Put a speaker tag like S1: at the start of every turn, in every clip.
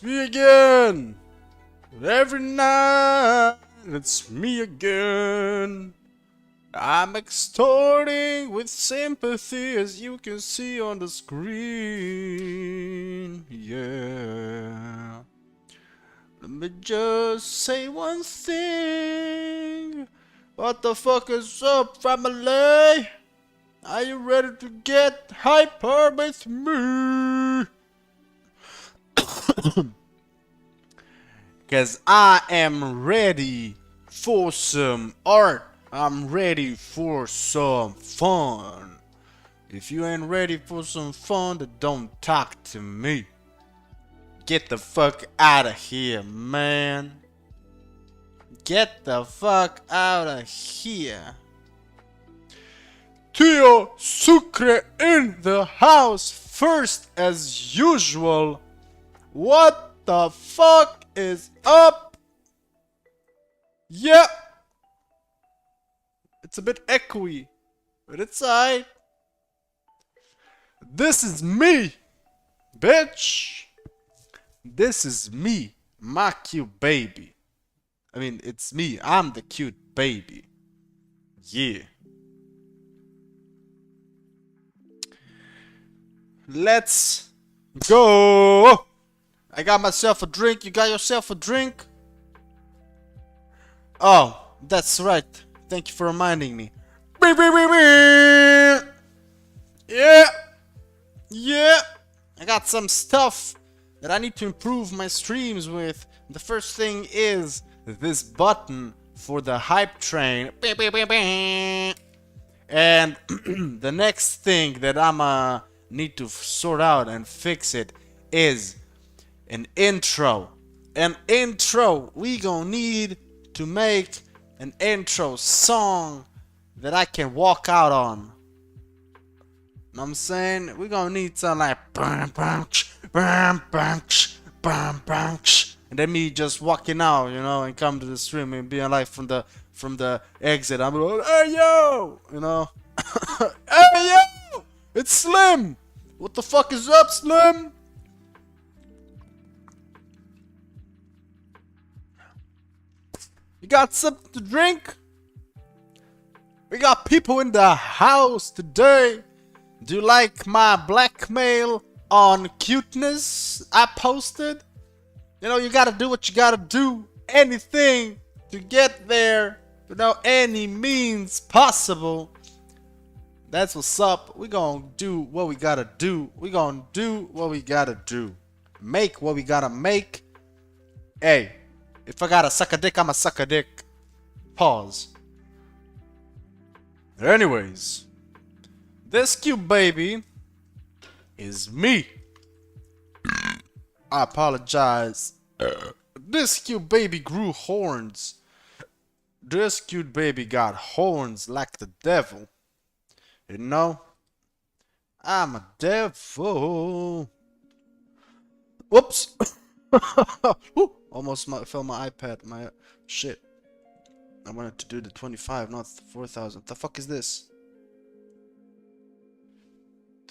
S1: me again. Every night, it's me again. I'm extorting with sympathy, as you can see on the screen. Yeah. Let me just say one thing. What the fuck is up, family? Are you ready to get hyper with me? Cause I am ready for some art. I'm ready for some fun. If you ain't ready for some fun, then don't talk to me. Get the fuck out of here, man. Get the fuck out of here. Papi Sucre in the house first as usual. What the fuck is up? Yep. It's a bit echoey, but it's alright. This is me, bitch. This is me, my cute baby. I mean, it's me. I'm the cute baby. Yeah. Let's go. I got myself a drink. You got yourself a drink? Oh, that's right. Thank you for reminding me. Yeah. Yeah. I got some stuff that I need to improve my streams with. The first thing is this button for the hype train. And the next thing that I'ma need to sort out and fix it is an intro. An intro. We gonna need to make an intro song that I can walk out on. Know what I'm saying? We gonna need something like bam bam bam bam bam bam, and then me just walking out, you know, and come to the stream and being like from the exit. I'm like, hey yo, you know, hey yo, it's Slim. What the fuck is up, Slim? You got something to drink? We got people in the house today. Do you like my blackmail on cuteness I posted? You know, you gotta do what you gotta do. Anything to get there without any means possible. That's what's up. We gonna do what we gotta do. We gonna do what we gotta do. Make what we gotta make. Hey, if I gotta suck a dick, I'ma suck a dick. Pause. Anyways, this cute baby is me. I apologize. This cute baby grew horns. This cute baby got horns like the devil. You know? I'm a devil. Whoops. Ooh, almost fell my iPad. My shit. I wanted to do the 25, not 4,000. The fuck is this?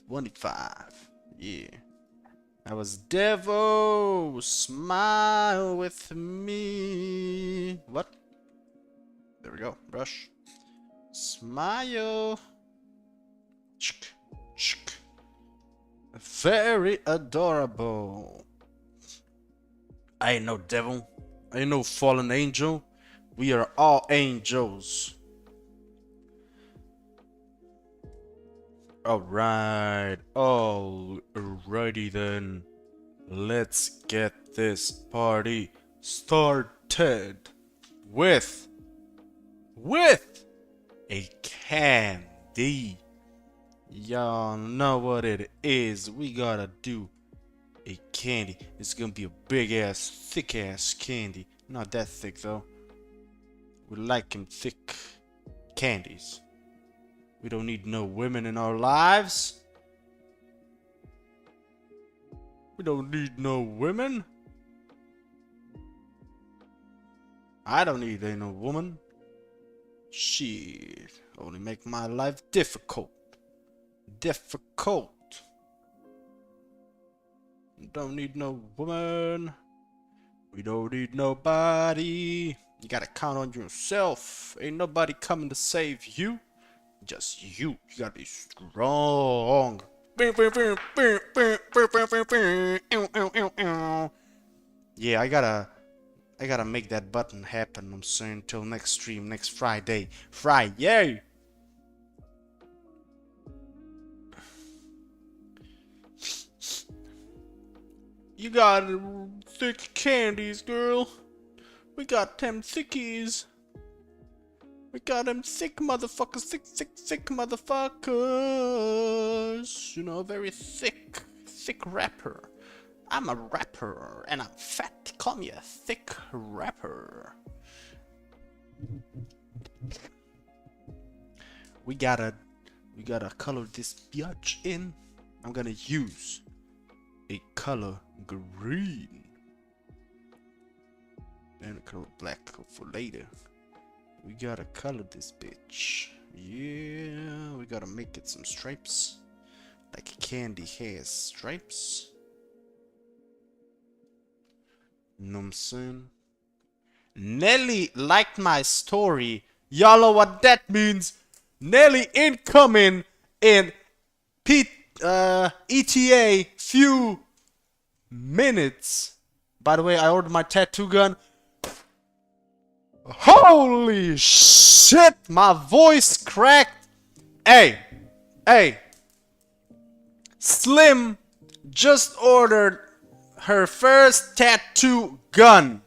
S1: 25. Yeah. I was devil. Smile with me. What? There we go. Brush. Smile. Chick. Chick. Very adorable. I ain't no devil. I ain't no fallen angel. We are all angels. Alright. Alrighty then. Let's get this party started with a candy. Y'all know what it is. We gotta do a candy. It's gonna be a big ass, thick ass candy. Not that thick though. We like them thick candies. We don't need no women in our lives. We don't need no women. I don't need no woman. Shit. Only make my life difficult. Difficult. Don't need no woman. We don't need nobody. You gotta count on yourself. Ain't nobody coming to save you. Just you. You gotta be strong. Yeah, I gotta make that button happen. I'm saying until next stream, next Friday. Friday. You got thick candies, girl. We got them thickies. We got them thick motherfuckers. Thick motherfuckers. You know, very thick rapper. I'm a rapper and I'm fat. Call me a thick rapper. We gotta color this biatch in. I'm gonna use a color green and a color black for later. We gotta color this bitch. Yeah, we gotta make it some stripes, like candy has stripes. Know what I'm saying? Nelly liked my story. Y'all know what that means. Nelly incoming in ETA few minutes. By the way, I ordered my tattoo gun. Holy shit, my voice cracked. Hey, Slim just ordered her first tattoo gun.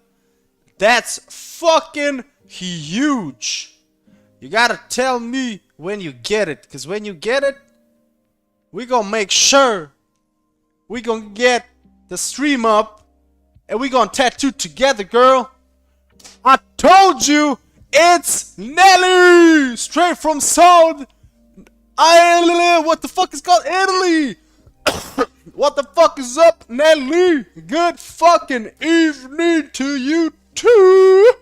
S1: That's fucking huge. You gotta tell me when you get it, because when you get it, we gonna make sure we gonna get the stream up and we gonna tattoo together, girl. I told you, it's Nelly, straight from South Ireland. What the fuck is called Italy? What the fuck is up, Nelly? Good fucking evening to you too.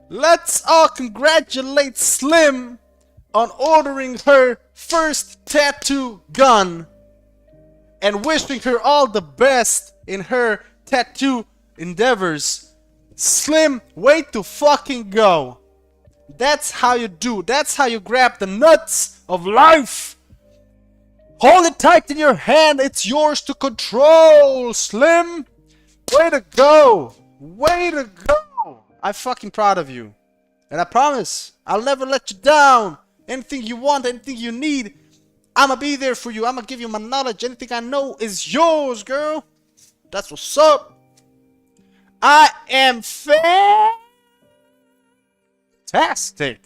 S1: Let's all congratulate Slim on ordering her first tattoo gun and wishing her all the best in her tattoo endeavors. Slim, way to fucking go. That's how you do. That's how you grab the nuts of life. Hold it tight in your hand. It's yours to control, Slim. Way to go. Way to go. I'm fucking proud of you. And I promise, I'll never let you down. Anything you want, anything you need, I'ma be there for you. I'ma give you my knowledge. Anything I know is yours, girl. That's what's up. I am fantastic.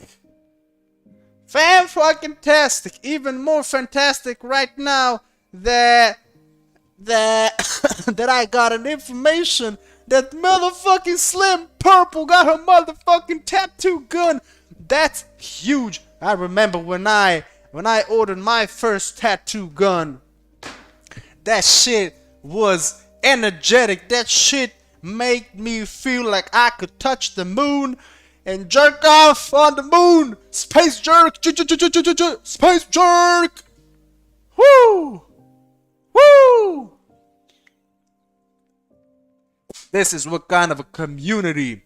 S1: Fan-fucking-tastic. Even more fantastic right now that I got an information that motherfucking Slim Purple got her motherfucking tattoo gun. That's huge. I remember when I ordered my first tattoo gun. That shit was energetic. That shit made me feel like I could touch the moon and jerk off on the moon. Space jerk. Space jerk. Woo. Woo. This is what kind of a community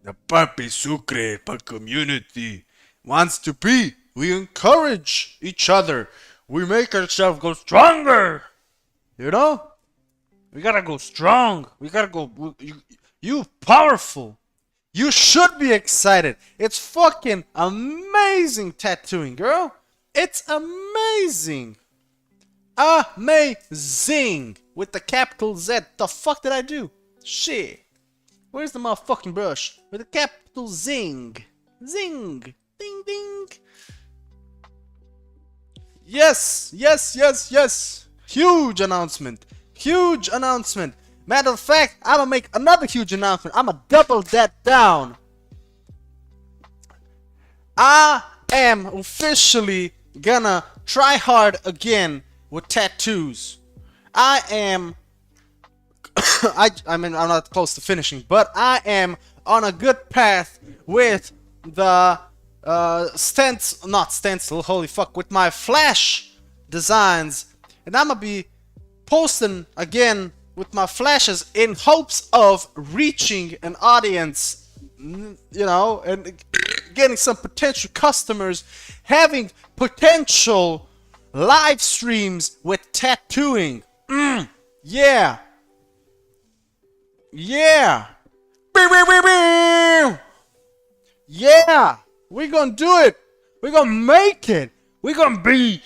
S1: the Papi Sucre community wants to be. We encourage each other. We make ourselves go stronger. You know? We gotta go strong. We gotta go. You powerful. You should be excited. It's fucking amazing tattooing, girl. It's amazing. Amazing. With the capital Z. The fuck did I do? Shit. Where's the motherfucking brush? With the capital Zing. Zing. Ding ding. Yes. Huge announcement. Huge announcement. Matter of fact, I'm gonna make another huge announcement. I'm gonna double that down. I am officially gonna try hard again with tattoos. I am I mean, I'm not close to finishing, but I am on a good path with the not stencil, holy fuck, with my flash designs, and I'm gonna be posting again with my flashes in hopes of reaching an audience, you know, and getting some potential customers, having potential live streams with tattooing. Yeah. Yeah. Yeah. We're gonna do it. We're gonna make it. We're gonna be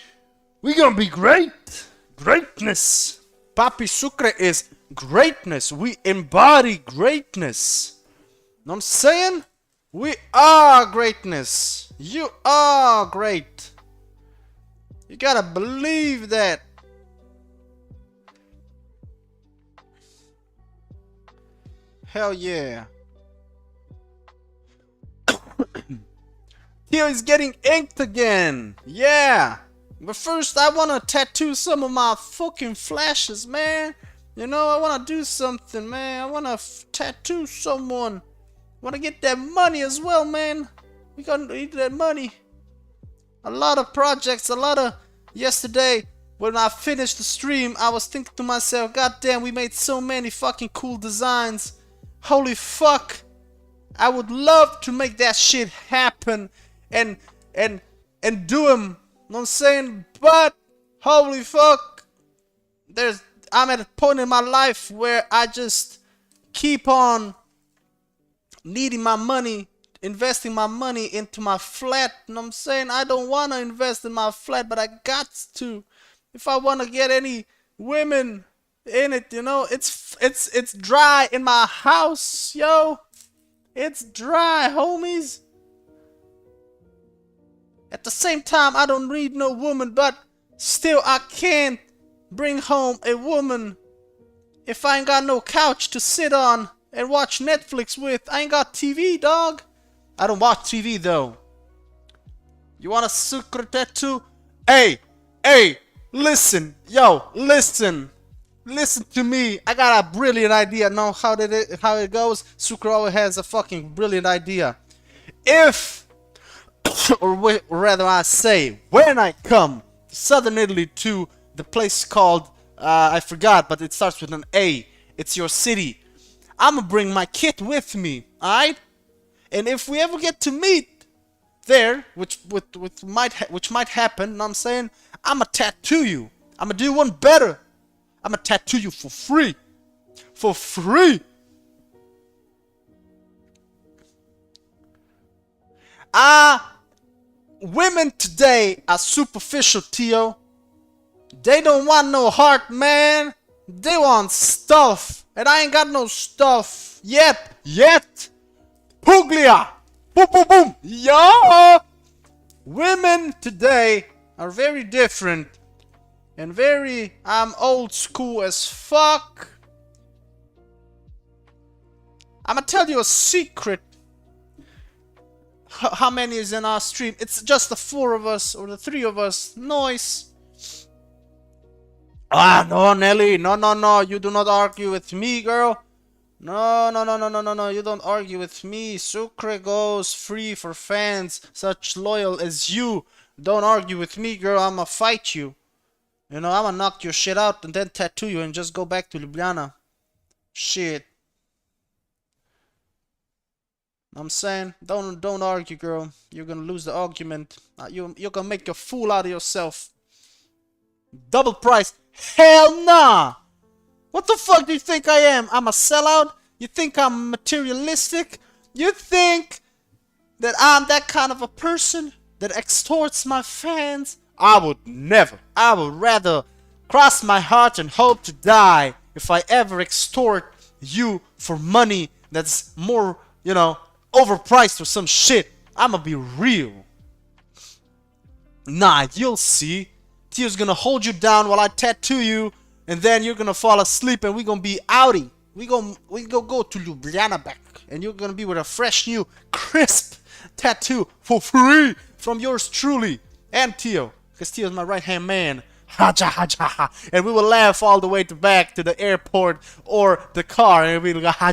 S1: great. Greatness. Papi Sucre is greatness. We embody greatness. Know what I'm saying? We are greatness. You are great. You gotta believe that. Hell yeah. Here is getting inked again. Yeah. But first, I wanna tattoo some of my fucking flashes, man. You know, I wanna do something, man. I wanna tattoo someone. Wanna get that money as well, man. We gonna need that money. A lot of projects, yesterday when I finished the stream, I was thinking to myself, God damn, we made so many fucking cool designs. Holy fuck. I would love to make that shit happen and do them. Know what I'm saying? But holy fuck, I'm at a point in my life where I just keep on needing my money, investing my money into my flat. You know what I'm saying? I don't want to invest in my flat, but I got to. If I want to get any women in it, you know, it's dry in my house, yo. It's dry, homies. At the same time, I don't need no woman, but still I can't bring home a woman if I ain't got no couch to sit on and watch Netflix with. I ain't got TV, dog. I don't watch TV though. You want a sucre tattoo? Hey, listen, yo, listen to me. I got a brilliant idea. Know how it goes? Sucre always has a fucking brilliant idea. If or rather I say, when I come to southern Italy to the place called, I forgot, but it starts with an A. It's your city. I'm gonna bring my kit with me, alright? And if we ever get to meet there, which might happen, you know what I'm saying? I'm gonna tattoo you. I'm gonna do one better. I'm gonna tattoo you for free. For free. Women today are superficial, Tio. They don't want no heart, man. They want stuff. And I ain't got no stuff. Yet. Puglia. Boom, boom, boom. Yeah. Women today are very different. And very, I'm old school as fuck. I'm gonna tell you a secret. How many is in our stream? It's just the 4 of us or the 3 of us. Noise. No, Nelly. No. You do not argue with me, girl. No. You don't argue with me. Sucre goes free for fans such loyal as you. Don't argue with me, girl. I'ma fight you. You know, I'ma knock your shit out and then tattoo you and just go back to Ljubljana. Shit. I'm saying, don't argue, girl. You're gonna lose the argument. You're gonna make a fool out of yourself. Double price? Hell nah! What the fuck do you think I am? I'm a sellout? You think I'm materialistic? You think that I'm that kind of a person that extorts my fans? I would never. I would rather cross my heart and hope to die if I ever extort you for money that's more, you know, overpriced or some shit. I'ma be real. Nah, you'll see. Tio's gonna hold you down while I tattoo you, and then you're gonna fall asleep and we gonna be outie. We gonna go to Ljubljana back, and you're gonna be with a fresh new crisp tattoo for free from yours truly and Tio, because Tio's my right hand man. Ha, and we will laugh all the way back to the airport or the car, and we'll go ha.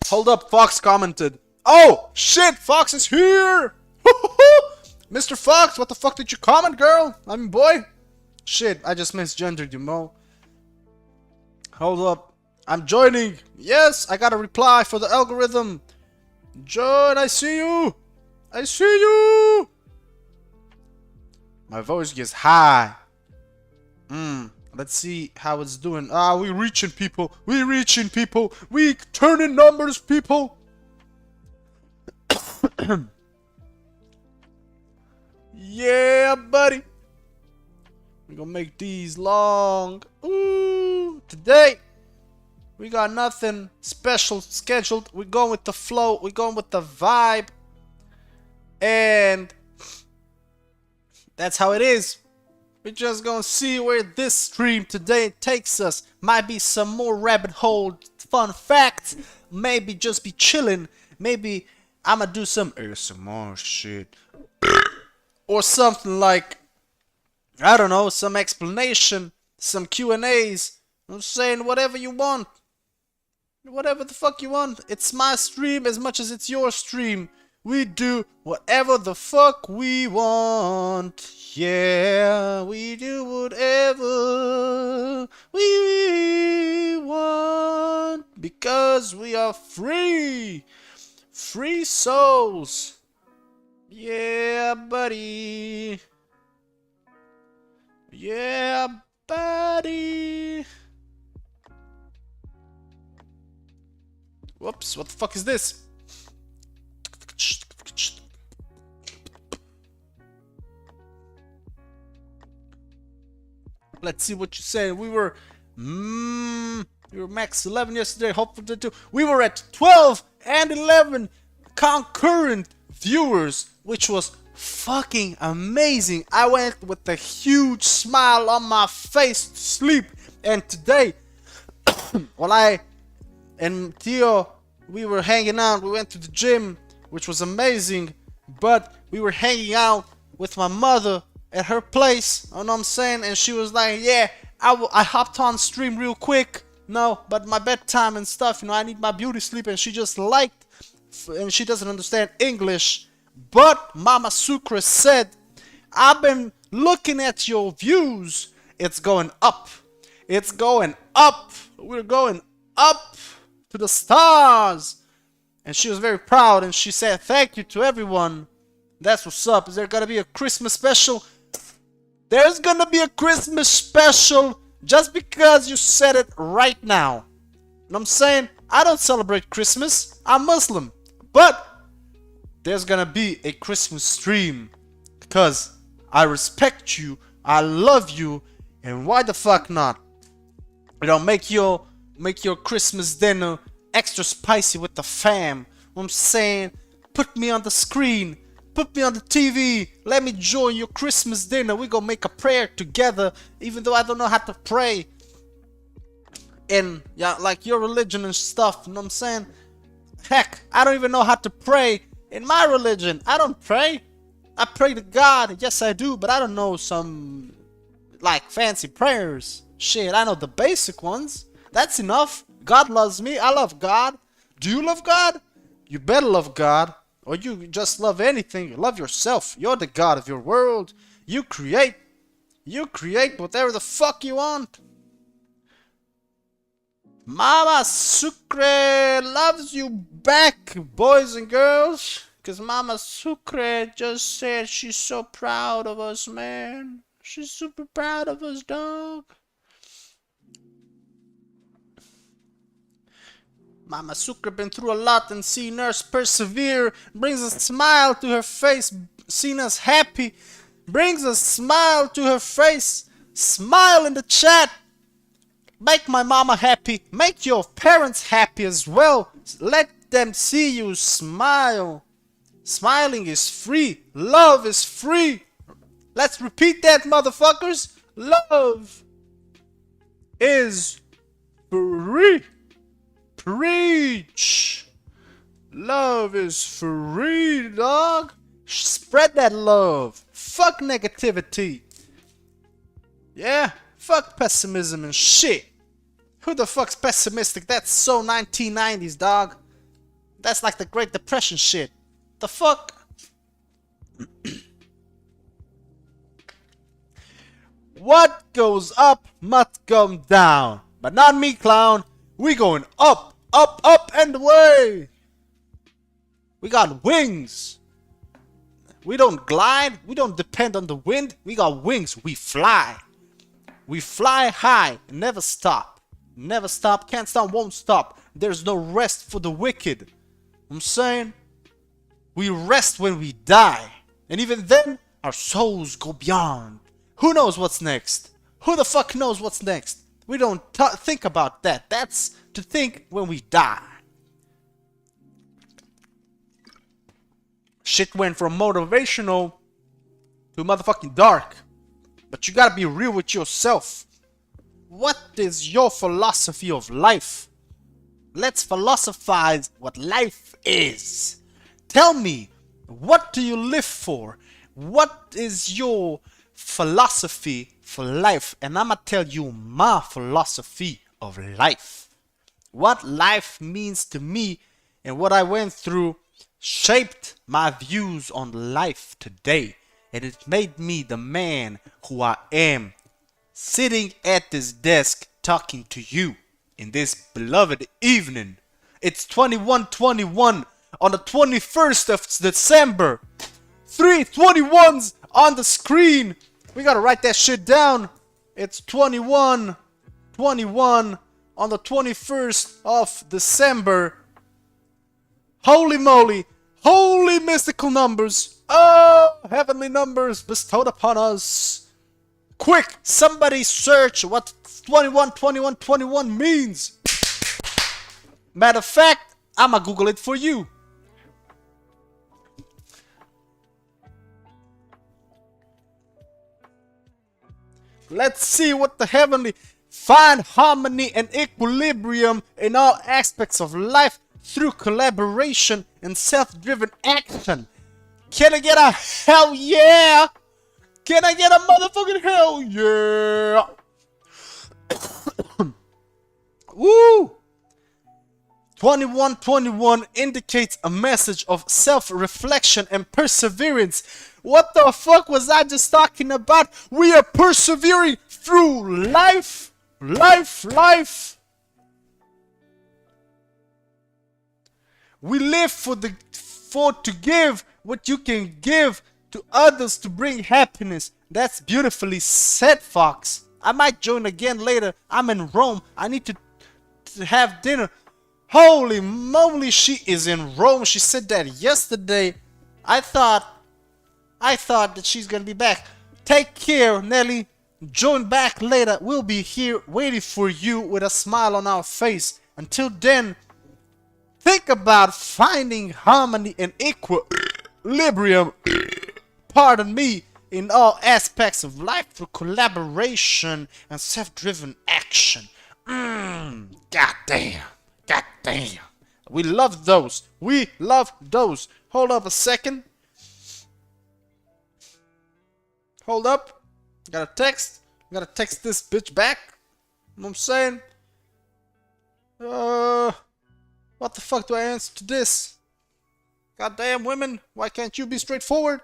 S1: Hold up, Fox commented. Oh, shit, Fox is here! Mr. Fox, what the fuck did you comment, girl? I mean, boy. Shit, I just misgendered you, Mo. Hold up. I'm joining. Yes, I got a reply for the algorithm. Join, I see you. I see you. My voice gets high. Let's see how it's doing. We reaching people. We reaching people. We turning numbers, people. Yeah, buddy. We're gonna make these long. Ooh, today we got nothing special scheduled. We're going with the flow. We're going with the vibe. And that's how it is. We're just gonna see where this stream today takes us. Might be some more rabbit hole fun facts. Maybe just be chilling. Maybe I'ma do some ASMR shit. Or something like, I don't know, some explanation, some Q&As. I'm saying whatever you want. Whatever the fuck you want. It's my stream as much as it's your stream. We do whatever the fuck we want. Yeah, we do whatever we want. Because we are free. Free souls. Yeah, buddy. Yeah, buddy. Whoops, what the fuck is this? Let's see what you say. We were max 11 yesterday. Hopefully 2. We were at 12 and 11 concurrent viewers, which was fucking amazing. I went with a huge smile on my face to sleep. And today, while I and Theo, we were hanging out. We went to the gym, which was amazing. But we were hanging out with my mother at her place, you know what I'm saying? And she was like, yeah, I hopped on stream real quick. No, but my bedtime and stuff, you know, I need my beauty sleep. And she just liked, and she doesn't understand English. But Mama Sucre said, I've been looking at your views. It's going up. It's going up. We're going up to the stars. And she was very proud, and she said thank you to everyone. That's what's up. Is there gonna be a Christmas special? There's gonna be a Christmas special just because you said it right now. You know what I'm saying? I don't celebrate Christmas. I'm Muslim. But there's gonna be a Christmas stream because I respect you, I love you, and why the fuck not? You know, make your Christmas dinner extra spicy with the fam. You know what I'm saying? Put me on the screen. Put me on the TV. Let me join your Christmas dinner. We gonna make a prayer together, even though I don't know how to pray. And yeah, like your religion and stuff. You know what I'm saying? Heck, I don't even know how to pray in my religion. I don't pray. I pray to God. Yes, I do, but I don't know some like fancy prayers. Shit, I know the basic ones. That's enough. God loves me. I love God. Do you love God? You better love God. Or you just love anything. You love yourself. You're the God of your world. You create. You create whatever the fuck you want. Mama Sucre loves you back, boys and girls. Because Mama Sucre just said she's so proud of us, man. She's super proud of us, dog. Mama Sucre been through a lot, and seeing us persevere brings a smile to her face. Seeing us happy brings a smile to her face. Smile in the chat. Make my mama happy. Make your parents happy as well. Let them see you smile. Smiling is free. Love is free. Let's repeat that, motherfuckers. Love is free. Preach. Love is free, dog. Spread that love. Fuck negativity. Yeah, fuck pessimism and shit. Who the fuck's pessimistic? That's so 1990s, dog. That's like the Great Depression shit. The fuck? What goes up must come down. But not me, clown. We going up, up, up and away. We got wings. We don't glide. We don't depend on the wind. We got wings. We fly. We fly high and never stop. Never stop. Can't stop. Won't stop. There's no rest for the wicked. I'm saying we rest when we die. And even then, our souls go beyond. Who knows what's next? Who the fuck knows what's next? We don't think about that. That's to think when we die. Shit went from motivational to motherfucking dark. But you gotta be real with yourself. What is your philosophy of life? Let's philosophize what life is. Tell me, what do you live for? What is your philosophy for life? And I'ma tell you my philosophy of life. What life means to me and what I went through shaped my views on life today. And it made me the man who I am, sitting at this desk talking to you in this beloved evening. It's 21:21 on the 21st of December. 321s on the screen. We gotta write that shit down. It's 21:21 on the 21st of December. Holy moly. Holy mystical numbers. Oh, heavenly numbers bestowed upon us. Quick, somebody search what 21:21:21 means. Matter of fact, I'ma Google it for you. Let's see what the heavenly. Find harmony and equilibrium in all aspects of life through collaboration and self-driven action. Can I get a hell yeah? Can I get a motherfucking hell yeah? Woo! 21:21 indicates a message of self-reflection and perseverance. What the fuck was I just talking about? We are persevering through life. Life. We live for to give what you can give to others to bring happiness. That's beautifully said, Fox. I might join again later. I'm in Rome. I need to have dinner. Holy moly, she is in Rome. She said that yesterday. I thought that she's gonna be back. Take care, Nelly. Join back later. We'll be here waiting for you with a smile on our face. Until then, think about finding harmony and equilibrium, pardon me, in all aspects of life through collaboration and self-driven action. Goddamn. We love those. Hold up a second. Hold up. Gotta text this bitch back. You know what I'm saying? What the fuck do I answer to this? Goddamn women, why can't you be straightforward?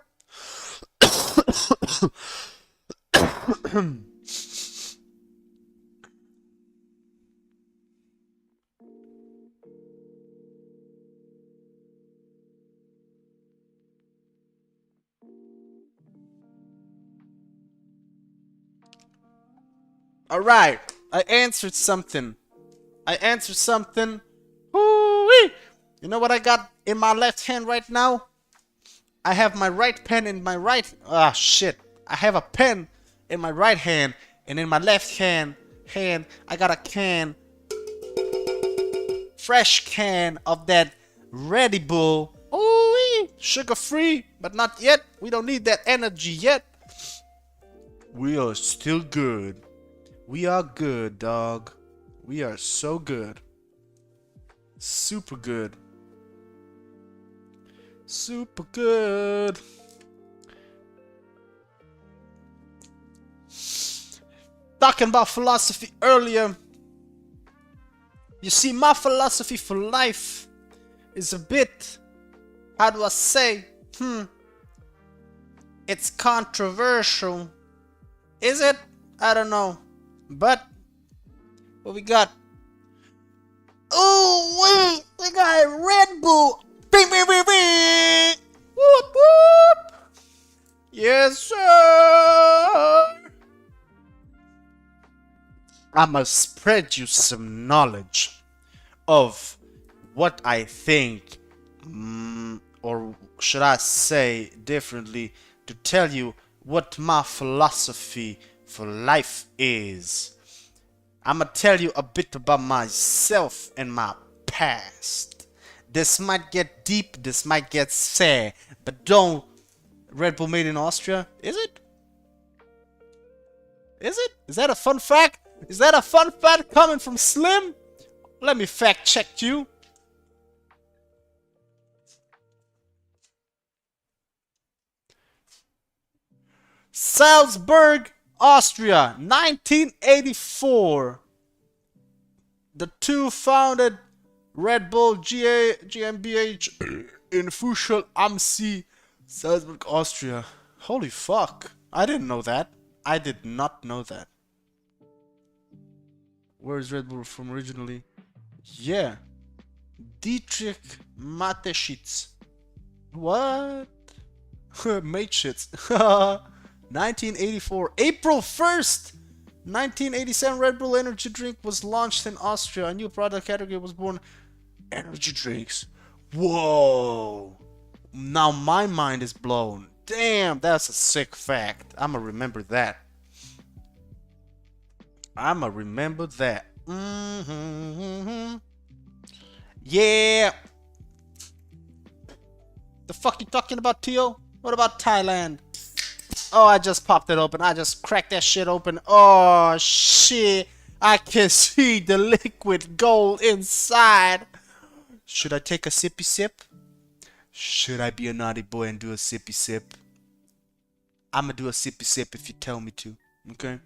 S1: Alright, I answered something. Hoo-wee. You know what I got in my left hand right now? I have my right pen in my right... shit. I have a pen in my right hand, and in my left hand, I got a can. Fresh can of that Ready Bull. Ooh-wee. Sugar free, but not yet. We don't need that energy yet. We are still good. We are good, dog. We are so good. Super good. Super good. Talking about philosophy earlier. You see, my philosophy for life is a bit, how do I say? It's controversial. Is it? I don't know. But what we got? Oh wait, we got Red Bull. Bing, bing, bing, bing. Whoop whoop. Yes, sir. I'ma spread you some knowledge of what I think, or should I say differently, to tell you what my philosophy for life is. I'ma tell you a bit about myself and my past. This might get deep, this might get sad, but don't. Red Bull made in Austria? Is it? Is it? Is that a fun fact? Is that a fun fact coming from Slim? Let me fact check you. Salzburg, Austria, 1984. The two founded Red Bull GmbH in Fuschel am See, Salzburg, Austria. Holy fuck. I didn't know that. I did not know that. Where is Red Bull from originally? Yeah. Dietrich Mateschitz. What? Mateschitz. 1984. April 1st, 1987, Red Bull energy drink was launched in Austria. A new product category was born. Energy drinks. Whoa. Now my mind is blown. Damn, that's a sick fact. I'ma remember that. I'ma remember that. Yeah. The fuck you talking about, Tio? What about Thailand? Oh, I just popped it open. I just cracked that shit open. Oh, shit. I can see the liquid gold inside. Should I take a sippy sip? Should I be a naughty boy and do a sippy sip? I'ma do a sippy sip if you tell me to. Okay?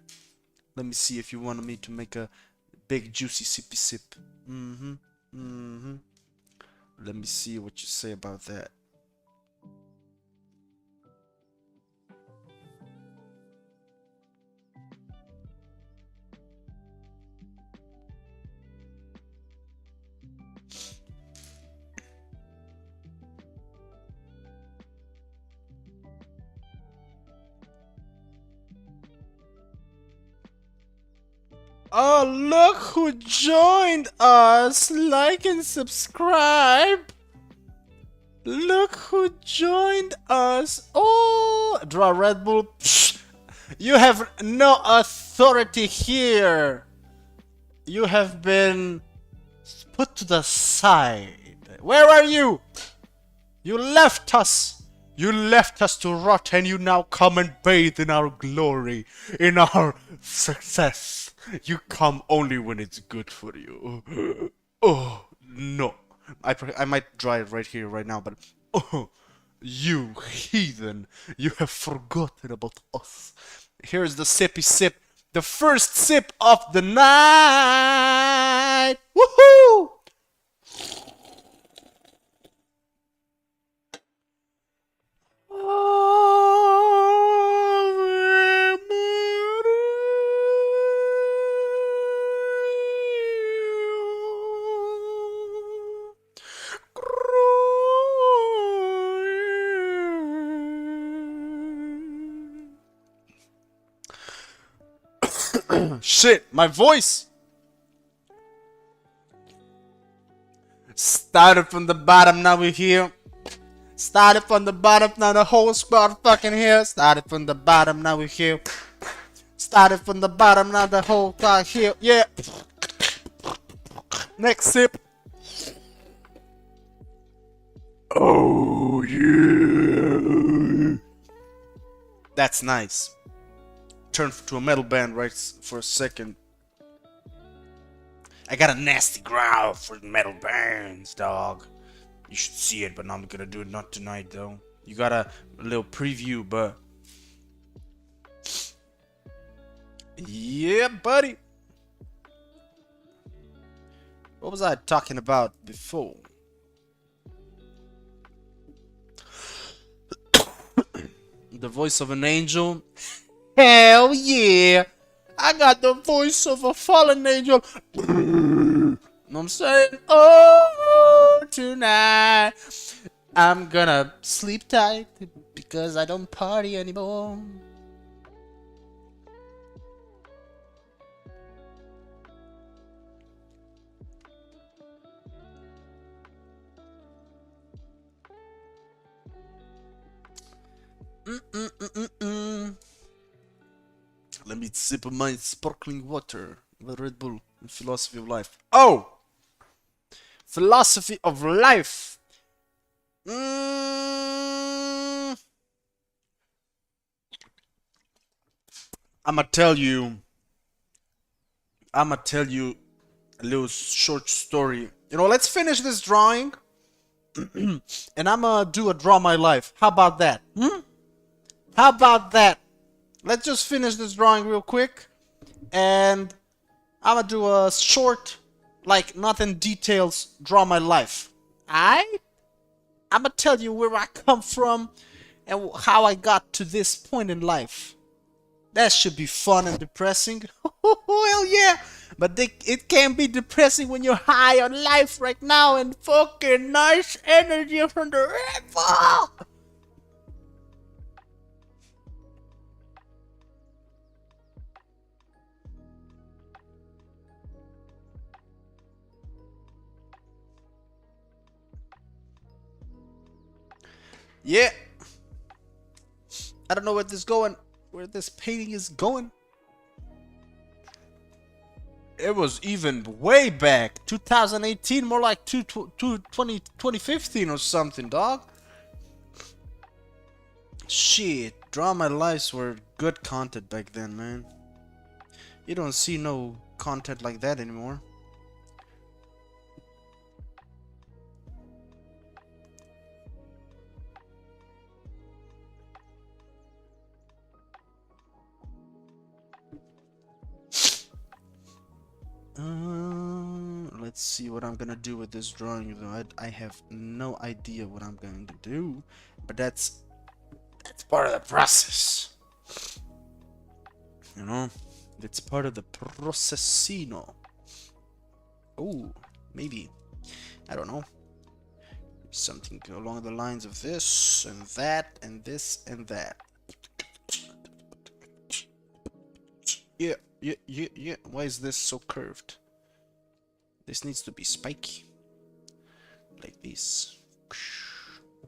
S1: Let me see if you want me to make a big juicy sippy sip. Let me see what you say about that. Oh, look who joined us! Like and subscribe! Look who joined us! Oh! Draw Red Bull. Psh, you have no authority here! You have been put to the side. Where are you? You left us! You left us to rot and you now come and bathe in our glory, in our success. You come only when it's good for you. Oh, no. I might dry it right here, right now, but... Oh, you heathen. You have forgotten about us. Here's the sippy sip. The first sip of the night. Woohoo! Shit, my voice! Started from the bottom, now we're here. Started from the bottom, now the whole squad fucking here. Started from the bottom, now we're here. Started from the bottom, now the whole squad here. Yeah. Next sip. Oh yeah. That's nice. Turned to a metal band right for a second. I got a nasty growl for metal bands, dog. You should see it, but I'm gonna do it not tonight, though. You got a little preview, but... Yeah, buddy. What was I talking about before? The voice of an angel? Hell yeah! I got the voice of a fallen angel. Know what I'm saying? Oh, tonight I'm gonna sleep tight because I don't party anymore. Mm-mm-mm-mm-mm. Let me sip of my sparkling water, the Red Bull, and philosophy of life. Oh! Philosophy of life! Mm, I'ma tell you. I'ma tell you a little short story. You know, let's finish this drawing, and I'ma do a draw my life. How about that? Hmm? How about that? Let's just finish this drawing real quick, and I'ma do a short, like nothing details, draw my life. I'ma tell you where I come from and how I got to this point in life. That should be fun and depressing. Hell yeah! But it can be depressing when you're high on life right now and fucking nice energy from the river. Yeah. I don't know where this painting is going. It was even way back, 2018, more like 2015 or something, dog. Shit, drama lives were good content back then, man. You don't see no content like that anymore. Let's see what I'm gonna do with this drawing, though. I have no idea what I'm going to do, but that's part of the process. You know, it's part of the processino. Oh, maybe, I don't know, something along the lines of this and that and this and that. Yeah. Yeah. Why is this so curved? This needs to be spiky. Like this.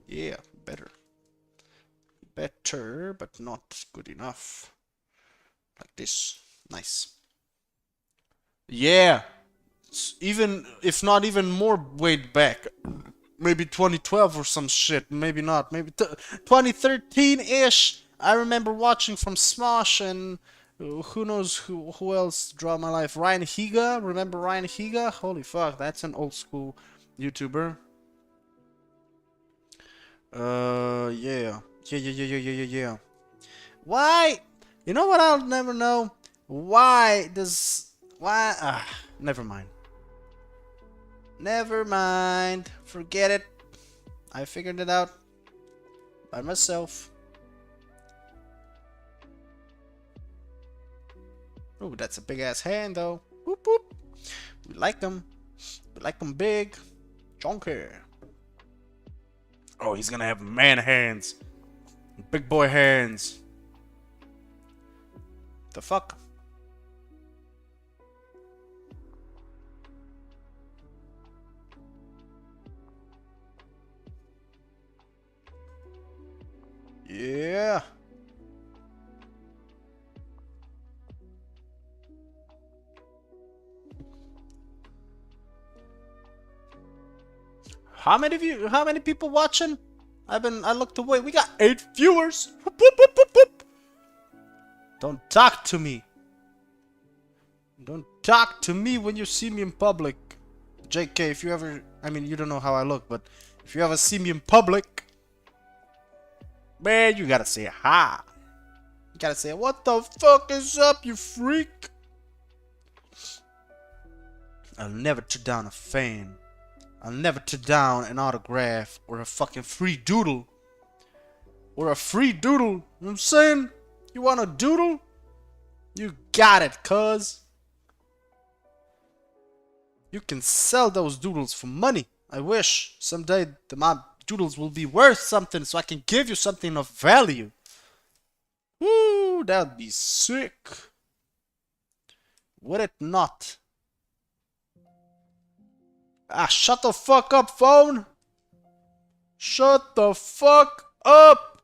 S1: Yeah, better. Better, but not good enough. Like this. Nice. Yeah. Even, if not even more way back. Maybe 2012 or some shit. Maybe not. Maybe 2013-ish. I remember watching from Smosh and who knows who else draw my life. Ryan Higa. Remember Ryan Higa? Holy fuck, that's an old school YouTuber. Yeah. Yeah. Why? You know what I'll never know? Why? Never mind. Never mind. Forget it. I figured it out by myself. Oh, that's a big ass hand though. Whoop whoop. We like them. We like them big. Chunky. Oh, he's gonna have man hands. Big boy hands. The fuck? Yeah. How many people watching? I looked away. We got 8 viewers. Whoop, whoop, whoop, whoop, whoop. Don't talk to me. Don't talk to me when you see me in public. JK, if you ever, I mean, you don't know how I look, but if you ever see me in public, man, you gotta say hi. You gotta say, what the fuck is up, you freak? I'll never turn down a fan. I'll never turn down an autograph or a fucking free doodle or a free doodle. You know what I'm saying? You want a doodle? You got it, cuz. You can sell those doodles for money. I wish someday my doodles will be worth something so I can give you something of value. Woo, that'd be sick. Would it not? Ah, shut the fuck up, phone. Shut the fuck up.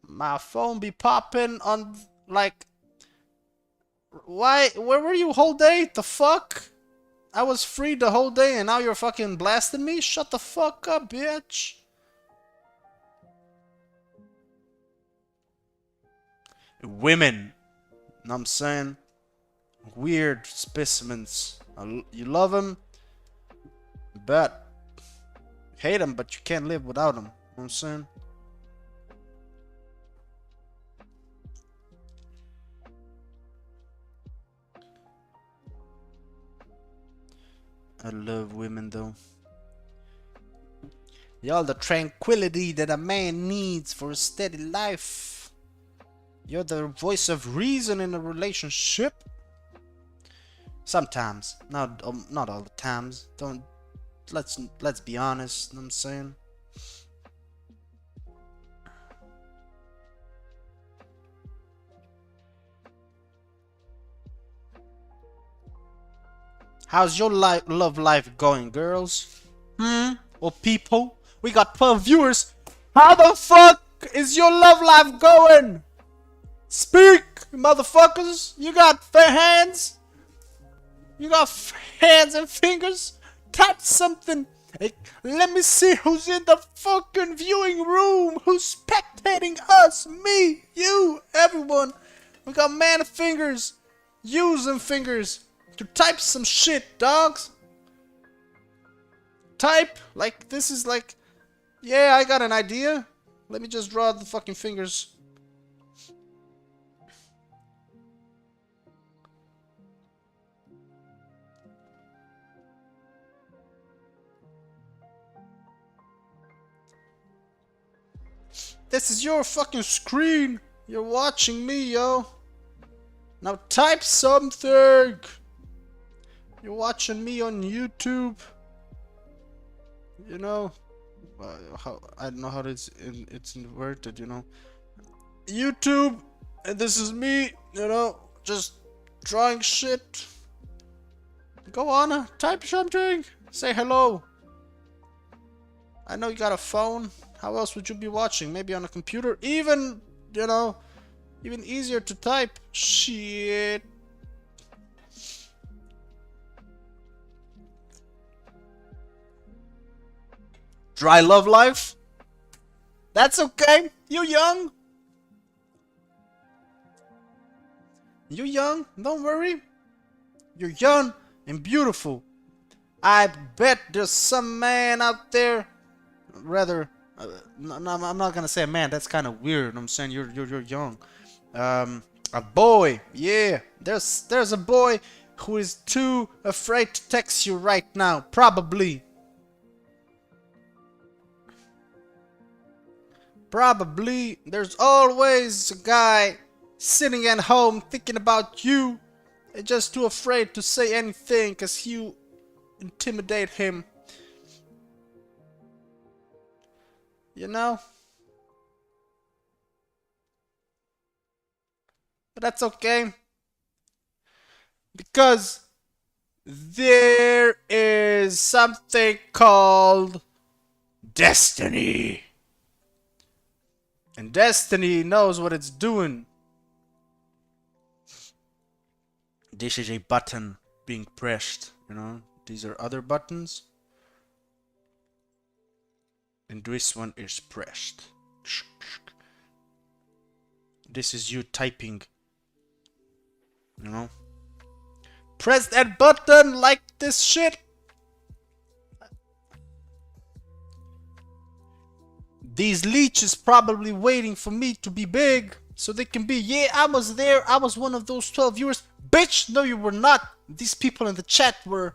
S1: My phone be popping on like... Why? Where were you whole day? The fuck? I was free the whole day and now you're fucking blasting me? Shut the fuck up, bitch. Women. Know what I'm saying? Weird specimens. You love them, but hate them, but you can't live without them. You know what I'm saying? I love women though. Y'all the tranquility that a man needs for a steady life. You're the voice of reason in a relationship. Sometimes, not all the times. Don't let's be honest. You know what I'm saying? How's your love life going, girls? Or people? We got 12 viewers. How the fuck is your love life going? Speak, motherfuckers. You got hands? You got hands and fingers? Type something. Hey, let me see who's in the fucking viewing room. Who's spectating us? Me, you, everyone. We got man fingers. Use them fingers to type some shit, dogs. Type. Like, this is like... Yeah, I got an idea. Let me just draw the fucking fingers. This is your fucking screen. You're watching me, yo. Now type something. You're watching me on YouTube. You know, how I don't know how it's inverted. You know, YouTube, and this is me. You know, just drawing shit. Go on, type something. Say hello. I know you got a phone. How else would you be watching? Maybe on a computer? Even, you know, even easier to type. Shit. Dry love life? That's okay. You young. You young. Don't worry. You're young and beautiful. I bet there's some man out there. Rather, no, I'm not gonna say a man. That's kind of weird. I'm saying you're young. A boy. Yeah. There's a boy who is too afraid to text you right now. Probably. Probably. There's always a guy sitting at home thinking about you and just too afraid to say anything because you intimidate him. You know? But that's okay. Because there is something called destiny. And destiny knows what it's doing. This is a button being pressed, you know? These are other buttons. And this one is pressed. This is you typing. You know? Press that button like this shit. These leeches probably waiting for me to be big so they can be, yeah, I was there. I was one of those 12 viewers. Bitch, no you were not. These people in the chat were.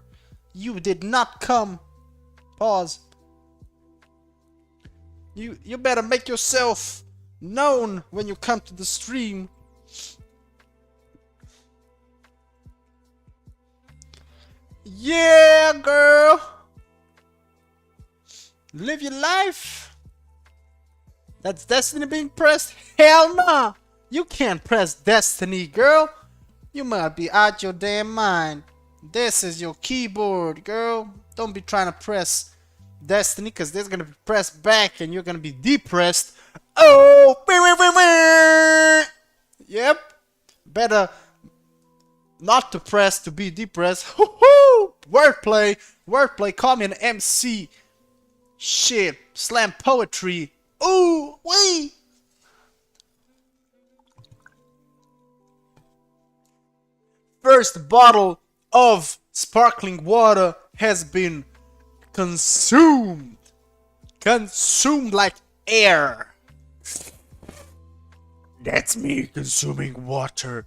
S1: You did not come. Pause. You better make yourself known when you come to the stream. Yeah, girl. Live your life. That's Destiny being pressed? Hell nah. You can't press Destiny, girl. You might be out your damn mind. This is your keyboard, girl. Don't be trying to press Destiny, because there's gonna be pressed back and you're gonna be depressed. Oh! Yep. Better not to press to be depressed. Woohoo! Wordplay. Wordplay. Call me an MC. Shit. Slam poetry. Ooh, wee! First bottle of sparkling water has been consumed. Consumed like air. That's me consuming water.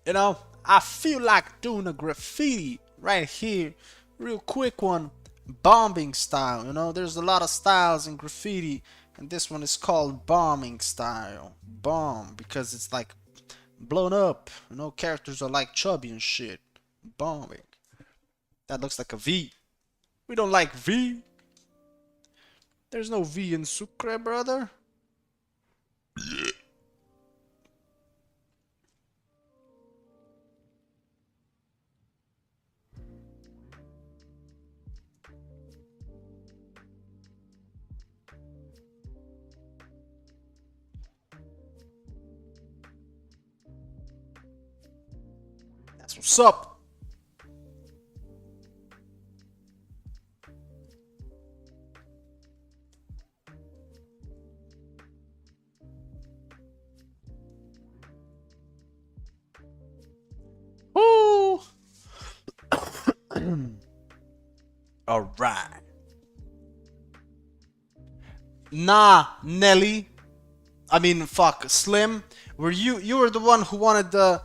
S1: You know, I feel like doing a graffiti right here. Real quick one. Bombing style. You know, there's a lot of styles in graffiti. And this one is called bombing style. Bomb. Because it's like blown up. You know, characters are like chubby and shit. Bombing. That looks like a V. We don't like V. There's no V in Sucre, brother. That's what's up. Woo! All right. Nah, Nelly. I mean, fuck, Slim. Were you were the one who wanted the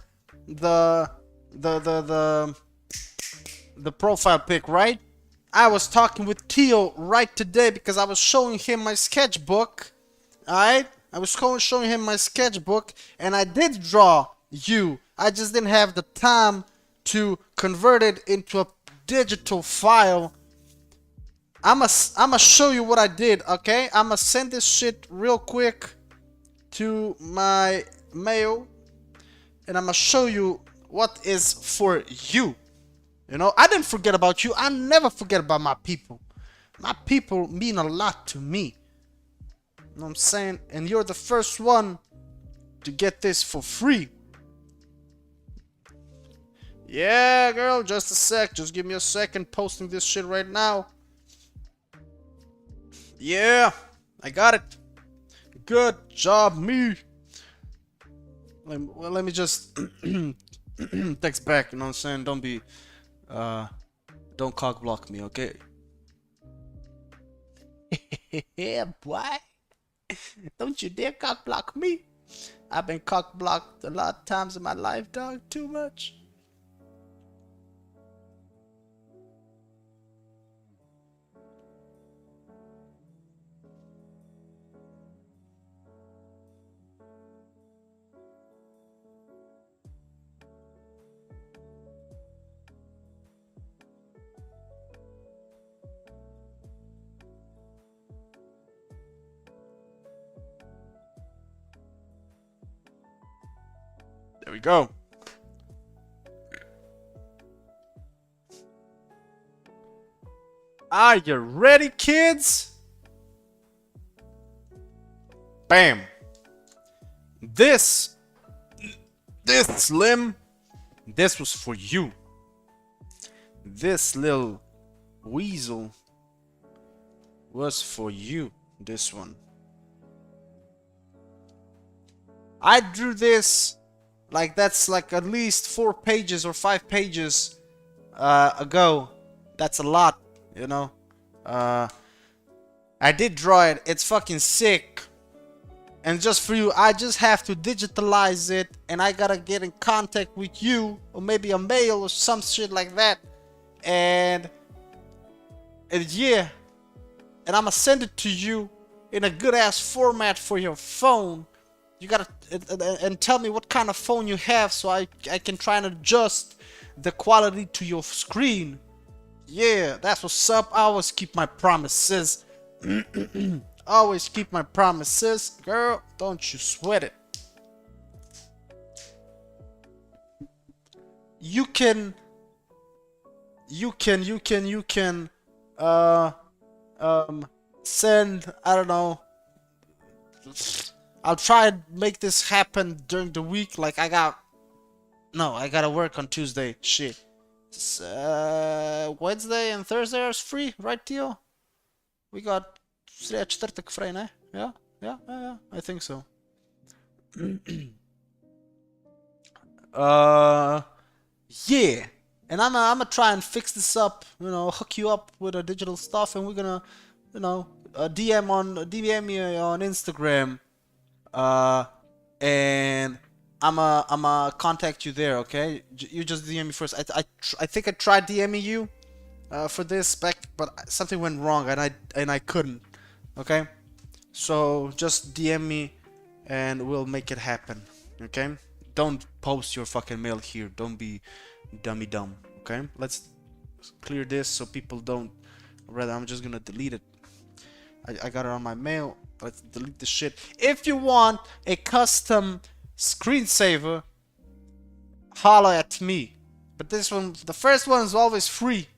S1: the profile pic, right? I was talking with Tio right today because I was showing him my sketchbook. Alright? I was showing him my sketchbook and I did draw you. I just didn't have the time to convert it into a digital file. I'ma show you what I did, okay? I'ma send this shit real quick to my mail and I'ma show you what is for you. You know, I didn't forget about you. I never forget about my people. My people mean a lot to me. You know what I'm saying? And you're the first one to get this for free. Yeah, girl, just a sec. Just give me a second posting this shit right now. Yeah, I got it. Good job, me. Let me just text back, you know what I'm saying? Don't be, don't cock block me, okay? Yeah, boy. Don't you dare cock block me. I've been cock blocked a lot of times in my life, dog. Too much. There we go. Are you ready, kids? Bam. This Slim, this was for you. This little weasel was for you. This one. I drew this like that's like at least 4 pages or 5 pages ago. That's a lot, you know. I did draw it. It's fucking sick. And just for you, I just have to digitalize it, and I gotta get in contact with you, or maybe a mail or some shit like that. And yeah, and I'm gonna send it to you in a good ass format for your phone. You gotta and tell me what kind of phone you have so I can try and adjust the quality to your screen. Yeah, that's what's up. I always keep my promises. Always keep my promises, girl. Don't you sweat it. You can send, I don't know, I'll try and make this happen during the week. Like I gotta work on Tuesday. Shit. Wednesday and Thursday are free, right, Tio? We got sreda, četvrtak free, ne? Yeah, I think so. Yeah. And I'm gonna try and fix this up, hook you up with a digital stuff, and we're gonna, DM me on Instagram, and I'ma contact you there, okay? You just DM me first. I think I tried DMing you, for this back, but something went wrong, and I couldn't, okay? So just DM me, and we'll make it happen, okay? Don't post your fucking mail here. Don't be dumb, okay? Let's clear this so people don't. Rather, I'm just gonna delete it. I got it on my mail. Let's delete the shit. If you want a custom screensaver, holla at me. But this one, the first one is always free.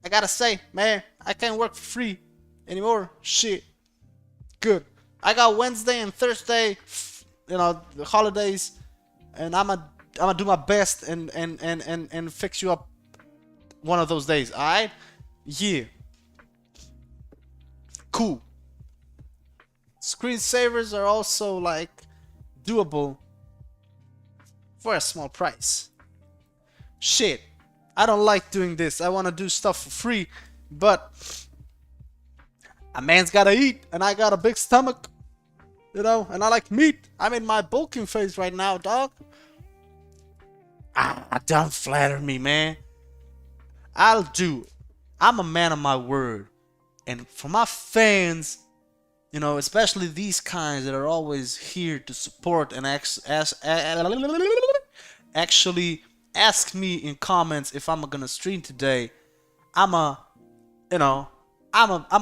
S1: I gotta say, man, I can't work for free anymore. Shit. Good. I got Wednesday and Thursday, the holidays, and I'ma do my best and fix you up one of those days. Alright? Yeah. Cool. Screensavers are also like doable for a small price. Shit. I don't like doing this. I want to do stuff for free, but a man's gotta eat, and I got a big stomach, and I like meat. I'm in my bulking phase right now, dog. Don't flatter me, man. I'll do. I'm a man of my word. And for my fans, especially these kinds that are always here to support and actually ask me in comments if I'm gonna stream today, I'ma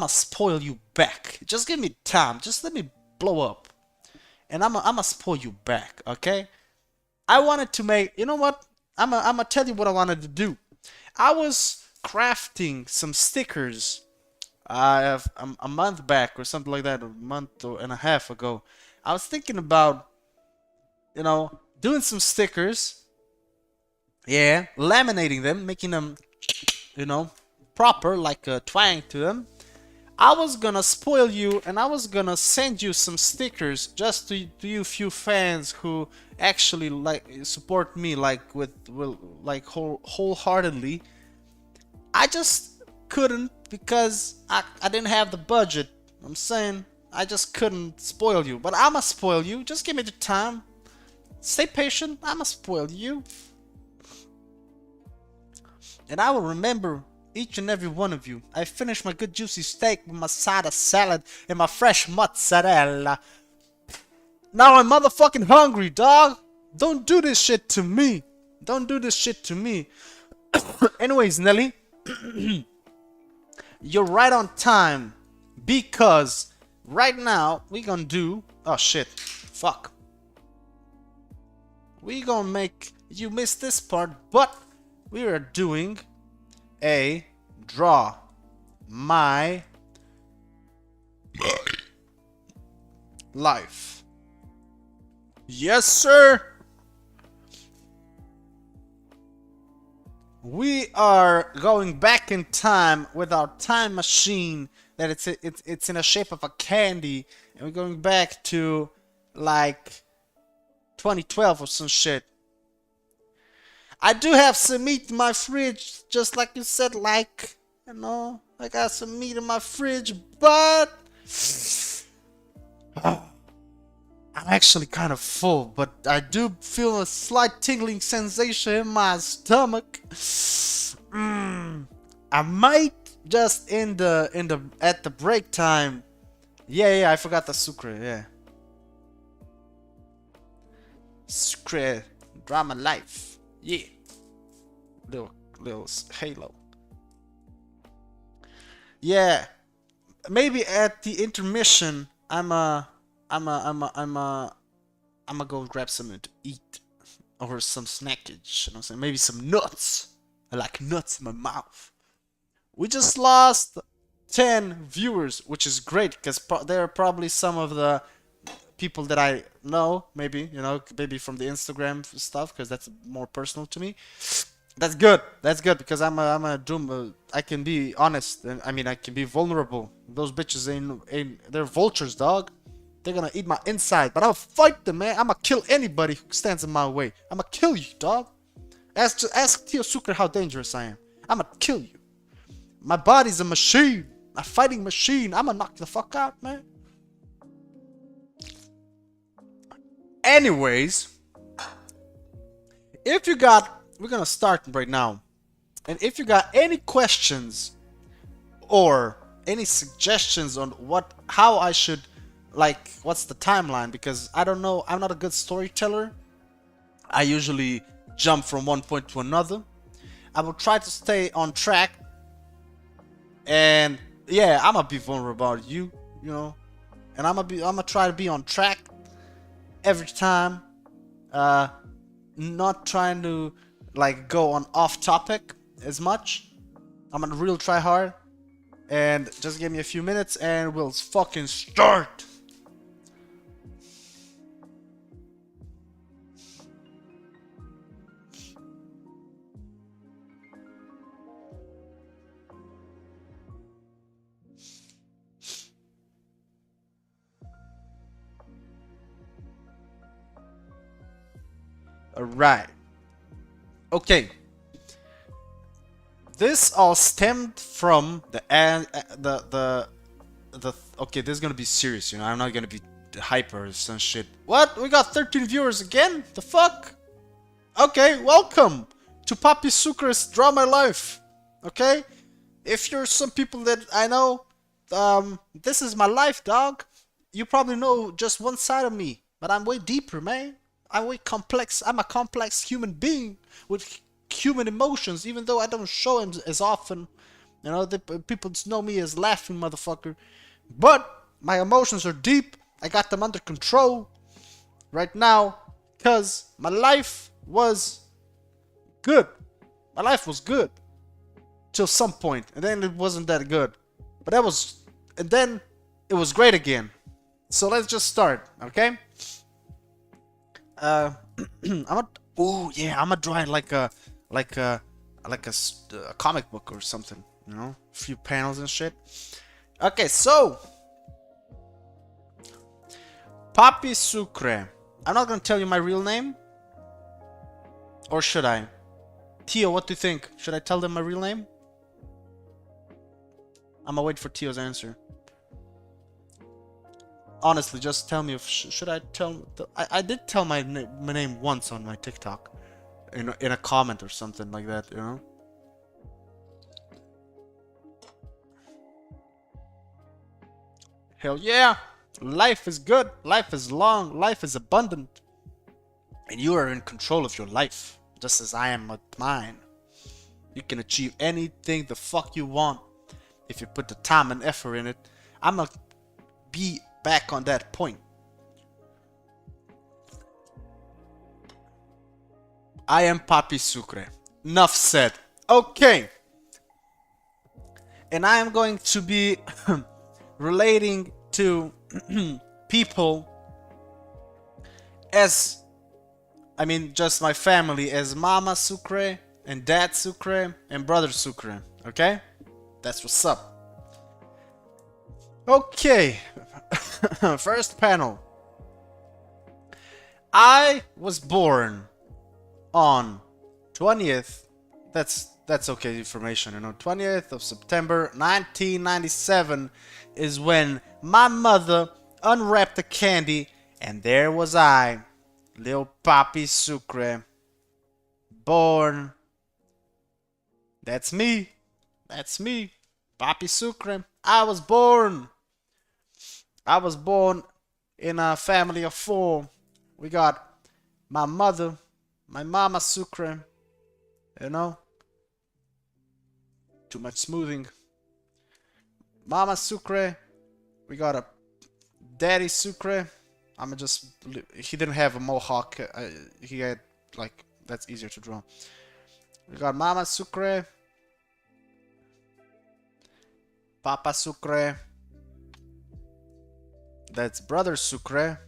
S1: spoil you back. Just give me time. Just let me blow up. And I'ma spoil you back, okay? I wanted to make, you know what? I'ma tell you what I wanted to do. I was crafting some stickers a month back or something like that, a month and a half ago. I was thinking about, doing some stickers. Yeah, laminating them, making them, proper, like a twang to them. I was gonna spoil you, and I was gonna send you some stickers just to you few fans who actually support me wholeheartedly. I just couldn't because I didn't have the budget. I'm saying I just couldn't spoil you, but I'ma spoil you. Just give me the time. Stay patient. I'ma spoil you, and I will remember each and every one of you. I finished my good juicy steak with my side of salad and my fresh mozzarella. Now I'm motherfucking hungry, dog. Don't do this shit to me. Don't do this shit to me. Anyways, Nelly, you're right on time because right now we gonna do. Oh shit, fuck. We gonna make you miss this part, but we are doing a draw my life. Yes, sir. We are going back in time with our time machine that it's in the shape of a candy, and we're going back to like 2012 or some shit. I do have some meat in my fridge, just like you said, I got some meat in my fridge, but I'm actually kind of full, but I do feel a slight tingling sensation in my stomach. I might just in the at the break time. Yeah, I forgot the Sucre. Yeah, Sucre drama life. Yeah, little little Halo. Yeah, maybe at the intermission, I'm a go grab something to eat or some snackage. You know what I'm saying? Maybe some nuts. I like nuts in my mouth. We just lost 10 viewers, which is great because they're probably some of the people that I know, maybe, maybe from the Instagram stuff because that's more personal to me. That's good. That's good because I'm a doom. I can be honest. And I mean, I can be vulnerable. Those bitches ain't they're vultures, dog. They're gonna eat my inside, but I'll fight them, man. I'ma kill anybody who stands in my way. I'ma kill you, dog. Ask Tio Sucre how dangerous I am. I'ma kill you. My body's a machine. A fighting machine. I'ma knock the fuck out, man. Anyways, if you got, we're gonna start right now. And if you got any questions or any suggestions on how I should, like, what's the timeline? Because I don't know, I'm not a good storyteller. I usually jump from one point to another. I will try to stay on track. And yeah, I'm gonna be vulnerable about you, and I'm gonna try to be on track every time. Not trying to like go on off topic as much. I'm gonna real try hard, and just give me a few minutes and we'll fucking start. Alright. Okay. This all stemmed from okay, this is gonna be serious, I'm not gonna be hyper or some shit. What? We got 13 viewers again? The fuck? Okay, welcome to Papi Sucre's Drama Life. Okay? If you're some people that I know, this is my life, dog. You probably know just one side of me, but I'm way deeper, man. I'm way complex. I'm a complex human being with human emotions, even though I don't show them as often. The people know me as laughing motherfucker. But my emotions are deep. I got them under control right now because my life was good. My life was good till some point, and then it wasn't that good. But and then it was great again. So let's just start, okay? I'm gonna draw it like a comic book or something, a few panels and shit. Okay, so Papi Sucre. I'm not gonna tell you my real name, or should I? Tio, what do you think? Should I tell them my real name? I'm gonna wait for Tio's answer. Honestly, just tell me if should I tell. I did tell my name once on my TikTok, in a comment or something like that, Hell yeah! Life is good. Life is long. Life is abundant, and you are in control of your life, just as I am with mine. You can achieve anything the fuck you want if you put the time and effort in it. I'ma be back on that point. I am Papi Sucre. Enough said. Okay. And I am going to be relating to people as, just my family, as Mama Sucre and Dad Sucre and Brother Sucre. Okay? That's what's up. Okay. First panel. I was born on 20th. That's okay information, 20th of September 1997 is when my mother unwrapped the candy, and there was I, little Papi Sucre, born. That's me. That's me. Papi Sucre. I was born in a family of four. We got my mother, my mama Sucre, you know, too much smoothing. Mama Sucre, we got a daddy Sucre. I'm just, he didn't have a mohawk. He had, like, that's easier to draw. We got Mama Sucre, Papa Sucre, that's Brother Sucre.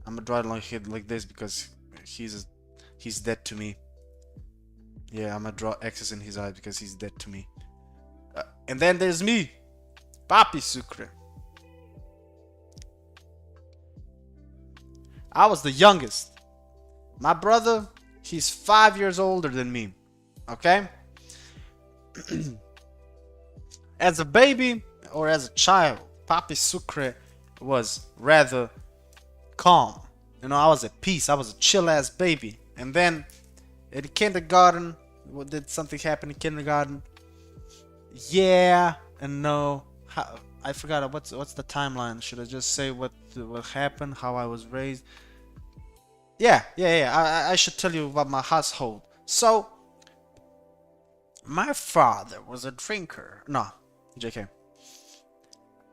S1: I'm gonna draw it like this because he's dead to me. Yeah, I'm gonna draw X's in his eyes because he's dead to me. And then there's me, Papi Sucre. I was the youngest. My brother, he's 5 years older than me. Okay? As a baby or as a child, Papi Sucre was rather calm. You know, I was at peace. I was a chill ass baby. And then in kindergarten, did something happen in kindergarten? Yeah and no. I forgot what's the timeline. Should I just say what happened, how I was raised? Yeah. I should tell you about my household. So, my father was a drinker. No, JK.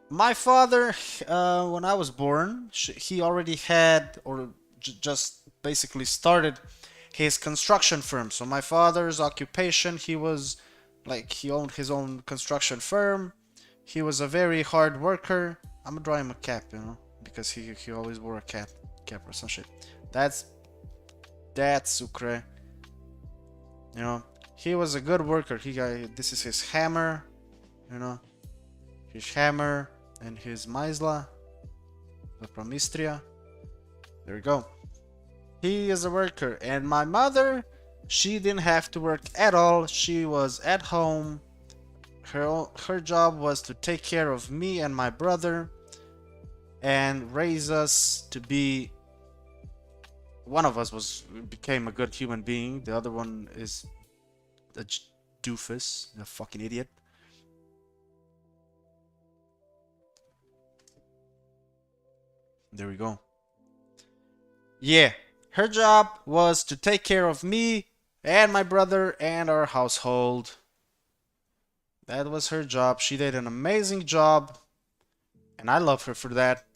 S1: My father, when I was born, he already had, or just basically started his construction firm. So my father's occupation, he was like, he owned his own construction firm. He was a very hard worker. I'm gonna draw him a cap, you know, because he always wore a cap or some shit. That's Sucre. You know, he was a good worker. This is his hammer, you know, his hammer and his maizla, the promistria. There we go. He is a worker, and my mother, she didn't have to work at all. She was at home. Her job was to take care of me and my brother and raise us to be. One of us became a good human being. The other one is a doofus, a fucking idiot. There we go. Yeah, her job was to take care of me and my brother and our household. That was her job. She did an amazing job, and I love her for that.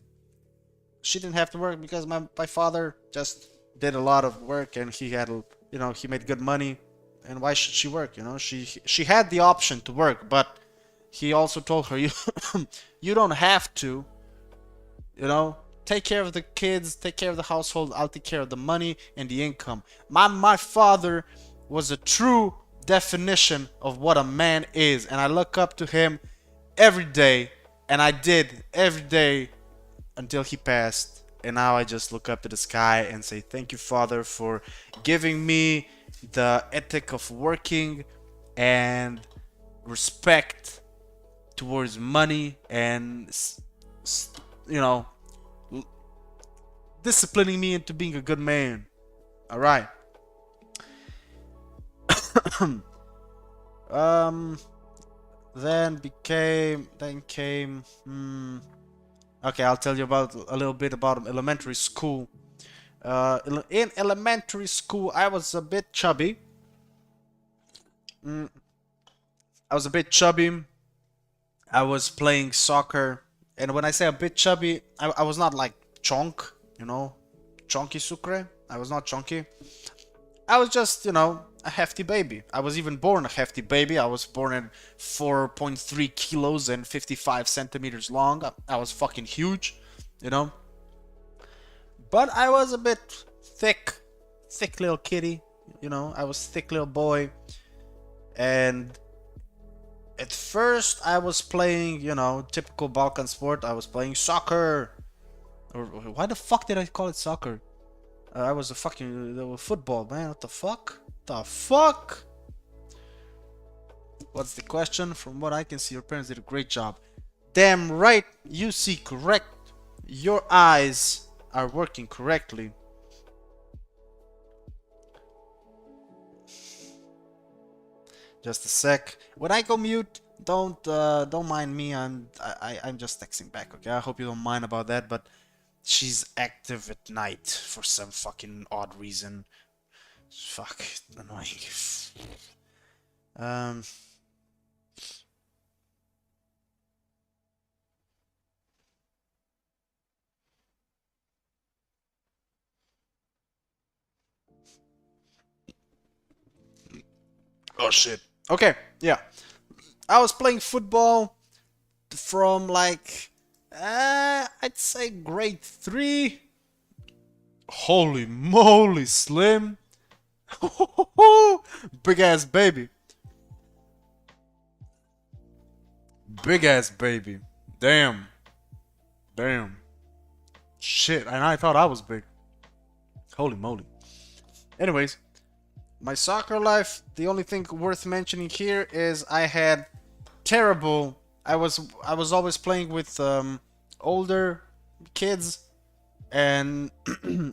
S1: She didn't have to work because my father just did a lot of work, and he had, you know, he made good money. And why should she work? You know, she had the option to work, but he also told her, you don't have to. You know, take care of the kids, take care of the household. I'll take care of the money and the income. My father was a true definition of what a man is, and I look up to him every day, and I did every day until he passed. And now I just look up to the sky and say, thank you, Father, for giving me the ethic of working and respect towards money and, you know, disciplining me into being a good man. All right. Then came. Okay, I'll tell you about a little bit about elementary school. In elementary school, I was a bit chubby. I was a bit chubby. I was playing soccer, and when I say a bit chubby, I was not like chonk, you know, chonky sucre. I was not chonky. I was just, you know, a hefty baby. I was even born a hefty baby. I was born at 4.3 kilos and 55 centimeters long. I was fucking huge, you know. But I was a bit thick little kitty, you know. I was thick little boy. And at first I was playing, you know, typical Balkan sport. I was playing soccer. Or why the fuck did I call it soccer? I was a fucking football, man. What the fuck? The fuck? What's the question? From what I can see, your parents did a great job. Damn right, you see correct. Your eyes are working correctly. Just a sec. When I go mute, don't mind me. I'm just texting back. Okay, I hope you don't mind about that. But she's active at night for some fucking odd reason. Fuck, annoying. Um. Oh shit. Okay. Yeah. I was playing football from like I'd say grade 3. Holy moly, Slim. Big ass baby. Big ass baby. Damn. Damn. Shit, and I thought I was big. Holy moly. Anyways, my soccer life, the only thing worth mentioning here is I had terrible. I was always playing with older kids, and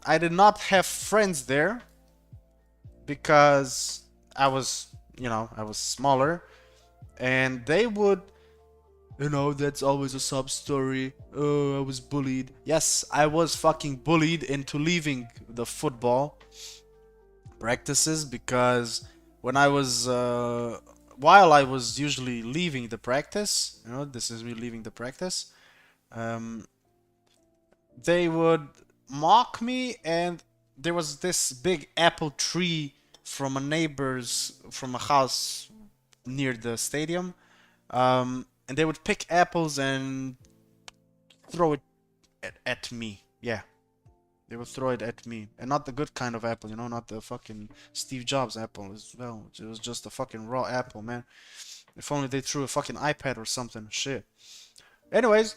S1: I did not have friends there because I was, I was smaller, and they would, that's always a sub story. Oh, I was bullied. Yes, I was fucking bullied into leaving the football practices because when I was, while I was usually leaving the practice, this is me leaving the practice, um, they would mock me, and there was this big apple tree from a house near the stadium, and they would pick apples and throw it at me. Yeah, they would throw it at me, and not the good kind of apple, not the fucking Steve Jobs apple as well. It was just a fucking raw apple, man. If only they threw a fucking iPad or something. Shit. Anyways,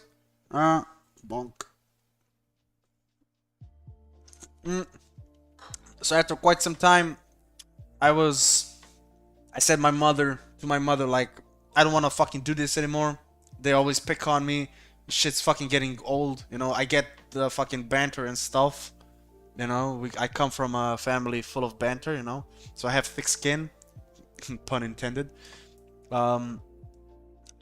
S1: bonk. Mm. So after quite some time, I was, I said to my mother, like, I don't want to fucking do this anymore. They always pick on me. Shit's fucking getting old. I get the fucking banter and stuff. I come from a family full of banter. So I have thick skin, pun intended. Um,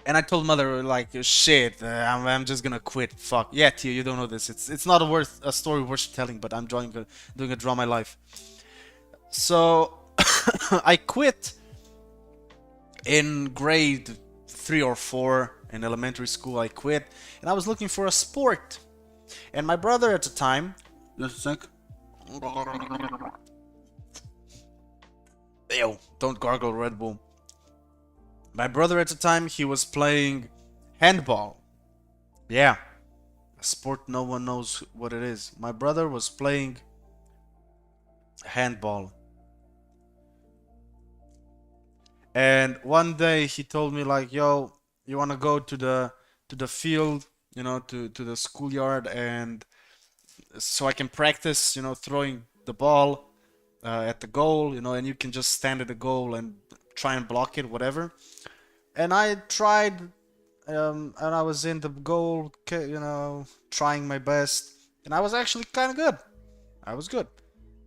S1: and I told mother like, shit, I'm just gonna quit. Fuck yeah, Tio, you don't know this. It's not a story worth telling, but I'm doing a drama life. So I quit in grade 3 or 4 in elementary school. I quit, and I was looking for a sport. And my brother at the time, just a sec. Ew, don't gargle Red Bull. My brother at the time, he was playing handball. Yeah, a sport no one knows what it is. My brother was playing handball. And one day he told me like, "Yo, you want to go to the field, to the schoolyard, and so I can practice, throwing the ball at the goal, and you can just stand at the goal and try and block it, whatever." And I tried, and I was in the goal, trying my best, and I was actually kind of good. I was good.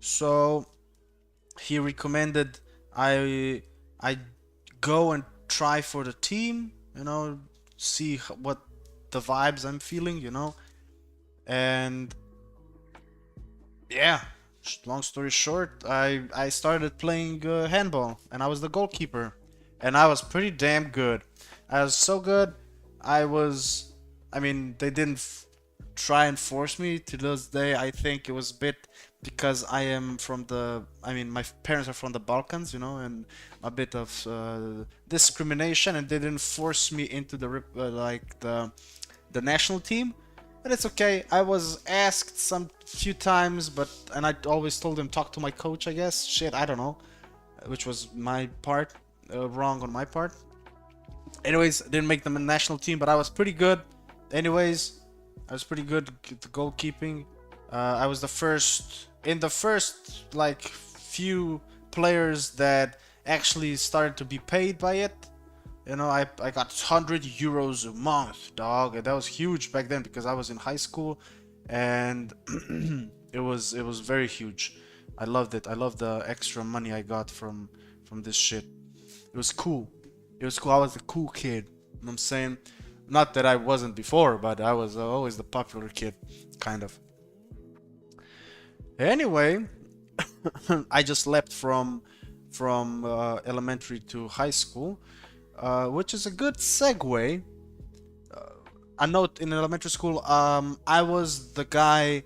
S1: So he recommended I go and try for the team, see what the vibes I'm feeling, and yeah, long story short, I started playing handball, and I was the goalkeeper, and I was pretty damn good. I was so good. I was, I mean, they didn't try and force me to this day. I think it was a bit because I am from my parents are from the Balkans, and a bit of discrimination, and they didn't force me into the national team. But it's okay. I was asked some few times, and I always told them talk to my coach. I guess shit. I don't know, which was my part, wrong on my part. Anyways, I didn't make them a national team, but I was pretty good. Anyways, I was pretty good at the goalkeeping. I was the first like few players that actually started to be paid by it. I got 100 euros a month, dog. And that was huge back then because I was in high school, and it was very huge. I loved it. I loved the extra money I got from this shit. It was cool. It was cool. I was the cool kid. You know what I'm saying? Not that I wasn't before, but I was always the popular kid, kind of. Anyway, I just left from elementary to high school, which is a good segue. A note in elementary school. I was the guy.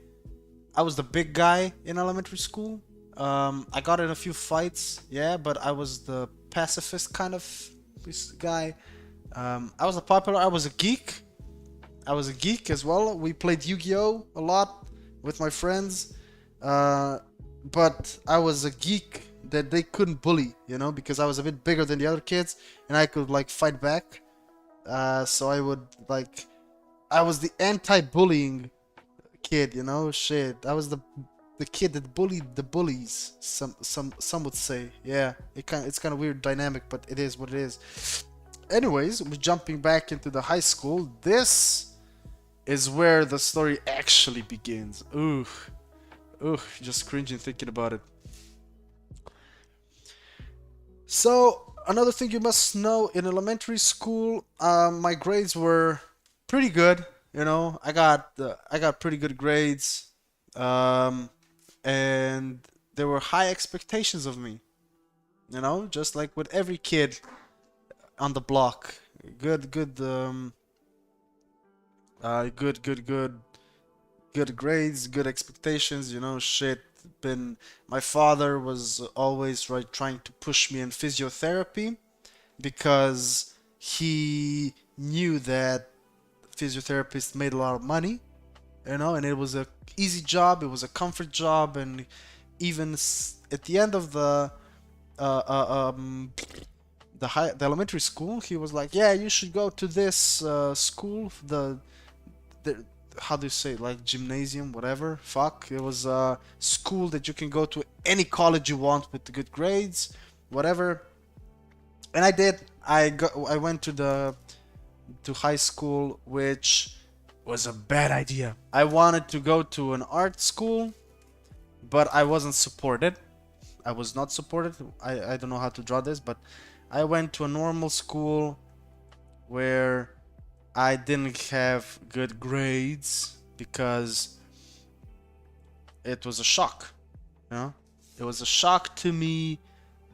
S1: I was the big guy in elementary school. I got in a few fights, yeah, but I was the pacifist kind of this guy. I was a popular. I was a geek. I was a geek as well. We played Yu-Gi-Oh a lot with my friends. Uh, but I was a geek that they couldn't bully, because I was a bit bigger than the other kids and I could like fight back. So I would like, I was the anti-bullying kid, shit. I was the kid that bullied the bullies. Some would say, yeah. It's kind of weird dynamic, but it is what it is. Anyways, we're jumping back into the high school. This is where the story actually begins. Ooh, just cringing thinking about it. So another thing you must know, in elementary school, my grades were pretty good. I got pretty good grades, um, and there were high expectations of me. Just like with every kid on the block. Good grades, good expectations. Shit. Been My father was always right trying to push me in physiotherapy because he knew that physiotherapists made a lot of money, and it was a easy job, it was a comfort job, and even at the end of uh, uh, um, the elementary school, he was like, "Yeah, you should go to this school, the how do you say it, like gymnasium, whatever. Fuck, it was a school that you can go to any college you want with the good grades, whatever." And I did. I went to high school, which was a bad idea. I wanted to go to an art school, but I wasn't supported. I was not supported. I don't know how to draw this, but I went to a normal school where I didn't have good grades because it was a shock. You know, it was a shock to me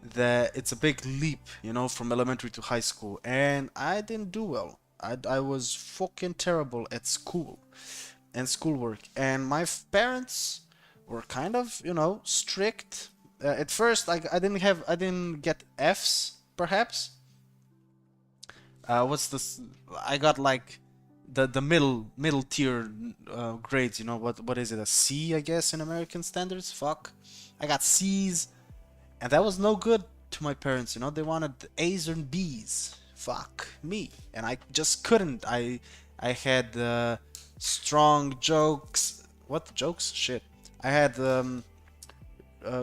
S1: that it's a big leap, from elementary to high school, and I didn't do well. I was fucking terrible at school and schoolwork, and my parents were kind of, strict. At first, I didn't get Fs, perhaps. What's this? I got like the middle tier grades. What is it? A C, I guess, in American standards. Fuck, I got C's, and that was no good to my parents. They wanted A's and B's. Fuck me, and I just couldn't. I had strong jokes. What jokes? Shit. I had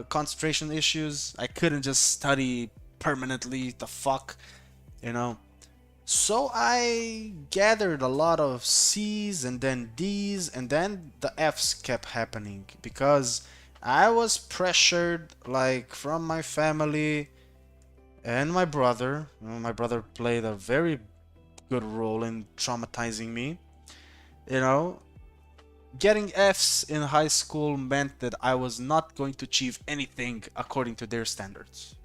S1: concentration issues. I couldn't just study permanently. The fuck, you know. So I gathered a lot of C's and then D's, and then the F's kept happening because I was pressured, like, from my family and my brother. My brother played a very good role in traumatizing me. You know, getting F's in high school meant that I was not going to achieve anything according to their standards.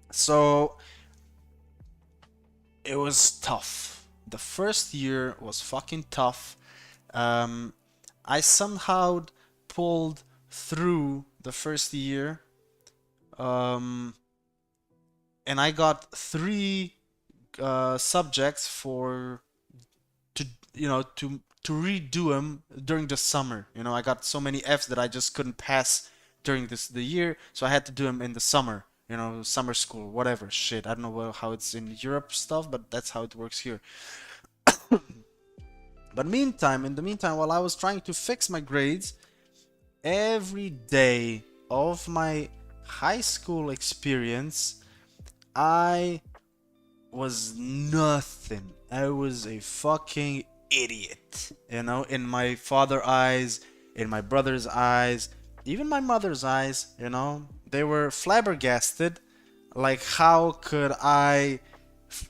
S1: So it was tough. The first year was fucking tough. I somehow pulled through the first year, um, and I got three subjects for to to redo them during the summer. I got so many F's that I just couldn't pass during the year, so I had to do them in the summer. Summer school, whatever shit. I don't know how it's in Europe stuff, but that's how it works here. But in the meantime, while I was trying to fix my grades, every day of my high school experience, I was nothing. I was a fucking idiot. In my father's eyes, in my brother's eyes, even my mother's eyes, they were flabbergasted. Like, how could I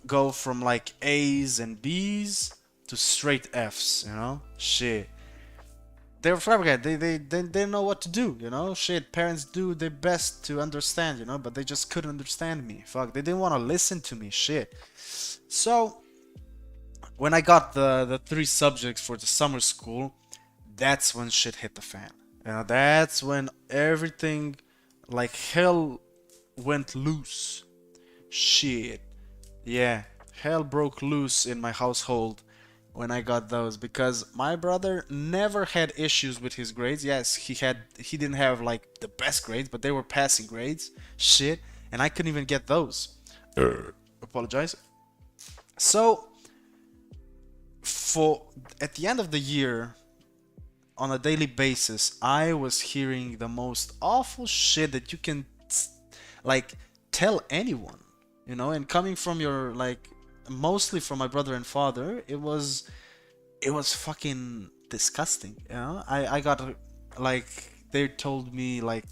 S1: go from like A's and B's to straight F's, you know? Shit. They were flabbergasted. They didn't know what to do, you know? Shit, parents do their best to understand, you know? But they just couldn't understand me. Fuck, they didn't want to listen to me. Shit. So, when I got the three subjects for the summer school, that's when shit hit the fan. You know, that's when everything like hell went loose. Shit. Yeah, hell broke loose in my household when I got those because my brother never had issues with his grades. Yes, he didn't have like the best grades, but they were passing grades. Shit, and I couldn't even get those. Apologize. So, for at the end of the year, on a daily basis, I was hearing the most awful shit that you can like tell anyone, you know, and coming from your like mostly from my brother and father, it was fucking disgusting, you know. I got like they told me like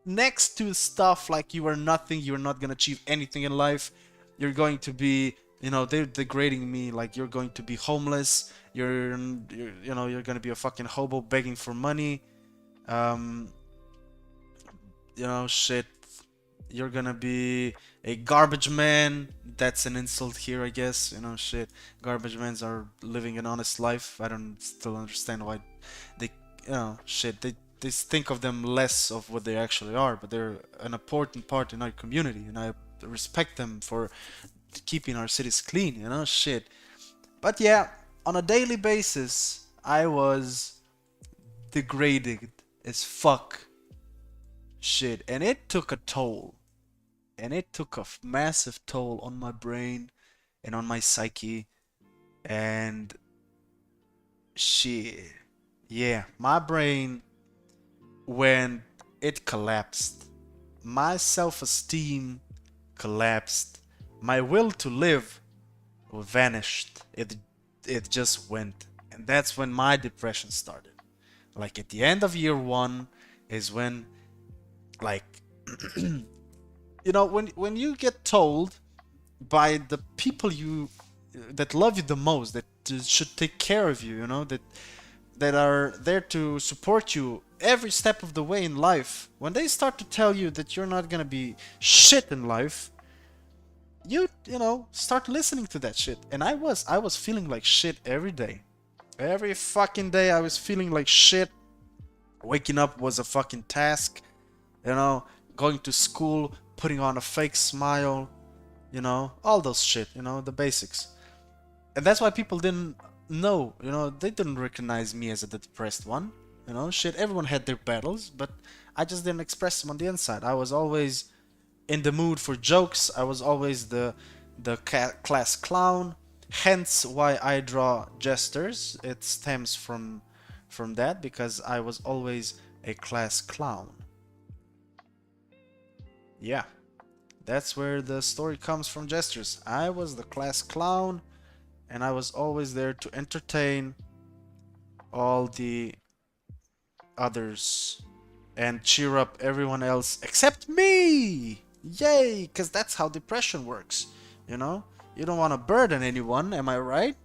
S1: next to stuff like you are nothing, you're not gonna achieve anything in life, you're going to be, you know, they're degrading me like you're going to be homeless, you're you know, you're gonna be a fucking hobo begging for money, um you know, shit, you're gonna be a garbage man. That's an insult here, I guess, you know. Shit, garbage men are living an honest life. I don't still understand why they, you know, shit, they think of them less of what they actually are, but they're an important part in our community, and I respect them for keeping our cities clean, you know. Shit, but yeah, on a daily basis I was degraded as fuck. Shit, and it took a toll, and it took a massive toll on my brain and on my psyche, and shit, yeah, my brain, when it collapsed, my self-esteem collapsed, my will to live vanished. It just went, and that's when my depression started. Like at the end of year one is when, like, you know, when you get told by the people you that love you the most, that should take care of you, you know, that are there to support you every step of the way in life, when they start to tell you that you're not gonna be shit in life, you know, start listening to that shit. And I was feeling like shit every day. Every fucking day I was feeling like shit. Waking up was a fucking task, you know, going to school, putting on a fake smile, you know, all those shit, you know, the basics. And that's why people didn't know, you know, they didn't recognize me as the depressed one, you know, shit, everyone had their battles, but I just didn't express them on the inside. I was always in the mood for jokes, I was always the class clown, hence why I draw gestures. It stems from that, because I was always a class clown. Yeah, that's where the story comes from, gestures. I was the class clown, and I was always there to entertain all the others and cheer up everyone else except me. Yay, because that's how depression works, you know? You don't want to burden anyone, am I right?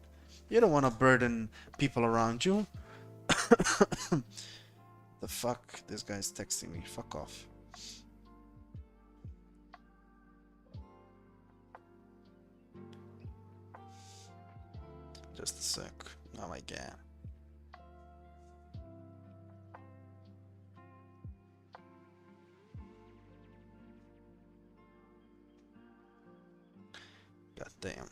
S1: You don't want to burden people around you. The fuck? This guy's texting me. Fuck off. Just a sec. Oh my god. God damn.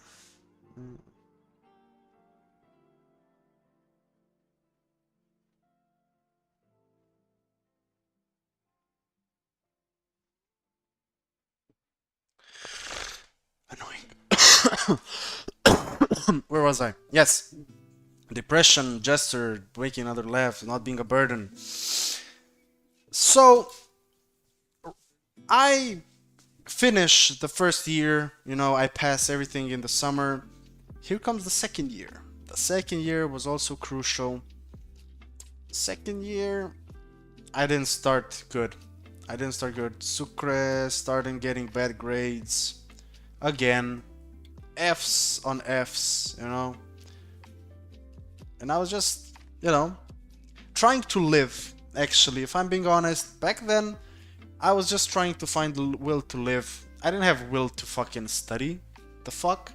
S1: Annoying. Where was I? Yes. Depression, gesture, making other laugh, not being a burden. So, I finish the first year, you know, I pass everything in the summer. Here comes the second year. The second year was also crucial. Second year, I didn't start good. I didn't start good. Sucre, starting getting bad grades. Again. F's on F's, you know. And I was just, you know, trying to live, actually. If I'm being honest, back then, I was just trying to find the will to live. I didn't have will to fucking study. The fuck?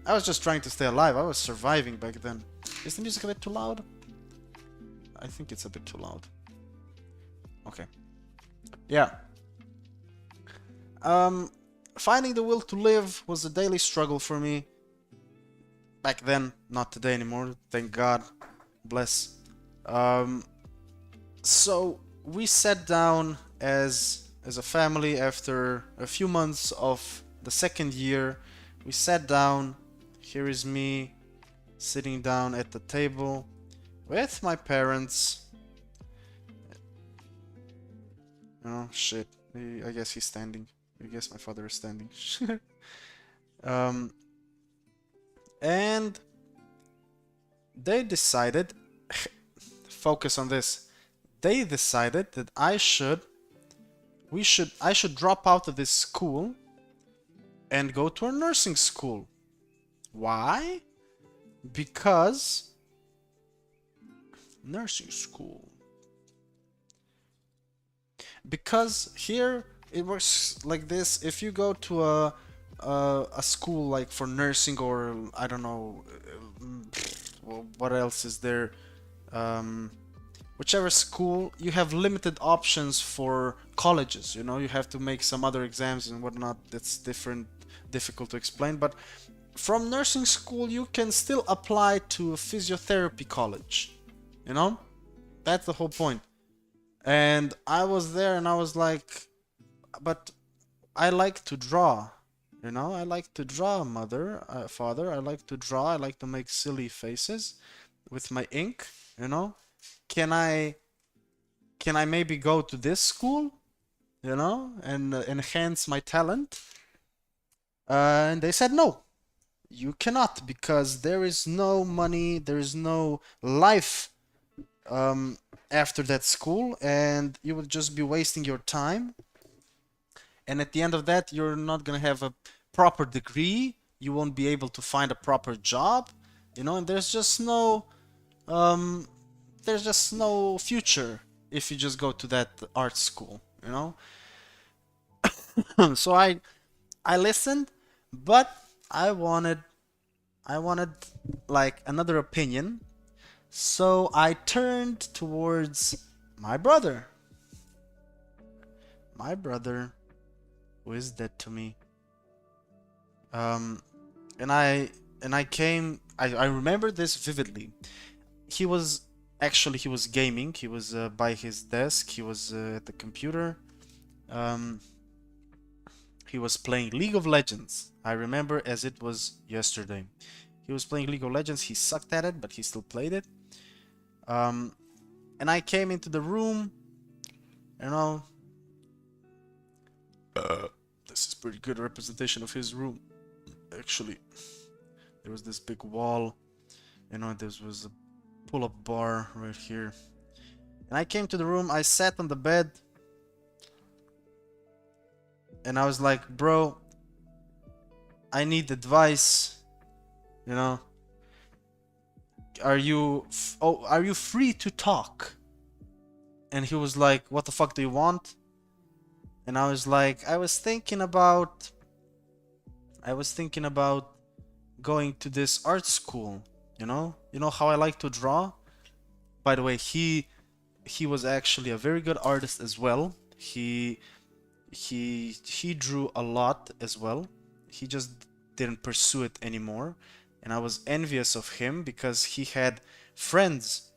S1: I was just trying to stay alive. I was surviving back then. Is the music a bit too loud? I think it's a bit too loud. Okay. Yeah. Finding the will to live was a daily struggle for me. Back then, not today anymore. Thank God. Bless. So we sat down as a family after a few months of the second year. We sat down. Here is me sitting down at the table with my parents. Oh shit. I guess he's standing. I guess my father is standing. And they decided, focus on this. They decided that I should drop out of this school and go to a nursing school. Why? Because nursing school. Because here it works like this. If you go to a school like for nursing, or I don't know, what else is there? Whichever school, you have limited options for colleges. You know, you have to make some other exams and whatnot. That's difficult to explain. But from nursing school, you can still apply to a physiotherapy college. You know, that's the whole point. And I was there, and I was like, but I like to draw. You know, I like to draw, father. I like to draw. I like to make silly faces with my ink. You know, can I maybe go to this school? You know, and enhance my talent? And they said no. You cannot, because there is no money, there is no life after that school, and you would just be wasting your time. And at the end of that, you're not gonna have a proper degree. You won't be able to find a proper job, you know. And there's just no future if you just go to that art school, you know. So I listened, but I wanted like another opinion. So I turned towards my brother. My brother, who is dead to me. And I remember this vividly. He was gaming. He was by his desk. He was at the computer. He was playing League of Legends. I remember as it was yesterday. He was playing League of Legends. He sucked at it, but he still played it. And I came into the room, you know. This is pretty good representation of his room. Actually, there was this big wall, you know. There was a pull-up bar right here. And I came to the room. I sat on the bed, and I was like, "Bro, I need advice. You know, are you free to talk?" And he was like, "What the fuck do you want?" And I was like, I was thinking about going to this art school, you know? You know how I like to draw? By the way, he was actually a very good artist as well. He drew a lot as well. He just didn't pursue it anymore. And I was envious of him because he had friends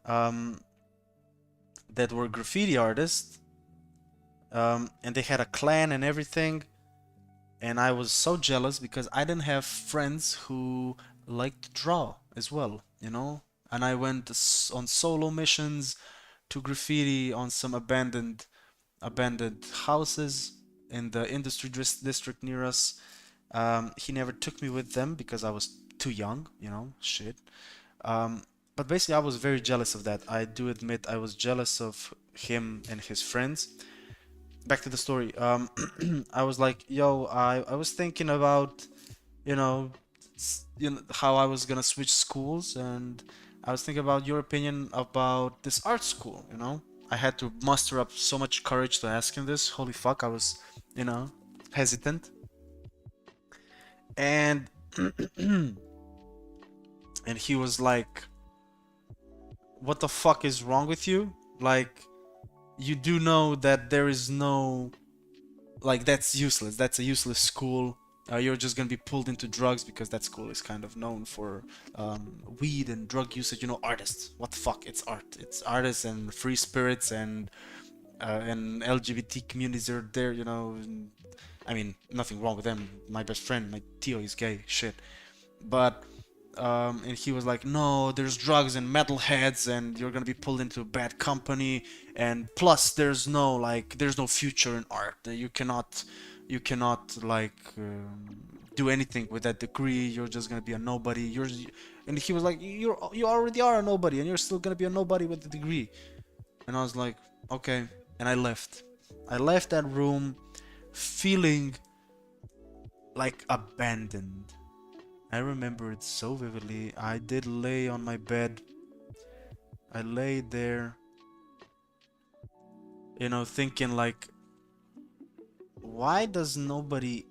S1: that were graffiti artists, and they had a clan and everything. And I was so jealous because I didn't have friends who liked to draw as well, you know? And I went on solo missions to graffiti on some abandoned houses in the industry district near us. He never took me with them because I was too young, you know, shit. But basically, I was very jealous of that. I do admit I was jealous of him and his friends. back to the story. I was like, yo, I was thinking about, you know, how I was gonna switch schools, and I was thinking about your opinion about this art school. I had to muster up so much courage to ask him this. Holy fuck, I was, hesitant, and and he was like, "What the fuck is wrong with you? Like, you do know that there is no, like, that's useless. That's a useless school. You're just gonna be pulled into drugs because that school is kind of known for weed and drug usage. Artists. What the fuck? It's art. It's artists and free spirits and LGBT communities are there. I mean, nothing wrong with them. My best friend, my Tio, is gay. Shit. But and he was like, no, there's drugs and metalheads, and you're gonna be pulled into bad company, and plus there's no future in art. You cannot like do anything with that degree. You're just gonna be a nobody. And he was like, you already are a nobody, and you're still gonna be a nobody with the degree. And I was like, okay, and I left. I left that room feeling like abandoned. I remember it so vividly. I did lay on my bed. I lay there, thinking like, why does nobody,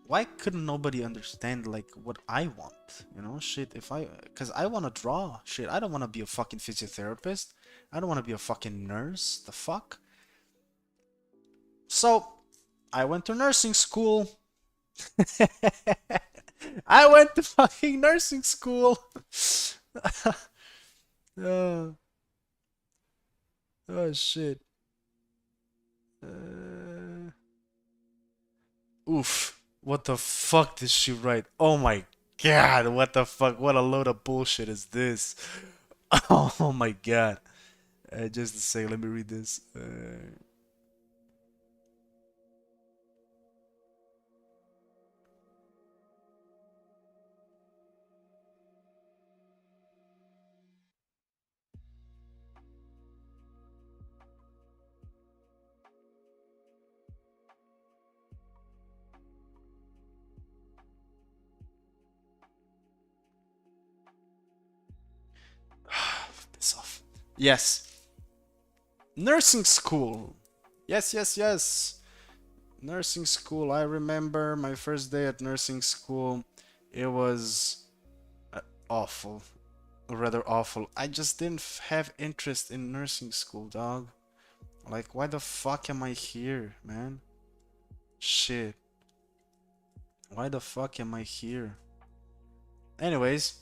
S1: why couldn't nobody understand like what I want? Shit, cause I wanna draw. Shit, I don't wanna be a fucking physiotherapist. I don't wanna be a fucking nurse. The fuck? So, I went to nursing school. I went to fucking nursing school. Oh, oh shit. Uh, Oof. What the fuck did she write? Oh my god, what the fuck? What a load of bullshit is this? Oh my god. Just a second, let me read this. Piss off. Yes. Nursing school. Yes, yes, yes. Nursing school. I remember my first day at nursing school. It was awful. Rather awful. I just didn't have interest in nursing school, dog. Like, why the fuck am I here, man? Shit. Why the fuck am I here? Anyways,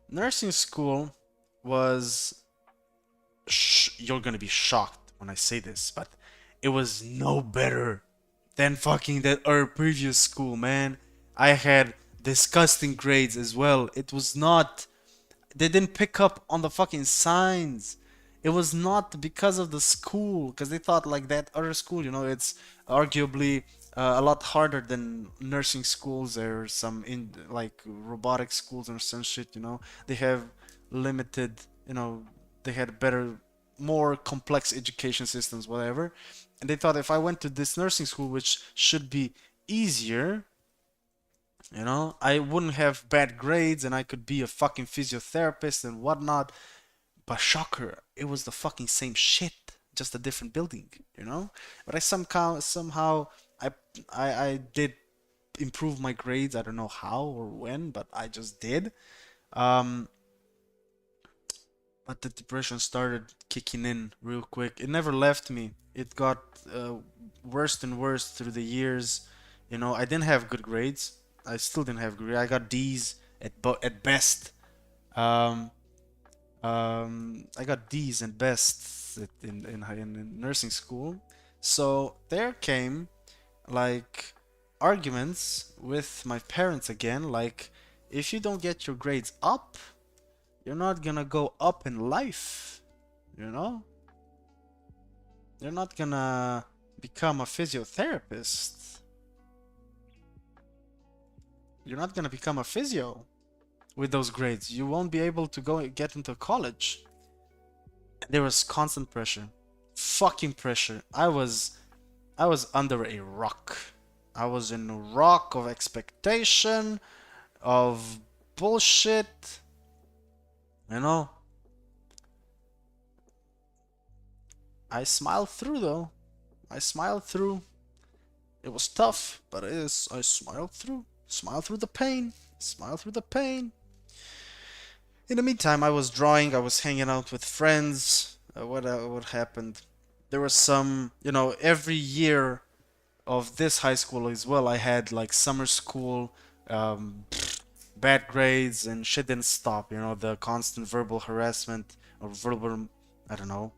S1: nursing school was. You're gonna be shocked when I say this, but it was no better than fucking that our previous school, man. I had disgusting grades as well. It was not. They didn't pick up on the fucking signs. It was not because of the school, because they thought like that other school, it's arguably a lot harder than nursing schools or some in like robotic schools or some shit. They have limited, they had better, more complex education systems, whatever. And they thought if I went to this nursing school, which should be easier, I wouldn't have bad grades and I could be a fucking physiotherapist and whatnot. But shocker, it was the fucking same shit, just a different building, But I somehow I I did improve my grades. I don't know how or when, but I just did. Um, but the depression started kicking in real quick. It never left me. It got worse and worse through the years. I didn't have good grades. I still didn't have good grades. I got D's at best. Um, I got D's and bests in nursing school. So there came like arguments with my parents again. Like, if you don't get your grades up, you're not gonna go up in life. You know, you're not gonna become a physiotherapist. You're not gonna become a physio with those grades. You won't be able to go get into college. There was constant pressure. Fucking pressure. I was I was under a rock. I was in a rock of expectation, of bullshit. You know, I smiled through though. I smiled through. It was tough, but I smiled through. Smiled through the pain. Smiled through the pain. In the meantime, I was drawing. I was hanging out with friends. What happened? There was some, every year of this high school as well, I had like summer school, um, bad grades, and shit didn't stop. The constant verbal harassment or verbal, I don't know,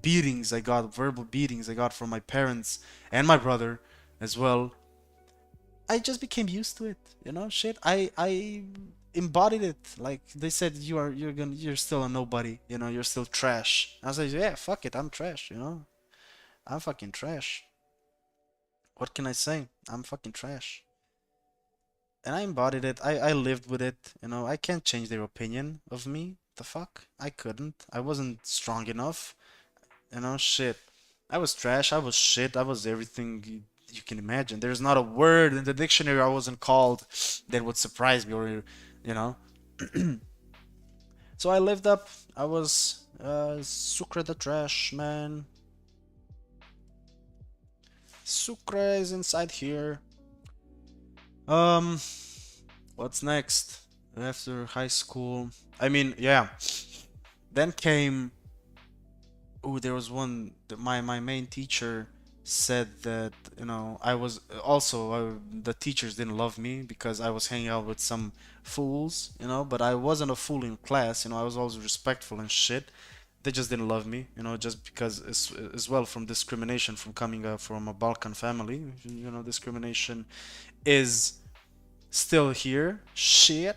S1: beatings I got, verbal beatings I got from my parents and my brother as well. I just became used to it. Shit. I embodied it. Like they said, you're still a nobody. You're still trash. I was like, yeah, fuck it, I'm trash. I'm fucking trash. What can I say? I'm fucking trash. And I embodied it. I lived with it. I can't change their opinion of me. The fuck? I couldn't. I wasn't strong enough. Shit. I was trash. I was shit. I was everything you can imagine. There's not a word in the dictionary I wasn't called that would surprise me or, you know. So I lived up. I was Sucre the trash man. Sucre is inside here. Um, what's next? After high school. I mean, yeah. Then came. Oh, there was one. My main teacher said that I was also the teachers didn't love me because I was hanging out with some fools. But I wasn't a fool in class. I was always respectful and shit. They just didn't love me. Just because as well from discrimination from coming from a Balkan family. Discrimination is still here. Shit.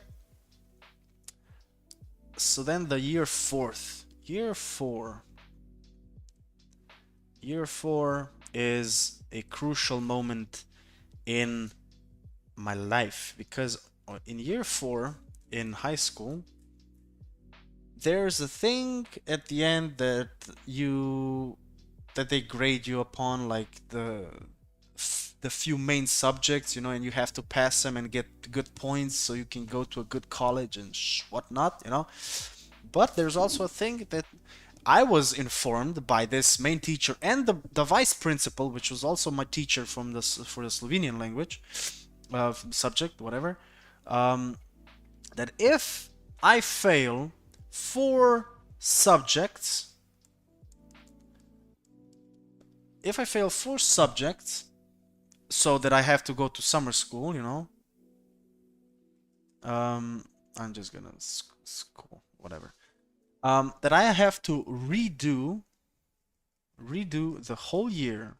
S1: So then the year fourth. Year four is a crucial moment in my life because in year four in high school, there's a thing at the end that they grade you upon, like the few main subjects, and you have to pass them and get good points so you can go to a good college and whatnot. But there's also a thing that I was informed by this main teacher and the vice principal, which was also my teacher for the Slovenian language subject, whatever, that if I fail 4 subjects, so that I have to go to summer school, I'm just gonna school, whatever. That I have to redo the whole year.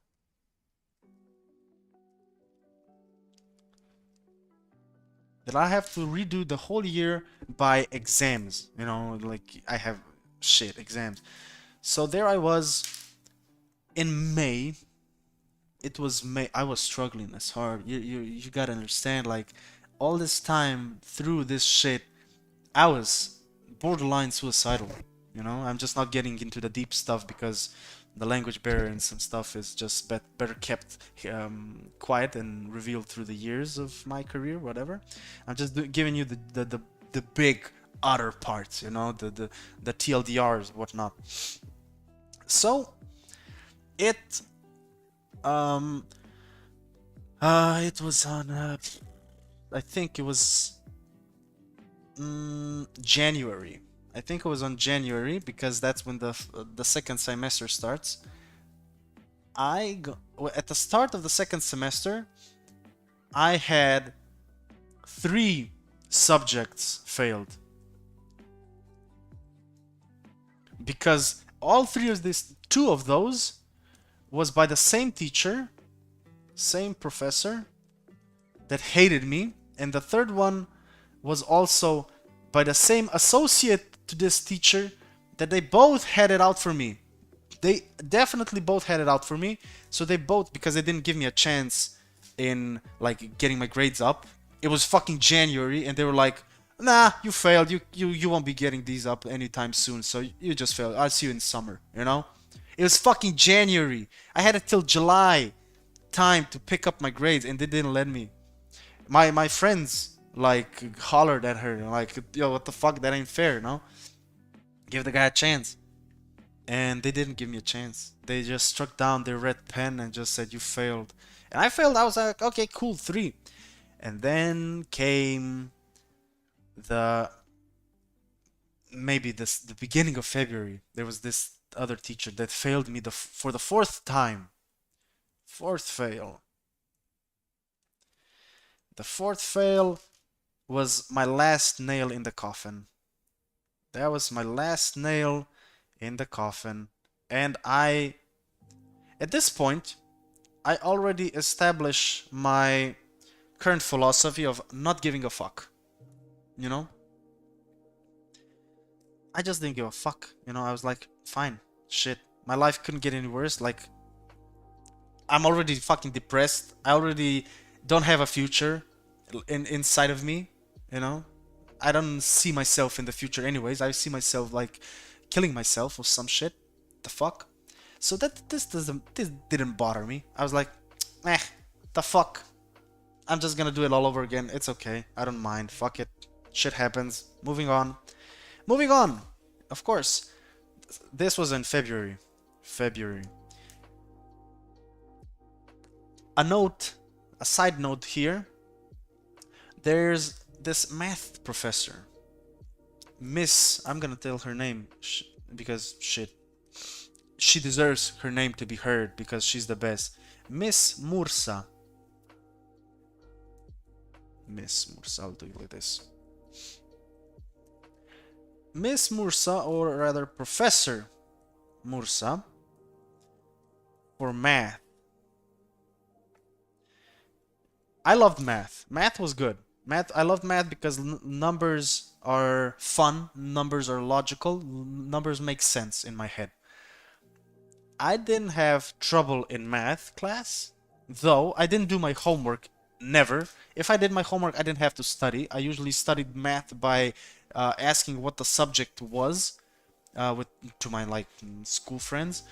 S1: That I have to redo the whole year by exams. Like I have shit exams. So there I was in May. It was May. I was struggling as hard. You gotta understand. Like all this time through this shit, I was borderline suicidal. I'm just not getting into the deep stuff because the language barrier and some stuff is just better kept quiet and revealed through the years of my career, whatever. I'm just giving you the big other parts, the TLDRs, whatnot. So it it was on I think it was January. I think it was on January because that's when the second semester starts. At the start of the second semester, I had 3 subjects failed because all 2 of those was by the same teacher, same professor that hated me, and the third one was also by the same associate to this teacher that they both had it out for me. They definitely both had it out for me. So they both, because they didn't give me a chance in like getting my grades up. It was fucking January and they were like, nah, you failed. You won't be getting these up anytime soon. So you just failed. I'll see you in summer, It was fucking January. I had it till July. time to pick up my grades, and they didn't let me. My friends like hollered at her like, yo, what the fuck, that ain't fair, no? Give the guy a chance. And they didn't give me a chance. They just struck down their red pen and just said, you failed. And I failed. I was like, okay, cool, 3. And then came the maybe the beginning of February. There was this other teacher that failed me for the 4th time. 4th fail. The 4th fail was my last nail in the coffin. That was my last nail in the coffin. And at this point, I already established my current philosophy of not giving a fuck. You know? I just didn't give a fuck. You know, I was like, fine, shit. My life couldn't get any worse. Like, I'm already fucking depressed. I already don't have a future inside of me, you know? I don't see myself in the future anyways. I see myself like killing myself or some shit. The fuck? So this didn't bother me. I was like, eh, the fuck. I'm just gonna do it all over again. It's okay. I don't mind. Fuck it. Shit happens. Moving on. Moving on. Of course. This was in February. A side note here. There's this math professor. Miss, I'm gonna tell her name because shit. She deserves her name to be heard because she's the best. Miss Mursa. Miss Mursa, I'll do it like this. Miss Mursa, or rather Professor Mursa, for math. I loved math. Math was good. I loved math because numbers are fun, numbers are logical, numbers make sense in my head. I didn't have trouble in math class, though I didn't do my homework, never. If I did my homework, I didn't have to study. I usually studied math by asking what the subject was to my like school friends.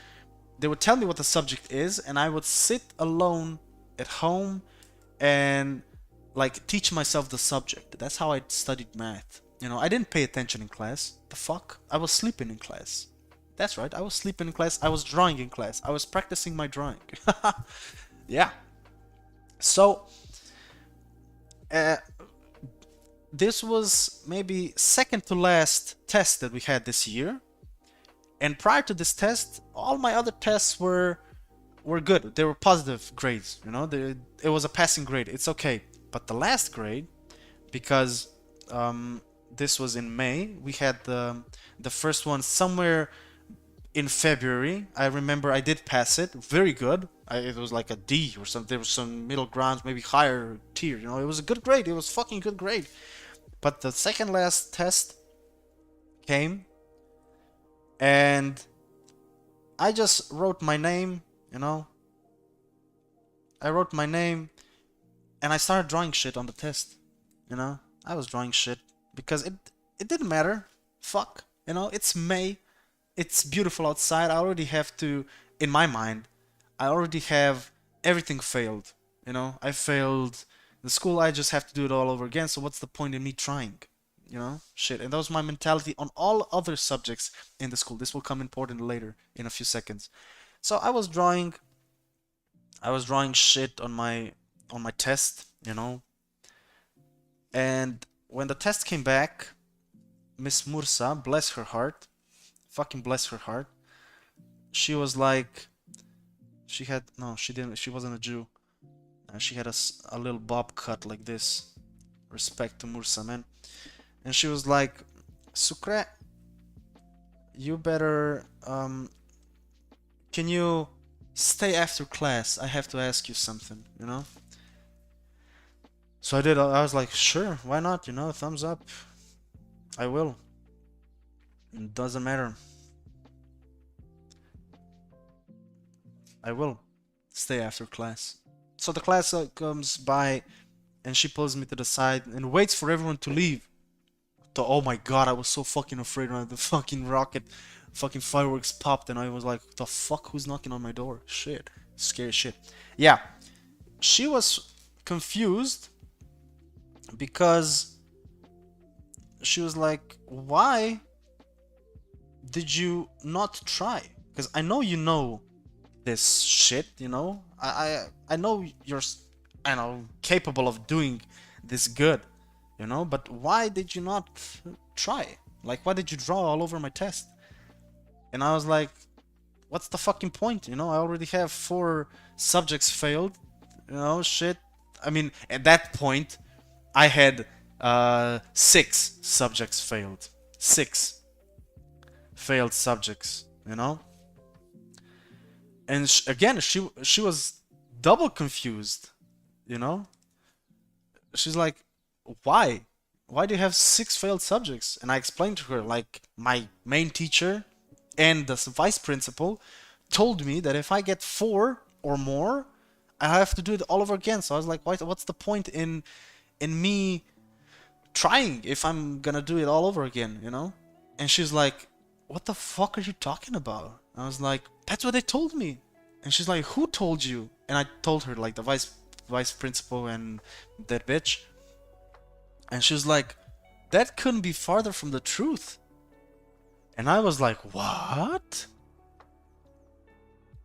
S1: They would tell me what the subject is, and I would sit alone at home and like teach myself the subject. That's how I studied math. You know, I didn't pay attention in class. The fuck? I was sleeping in class. That's right, I was sleeping in class. I was drawing in class. I was practicing my drawing. Yeah. So, this was maybe second to last test that we had this year. And prior to this test, all my other tests were good. They were positive grades, you know. It was a passing grade. It's okay. But the last grade, because this was in May, we had the first one somewhere in February. I remember I did pass it. Very good. It was like a D or something. There was some middle grounds, maybe higher tier. You know, it was a good grade. It was fucking good grade. But the second last test came, and I just wrote my name. You know, I wrote my name, and I started drawing shit on the test. You know, I was drawing shit because it didn't matter. Fuck. You know, it's May. It's beautiful outside. I already have to, in my mind, I already have everything failed. You know, I failed the school. I just have to do it all over again. So what's the point in me trying? You know, shit. And that was my mentality on all other subjects in the school. This will come important later in a few seconds. So I was drawing shit on my test, you know. And when the test came back, Miss Mursa, bless her heart, fucking bless her heart, she was like, she wasn't a Jew. She had a little bob cut like this. Respect to Mursa, man. And she was like, Sucre, you better, can you stay after class? I have to ask you something, you know? So I did. I was like, sure, why not? You know, thumbs up. I will. It doesn't matter. I will stay after class. So the class comes by, and she pulls me to the side and waits for everyone to leave. Oh my god, I was so fucking afraid when the fucking fucking fireworks popped, and I was like, the fuck, who's knocking on my door? Shit. Scary shit. Yeah. she was confused because she was like, why did you not try? Because I know you know this shit, you know. I know you're, I know, capable of doing this good, you know. But why did you not try? Like, why did you draw all over my test? And I was like, what's the fucking point? You know, I already have 4 subjects failed. You know, shit. I mean, at that point, I had 6 subjects failed. 6 failed subjects. You know, and again, she was double confused. You know, she's like, why? Why do you have 6 failed subjects? And I explained to her, like, my main teacher and the vice principal told me that if I get 4 or more, I have to do it all over again. So I was like, what's the point in me trying if I'm gonna do it all over again, you know? And she's like, what the fuck are you talking about? I was like, that's what they told me. And she's like, who told you? And I told her, like, the vice principal and that bitch. And she was like, that couldn't be farther from the truth. And I was like, what?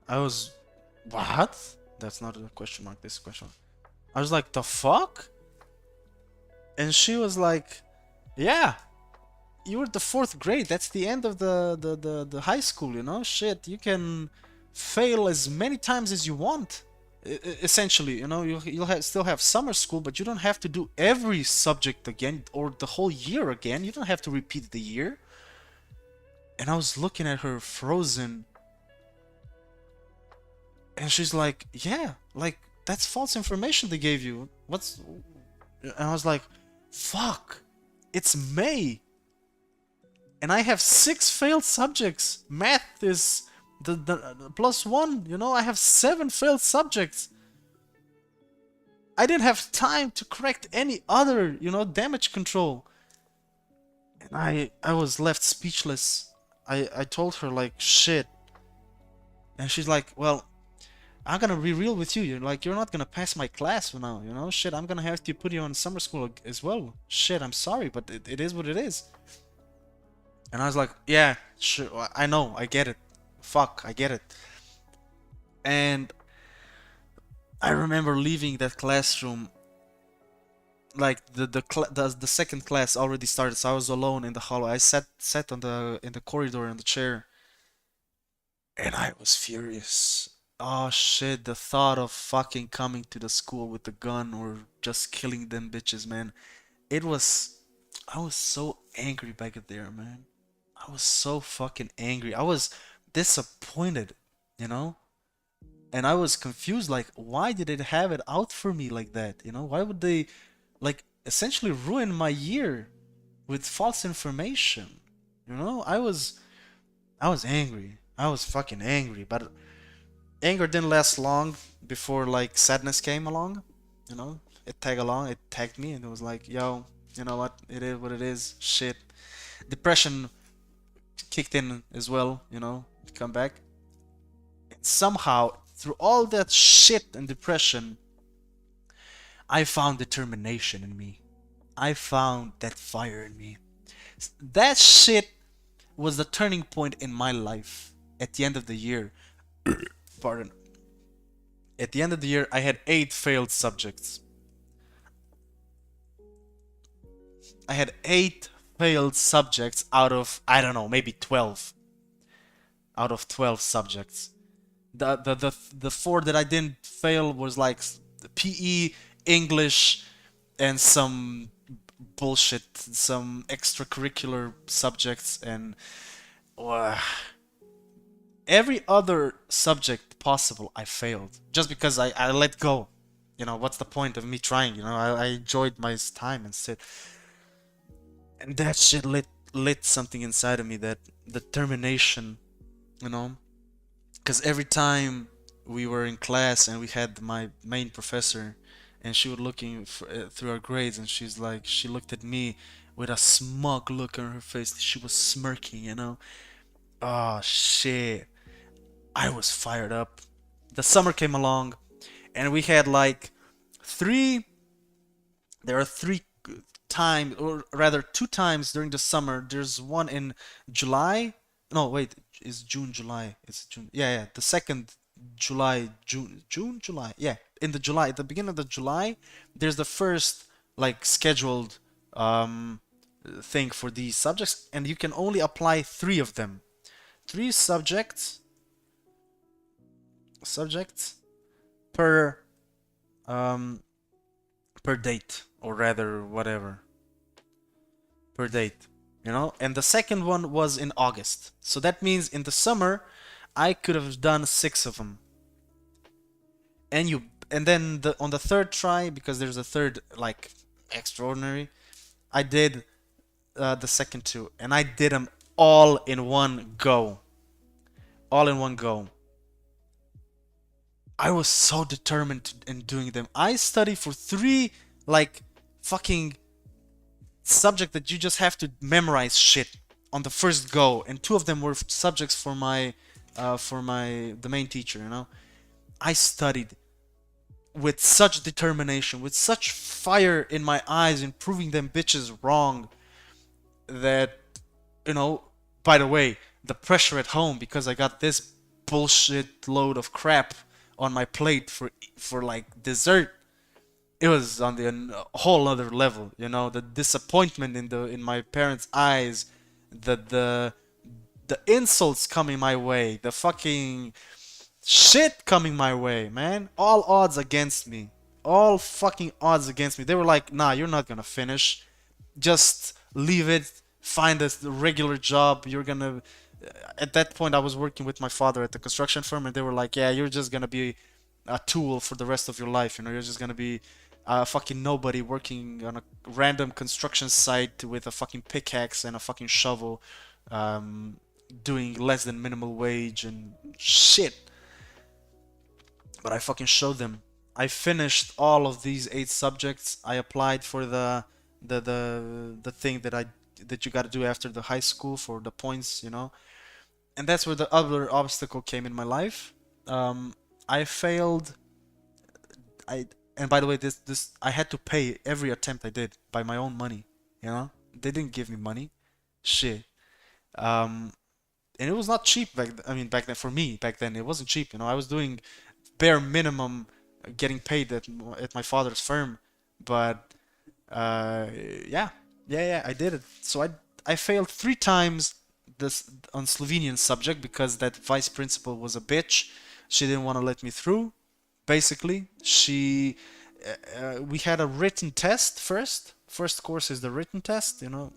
S1: I was, what? That's not a question mark, this is a question mark. I was like, the fuck? And she was like, yeah, you were the 4th grade. That's the end of the high school, you know? Shit, you can fail as many times as you want. Essentially, you know, still have summer school, but you don't have to do every subject again or the whole year again. You don't have to repeat the year. And I was looking at her frozen. And she's like, yeah, like, that's false information they gave you. What's... And I was like, fuck, it's May. And I have 6 failed subjects. Math is the +1, you know, I have 7 failed subjects. I didn't have time to correct any other, you know, damage control. And I was left speechless. I told her, like, shit. And she's like, well, I'm gonna be real with you. You're not gonna pass my class for now, you know? Shit, I'm gonna have to put you on summer school as well. Shit, I'm sorry, but it is what it is. And I was like, yeah, sure, I know, I get it. Fuck, I get it. And I remember leaving that classroom, like the second class already started, so I was alone in the hallway. I sat on the in the corridor in the chair, and I was furious. Oh shit, the thought of fucking coming to the school with the gun or just killing them bitches, man. It was, I was so angry back there, man. I was so fucking angry. I was disappointed, you know? And I was confused, like, why did it have it out for me like that? You know, why would they, like, essentially ruin my year with false information? You know, I was angry. I was fucking angry, but anger didn't last long before, like, sadness came along. You know, it tagged me, and it was like, yo, you know what? It is what it is. Shit. Depression kicked in as well, you know, to come back. And somehow, through all that shit and depression, I found determination in me. I found that fire in me. That shit was the turning point in my life at the end of the year. Pardon. At the end of the year, I had 8 failed subjects. I had 8 failed subjects out of, I don't know, maybe 12. Out of 12 subjects. The 4 that I didn't fail was like PE, English, and some bullshit, some extracurricular subjects, and uh, every other subject possible I failed just because I let go. You know, what's the point of me trying? You know, I enjoyed my time and sit. And that shit lit something inside of me, that determination, you know. Because every time we were in class and we had my main professor, and she was looking through our grades, and she looked at me with a smug look on her face. She was smirking, you know. Oh shit, I was fired up. The summer came along, And we had like three. There are three times, or rather two times during the summer. There's one in July. No, wait, it's June, July. It's June. Yeah, yeah. The second July, June, July. Yeah, in the July, at the beginning of the July, there's the first like scheduled um thing for these subjects, and you can only apply three of them. Three subjects per um per date, or rather whatever, per date, you know. And the second one was in August, so that means in the summer I could have done six of them. And then on the third try, because there's a third like extraordinary, I did the second two, and I did them all in one go. All in one go. I was so determined in doing them. I studied for three like fucking subject that you just have to memorize shit on the first go, and two of them were subjects for my the main teacher. You know, I studied with such determination, with such fire in my eyes, in proving them bitches wrong, that, you know. By the way, the pressure at home because I got this bullshit load of crap on my plate for like dessert, it was on the a whole other level. You know, the disappointment in my parents' eyes, the the insults coming my way, the fucking shit coming my way, man. All odds against me. All fucking odds against me. They were like, nah, you're not gonna finish. Just leave it. Find a regular job. You're gonna. At that point, I was working with my father at the construction firm, and they were like, yeah, you're just gonna be a tool for the rest of your life. You know, you're just gonna be a fucking nobody working on a random construction site with a fucking pickaxe and a fucking shovel, um, doing less than minimal wage and shit. But I fucking showed them. I finished all of these eight subjects. I applied for the thing that you got to do after the high school for the points, you know. And that's where the other obstacle came in my life. I failed. I and by the way, this I had to pay every attempt I did by my own money. You know, they didn't give me money. Shit. Um, and it was not cheap I mean, back then for me. Back then, it wasn't cheap. You know, I was doing bare minimum, getting paid at my father's firm, but yeah, yeah, I did it. So I failed three times this on Slovenian subject because that vice principal was a bitch. She didn't want to let me through. Basically, we had a written test first. First course is the written test. You know,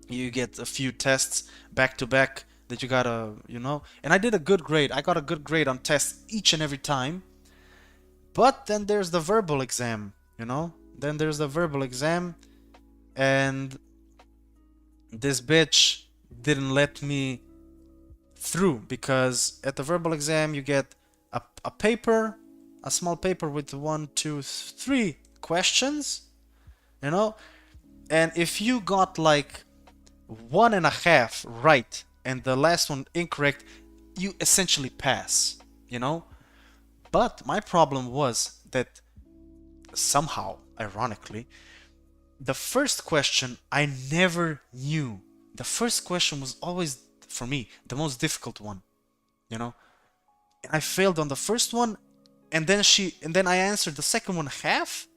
S1: you get a few tests back to back that you gotta, you know. And I did a good grade. I got a good grade on tests each and every time. But then there's the verbal exam, you know. Then there's the verbal exam, and this bitch didn't let me through because at the verbal exam you get a paper, a small paper with one, two, three questions, you know, and if you got like one and a half right and the last one incorrect, you essentially pass, you know. But my problem was that somehow, ironically, the first question I never knew. The first question was always, for me, the most difficult one, you know. And I failed on the first one, and then I answered the second one half,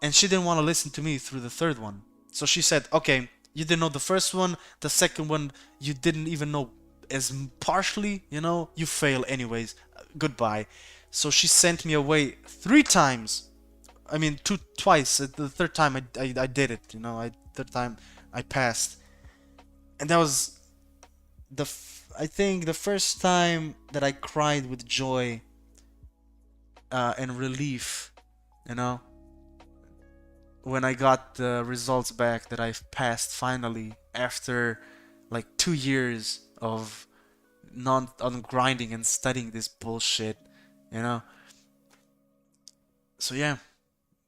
S1: and she didn't want to listen to me through the third one. So she said, "Okay, you didn't know the first one, the second one you didn't even know as partially, you know, you fail anyways. Goodbye." So she sent me away three times. I mean, twice. The third time I did it, you know. Third time I passed, and that was I think the first time that I cried with joy and relief, you know, when I got the results back that I've passed finally after like 2 years of non on grinding and studying this bullshit, you know. So yeah,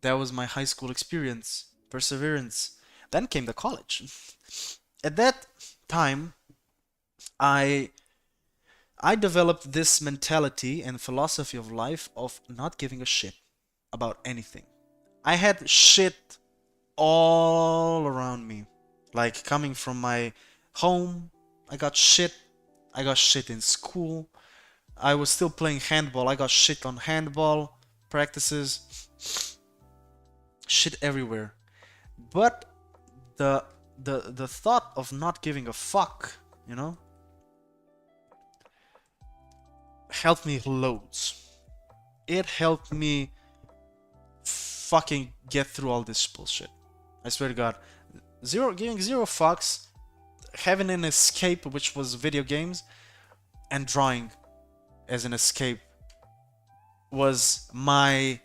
S1: that was my high school experience, perseverance. Then came the college. At that time, I I developed this mentality and philosophy of life of not giving a shit about anything. I had shit all around me. Like coming from my home, I got shit. I got shit in school. I was still playing handball. I got shit on handball practices. Shit everywhere. But the the thought of not giving a fuck, you know, helped me loads. It helped me fucking get through all this bullshit. I swear to God. Giving zero fucks, having an escape, which was video games, and drawing as an escape was my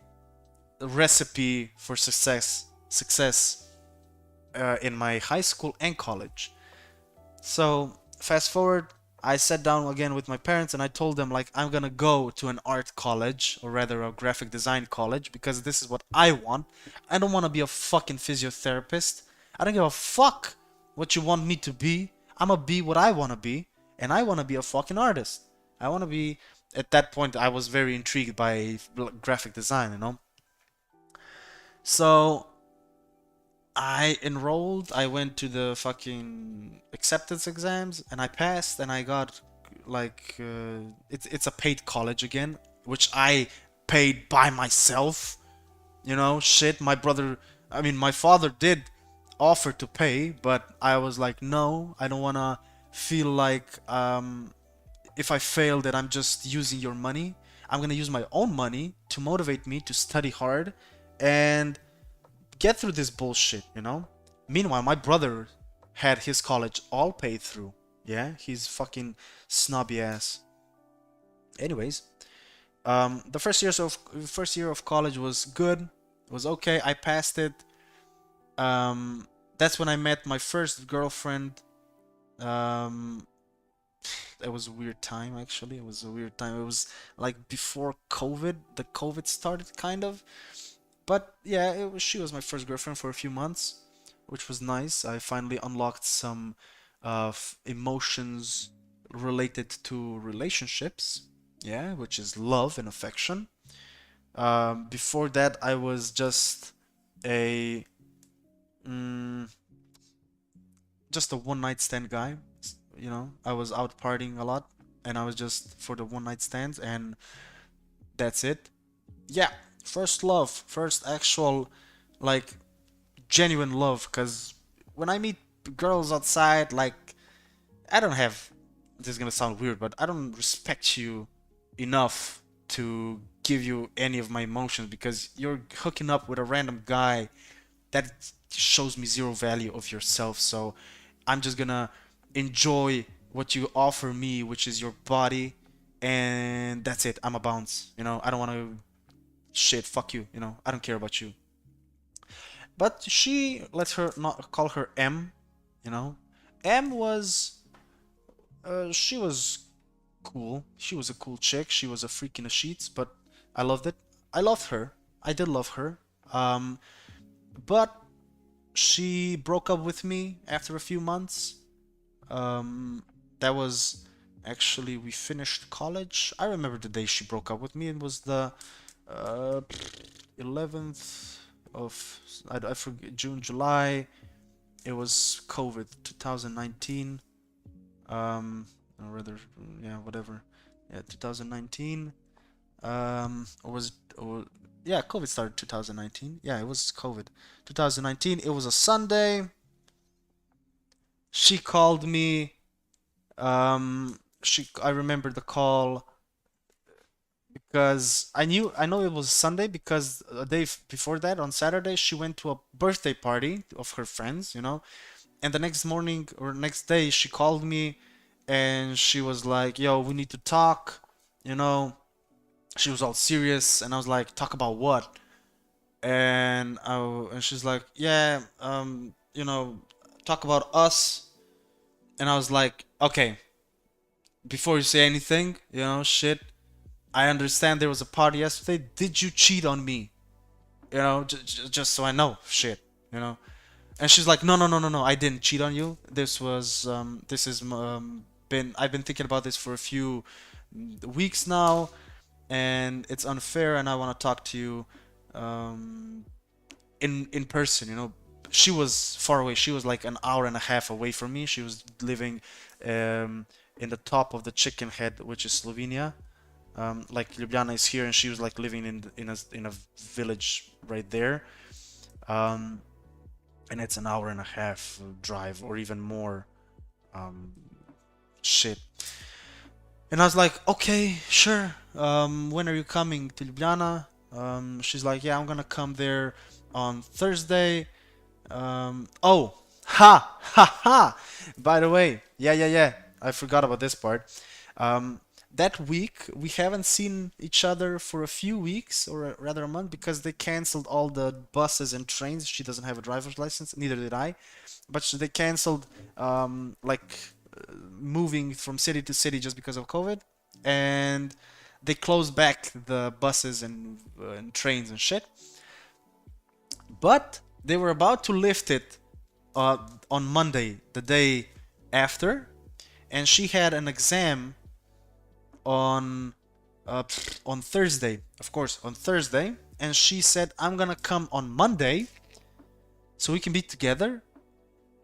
S1: recipe for success in my high school and college. So fast forward, I sat down again with my parents and I told them like I'm gonna go to an art college, or rather a graphic design college, because this is what I want. I don't want to be a fucking physiotherapist. I don't give a fuck what you want me to be. I'm gonna be what I want to be, and I want to be a fucking artist. I want to be. At that point, I was very intrigued by graphic design, you know. So I enrolled, I went to the fucking acceptance exams, and I passed, and I got like it's a paid college again, which I paid by myself. You know, shit. My brother, I mean, my father did offer to pay, but I was like, no, I don't wanna feel like if I fail that I'm just using your money. I'm gonna use my own money to motivate me to study hard and get through this bullshit, you know? Meanwhile, my brother had his college all paid through. Yeah, he's fucking snobby ass. Anyways, the first year of college was good. It was okay. I passed it. That's when I met my first girlfriend. Um, it was a weird time actually. It was a weird time. It was like before COVID. The COVID started kind of. But yeah, she was my first girlfriend for a few months, which was nice. I finally unlocked some emotions related to relationships. Yeah, which is love and affection. Before that, I was just a mm, just a one night stand guy. You know, I was out partying a lot, and I was just for the one night stands, and that's it. Yeah, first love, first actual, like, genuine love. Because when I meet girls outside, like, I don't have. This is gonna sound weird, but I don't respect you enough to give you any of my emotions because you're hooking up with a random guy that shows me zero value of yourself. So I'm just gonna enjoy what you offer me, which is your body, and that's it. I'm a bounce. You know, I don't want to shit. Fuck you. You know, I don't care about you. But she lets her not call her M. You know, M was she was cool. She was a cool chick. She was a freak in the sheets, but I loved it. I loved her. I did love her. Um, but she broke up with me after a few months. That was actually we finished college. I remember the day she broke up with me. It was the uh, 11th of I forget June, July. It was COVID 2019. Or rather, yeah, whatever. Yeah, 2019. Or was it, or yeah, COVID started 2019. Yeah, it was COVID 2019. It was a Sunday. She called me. I remember the call because I know it was Sunday because a day before that on Saturday she went to a birthday party of her friends, you know, and the next morning or next day she called me and she was like, "Yo, we need to talk," you know. She was all serious and I was like, "Talk about what?" And she's like, "Yeah, you know, talk about us." And I was like, "Okay, before you say anything, you know, shit, I understand there was a party yesterday. Did you cheat on me? You know, just so I know, shit, you know." And she's like, "No, no, no, no, no. I didn't cheat on you. This is I've been thinking about this for a few weeks now, and it's unfair, and I want to talk to you um, in person. You know, she was far away. She was like an hour and a half away from me. She was living um, in the top of the chicken head, which is Slovenia. Like Ljubljana is here, and she was like living in a village right there. Um, and it's an hour and a half drive, or even more. Um, shit. And I was like, okay, sure. When are you coming to Ljubljana? She's like, yeah, I'm gonna come there on Thursday. Oh, ha. By the way, yeah. I forgot about this part. Um, that week we haven't seen each other for a few weeks, or rather a month, because they canceled all the buses and trains. She doesn't have a driver's license, neither did I. But they canceled like moving from city to city just because of COVID, and they closed back the buses and trains and shit. But they were about to lift it on Monday, the day after, and she had an exam on on Thursday, of course, on Thursday, and she said, "I'm gonna come on Monday, so we can be together."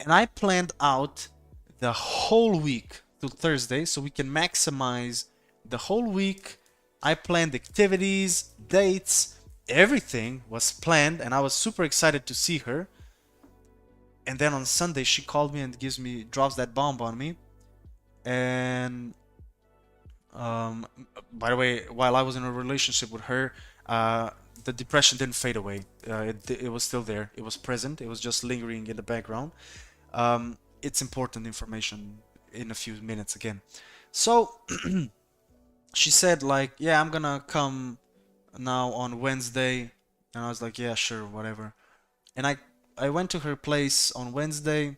S1: And I planned out the whole week to Thursday, so we can maximize the whole week. I planned activities, dates, everything was planned, and I was super excited to see her. And then on Sunday, she called me and drops that bomb on me. And um, by the way, while I was in a relationship with her, the depression didn't fade away. It was still there. It was present. It was just lingering in the background. It's important information in a few minutes again. So she said like, yeah, I'm gonna come now on Wednesday, and I was like, yeah, sure, whatever. And I went to her place on Wednesday,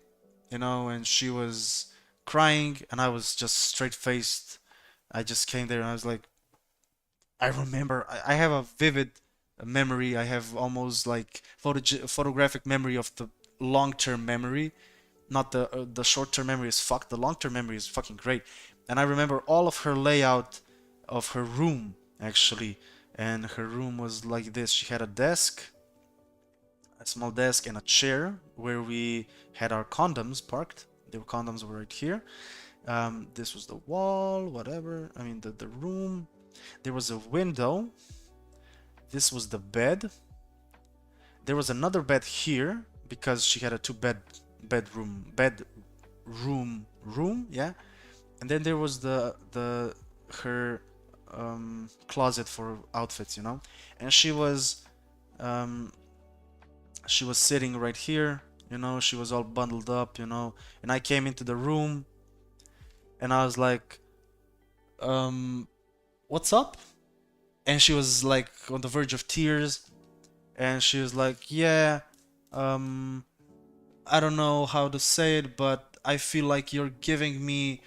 S1: you know, and she was crying, and I was just straight faced. I just came there and I was like, I remember, I have a vivid memory. I have almost like photographic memory of the long-term memory. Not the short-term memory is fucked. The long-term memory is fucking great. And I remember all of her layout of her room actually. And her room was like this. She had a desk, a small desk, and a chair where we had our condoms parked. The condoms were right here. This was the wall, whatever. I mean, the room. There was a window. This was the bed. There was another bed here because she had a room, yeah. And then there was her closet for outfits, you know. And she was sitting right here, you know. She was all bundled up, you know. And I came into the room, and I was like, what's up? And she was like on the verge of tears, and she was like, yeah, I don't know how to say it, but I feel like you're giving me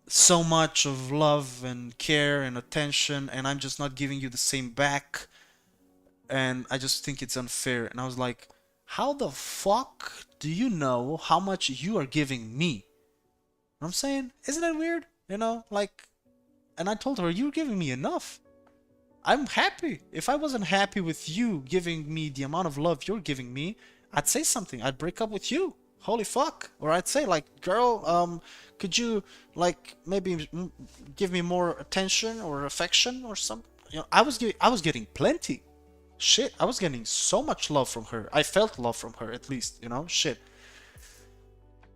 S1: so much of love and care and attention, and I'm just not giving you the same back, and I just think it's unfair. And I was like, how the fuck do you know how much you are giving me? You know what I'm saying? Isn't that weird? You know, like, and I told her, you're giving me enough. I'm happy. If I wasn't happy with you giving me the amount of love you're giving me, I'd say something. I'd break up with you. Holy fuck. Or I'd say like, girl, could you like maybe give me more attention or affection or something? You know, I was getting plenty. Shit, I was getting so much love from her. I felt love from her at least, you know? Shit.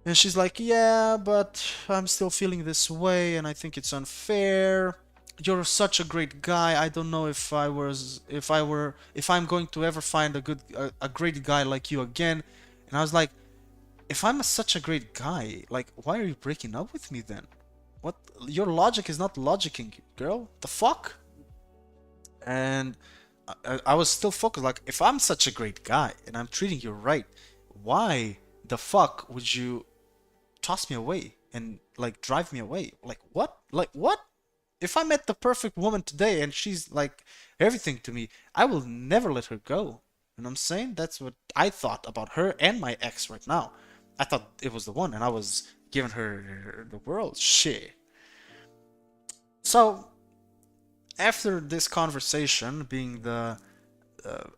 S1: And she's like, yeah, but I'm still feeling this way and I think it's unfair. You're such a great guy. I don't know if I'm going to ever find a great guy like you again. And I was like, if I'm such a great guy, like, why are you breaking up with me then? What? Your logic is not logicking, girl. The fuck? And I was still focused. Like, if I'm such a great guy and I'm treating you right, why the fuck would you toss me away and like drive me away? Like what? Like what? If I met the perfect woman today and she's like everything to me, I will never let her go. You know what I'm saying? That's what I thought about her and my ex right now. I thought it was the one, and I was giving her the world. Shit. So after this conversation, being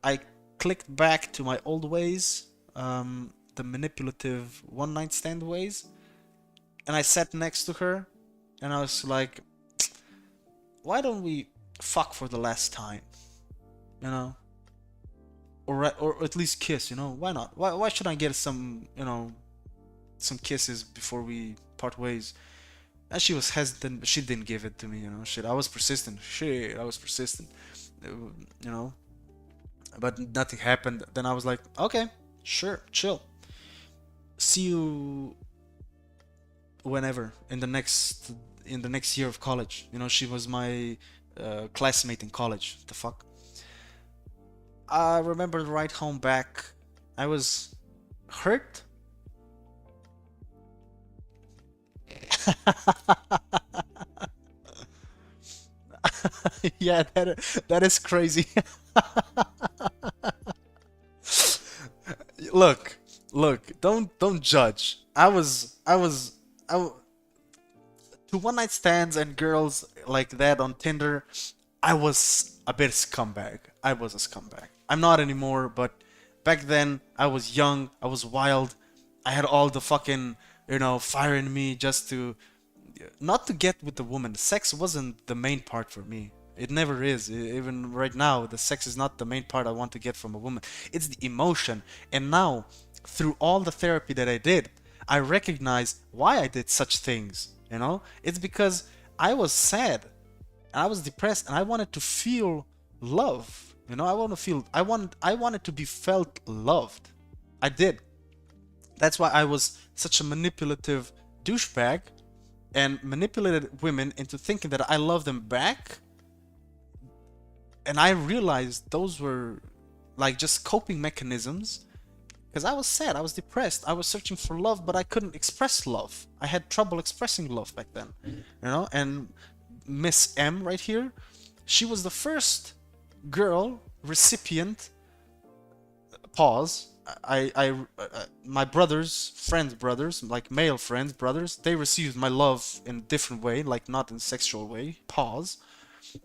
S1: I clicked back to my old ways, the manipulative one night stand ways, and I sat next to her, and I was like, why don't we fuck for the last time, you know? Or at least kiss, you know? Why not? Why should I get some, some kisses before we part ways? And she was hesitant, but she didn't give it to me, you know? Shit, I was persistent. Shit, I was persistent. You know? But nothing happened. Then I was like, okay, sure, chill. See you whenever in the next year of college. You know, she was my classmate in college. The fuck. I remember the ride home back. I was hurt. Yeah, that is crazy. Look, look, don't judge. I was to one night stands and girls like that on Tinder. I was a bit scumbag. I was a scumbag. I'm not anymore, but back then I was young, I was wild. I had all the fucking, fire in me just to not to get with the woman. Sex wasn't the main part for me. It never is. Even right now, the sex is not the main part I want to get from a woman. It's the emotion. And now, through all the therapy that I did, I recognize why I did such things. It's because I was sad and I was depressed and I wanted to feel love. I wanted to be felt loved. I did. That's why I was such a manipulative douchebag and manipulated women into thinking that I love them back. And I realized those were like just coping mechanisms because I was sad, I was depressed, I was searching for love, but I couldn't express love. I had trouble expressing love back then, And Miss M right here, she was the first girl recipient. Pause. My brothers, like male friends, brothers, they received my love in a different way, like not in a sexual way. Pause.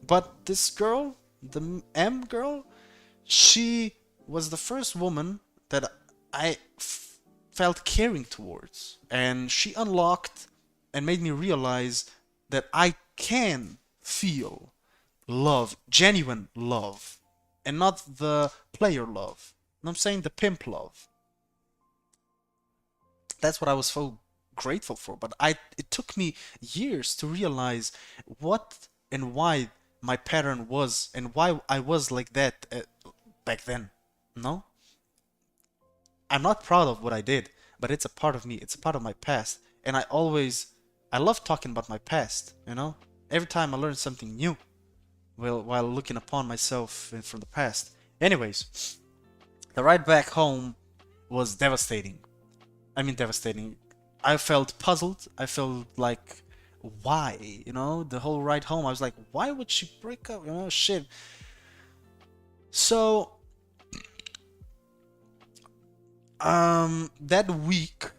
S1: But this girl, the M girl, she was the first woman that felt caring towards. And she unlocked and made me realize that I can feel love, genuine love, and not the player love. And I'm saying the pimp love. That's what I was so grateful for. But it took me years to realize what and why my pattern was and why I was like that back then. No? I'm not proud of what I did, but it's a part of me. It's a part of my past. And I love talking about my past. Every time I learn something new while looking upon myself from the past. Anyways, the ride back home was devastating. I mean, devastating. I felt puzzled. I felt like, why? The whole ride home, I was like, why would she break up? Shit. So, that week,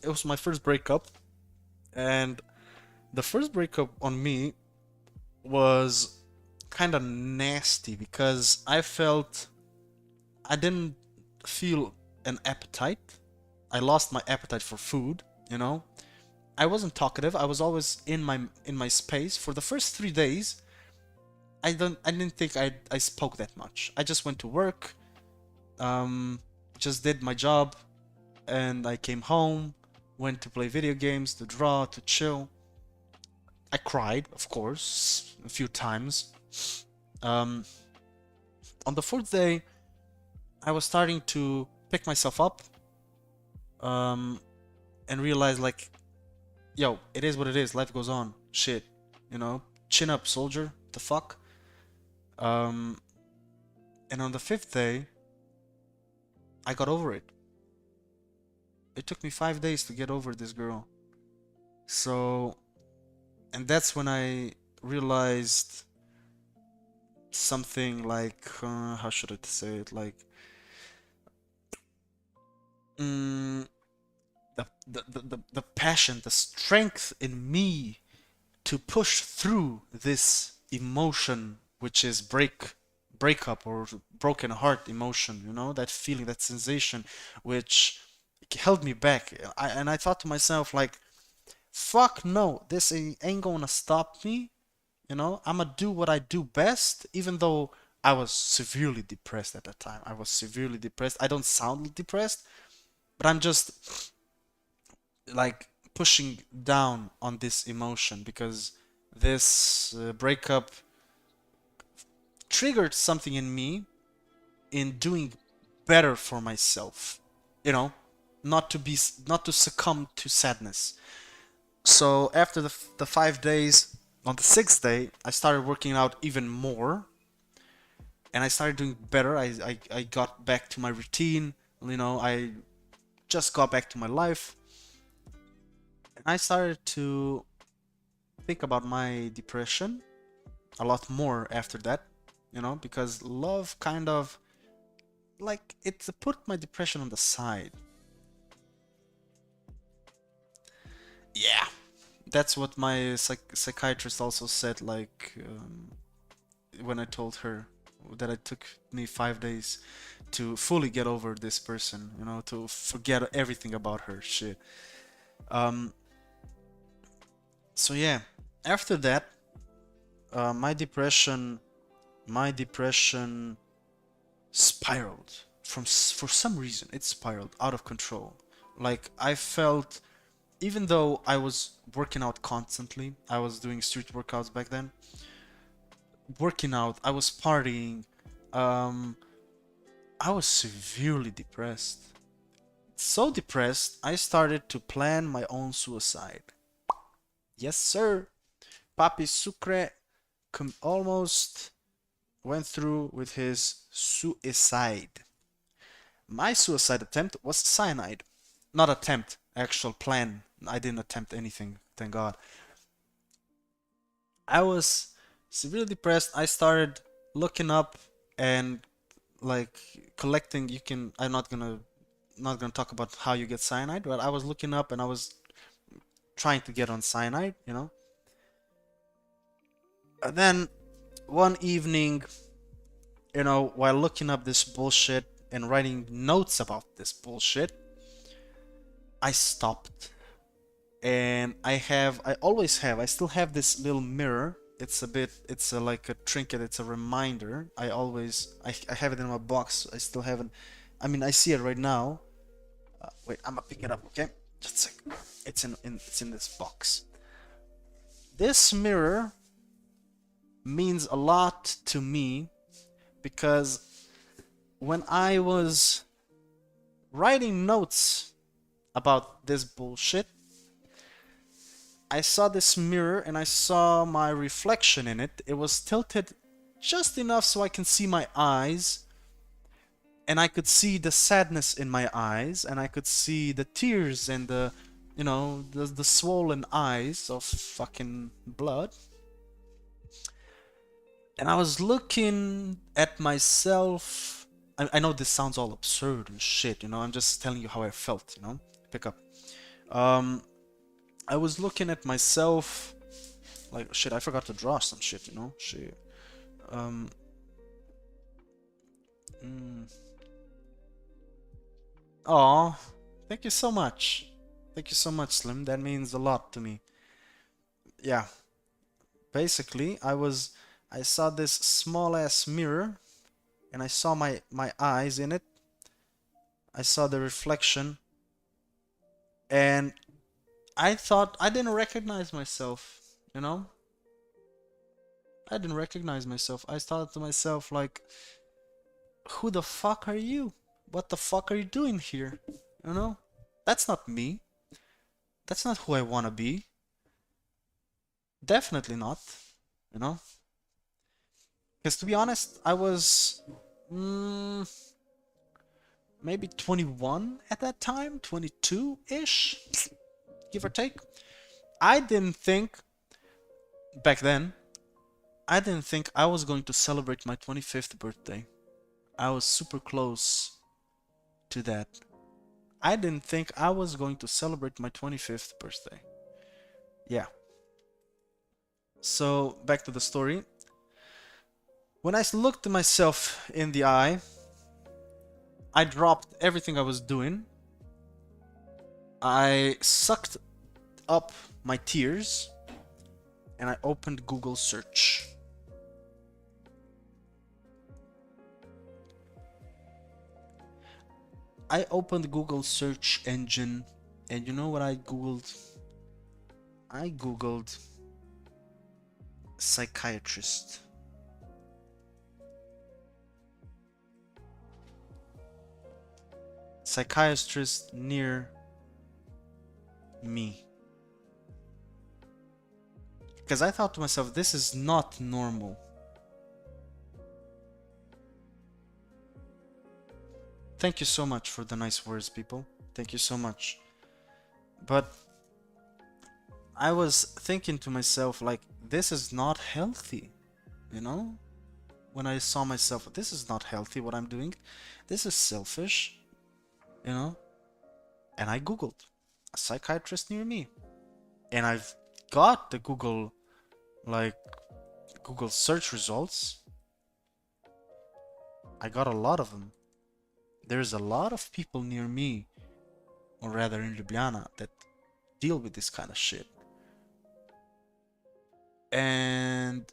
S1: it was my first breakup, and the first breakup on me was kind of nasty because I didn't feel an appetite. I lost my appetite for food. I wasn't talkative. I was always in my space. For the first 3 days, I didn't think I spoke that much. I just went to work, just did my job, and I came home, went to play video games, to draw, to chill. I cried, of course, a few times. Um, on the fourth day, I was starting to pick myself up, and realize like, yo, it is what it is. Life goes on. Shit, chin up, soldier. The fuck. Um, and on the fifth day, I got over it. It took me 5 days to get over this girl. So, and that's when I realized something like, how should I say it? Like, the passion, the strength in me to push through this emotion, which is breakup or broken heart emotion, you know, that feeling, that sensation, which held me back. And I thought to myself, like, fuck no, this ain't gonna stop me. You know, I'm gonna do what I do best, even though I was severely depressed at that time. I was severely depressed. I don't sound depressed, but I'm just like pushing down on this emotion because this breakup triggered something in me in doing better for myself. You know, not to succumb to sadness. So after the 5 days, on the sixth day, I started working out even more, and I started doing better. I got back to my routine. You know, I just got back to my life, and I started to think about my depression a lot more after that. You know, because love kind of like it put my depression on the side. Yeah, that's what my psychiatrist also said. Like when I told her that it took me 5 days to fully get over this person, you know, to forget everything about her shit. Um, so yeah, after that, my depression spiraled for some reason. It spiraled out of control. Like I felt, even though I was working out constantly, I was doing street workouts back then. Working out, I was partying. Um, I was severely depressed. So depressed, I started to plan my own suicide. Yes, sir. Papi Sucre almost went through with his suicide. My suicide attempt was cyanide. Not attempt, actual plan. I didn't attempt anything, thank God. I was severely depressed. I started looking up and like collecting. You can. I'm not gonna talk about how you get cyanide, but I was looking up and I was trying to get on cyanide. You know. And then one evening, you know, while looking up this bullshit and writing notes about this bullshit, I stopped. And I always have, I still have this little mirror. It's like a trinket, it's a reminder. I have it in my box. I still haven't, I mean, I see it right now. Wait, I'm gonna pick it up, okay? Just a second. It's in this box. This mirror means a lot to me because when I was writing notes about this bullshit, I saw this mirror and I saw my reflection in it. It was tilted just enough so I can see my eyes, and I could see the sadness in my eyes, and I could see the tears and the, you know, the swollen eyes of fucking blood. And I was looking at myself. I know this sounds all absurd and shit, you know. I'm just telling you how I felt, you know. Pick up. Um, I was looking at myself like shit. I forgot to draw some shit, you know. Shit. Um. Mm. Aw, thank you so much. Thank you so much, Slim. That means a lot to me. Yeah. Basically, I saw this small ass mirror, and I saw my eyes in it. I saw the reflection, and I thought I didn't recognize myself, you know? I didn't recognize myself. I thought to myself, like, who the fuck are you? What the fuck are you doing here? You know? That's not me. That's not who I wanna be. Definitely not. You know? Because to be honest, I was mm, maybe 21 at that time, 22-ish, give or take. I didn't think back then, I didn't think I was going to celebrate my 25th birthday. I was super close to that. I didn't think I was going to celebrate my 25th birthday. Yeah. So back to the story. When I looked myself in the eye, I dropped everything I was doing. I sucked up my tears and I opened Google search. I opened Google search engine and you know what I googled? I googled psychiatrist. Psychiatrist near me. Because I thought to myself, this is not normal. Thank you so much for the nice words, people. Thank you so much. But I was thinking to myself, like, this is not healthy, you know? When I saw myself, this is not healthy what I'm doing. This is selfish, you know? And I Googled a psychiatrist near me. And I've got the Google, like, Google search results. I got a lot of them. There's a lot of people near me, or rather in Ljubljana, that deal with this kind of shit. And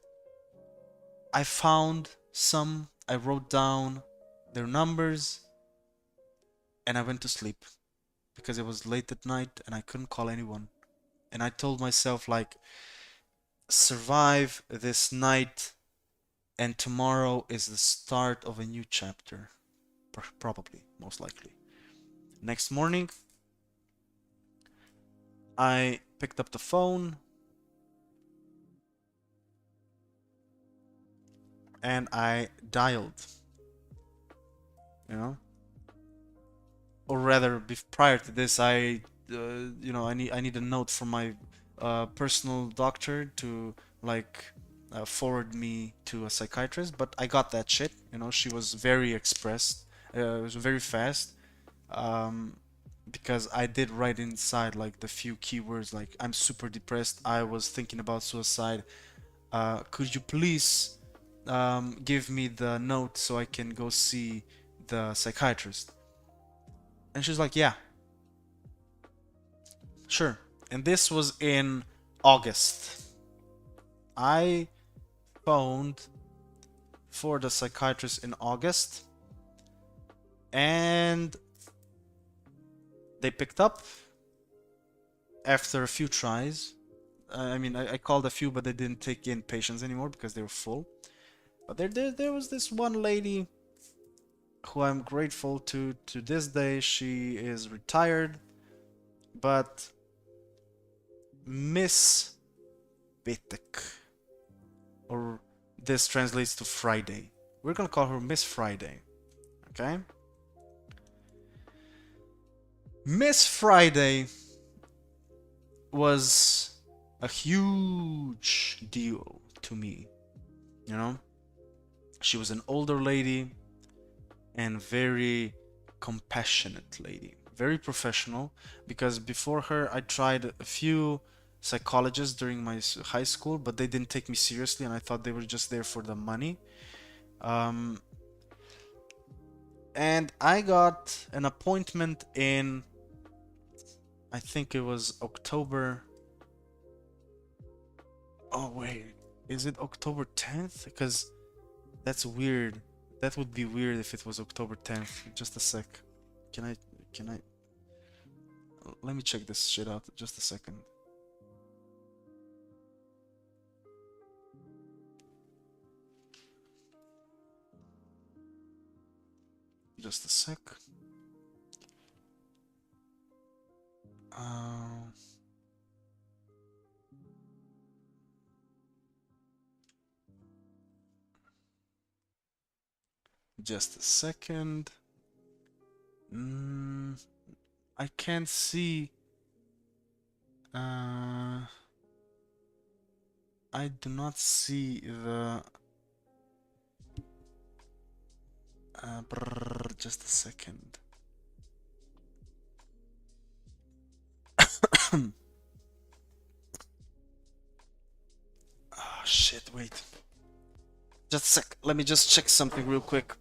S1: I found some, I wrote down their numbers, and I went to sleep because it was late at night and I couldn't call anyone. And I told myself, like, survive this night, and tomorrow is the start of a new chapter. Probably, most likely. Next morning, I picked up the phone and I dialed, you know? Or rather, prior to this, I need a note from my personal doctor to like forward me to a psychiatrist. But I got that shit. You know, she was very expressed. It was very fast. Um, because I did write inside like the few keywords like I'm super depressed. I was thinking about suicide. Could you please give me the note so I can go see the psychiatrist? And she's like, yeah, sure. And this was in August. I phoned for the psychiatrist in August and they picked up after a few tries. I called a few, but they didn't take in patients anymore because they were full. But there was this one lady who I'm grateful to this day. She is retired, but Miss Bitek, or this translates to Friday. We're gonna call her Miss Friday, okay? Miss Friday was a huge deal to me, you know? She was an older lady and very compassionate lady, very professional, because before her I tried a few psychologists during my high school, but they didn't take me seriously and I thought they were just there for the money. Um, and I got an appointment in, I think it was October. Oh wait, is it October 10th? Because that's weird. That would be weird if it was October 10th. Just a sec. Can I let me check this shit out just a second. Just a sec. Uh, just a second. I can't see. I do not see the. Just a second. Wait. Just a sec. Let me just check something real quick.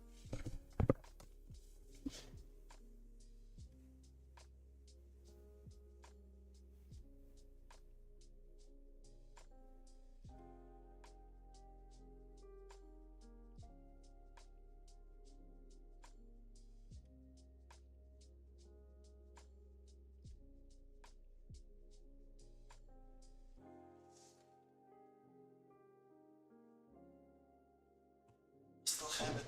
S1: Still have it.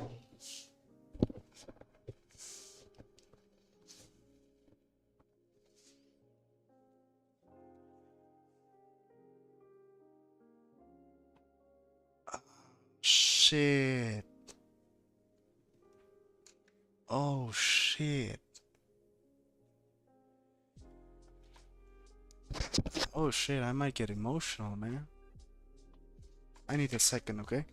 S1: Shit. Oh shit. Oh shit, I might get emotional, man. I need a second, okay?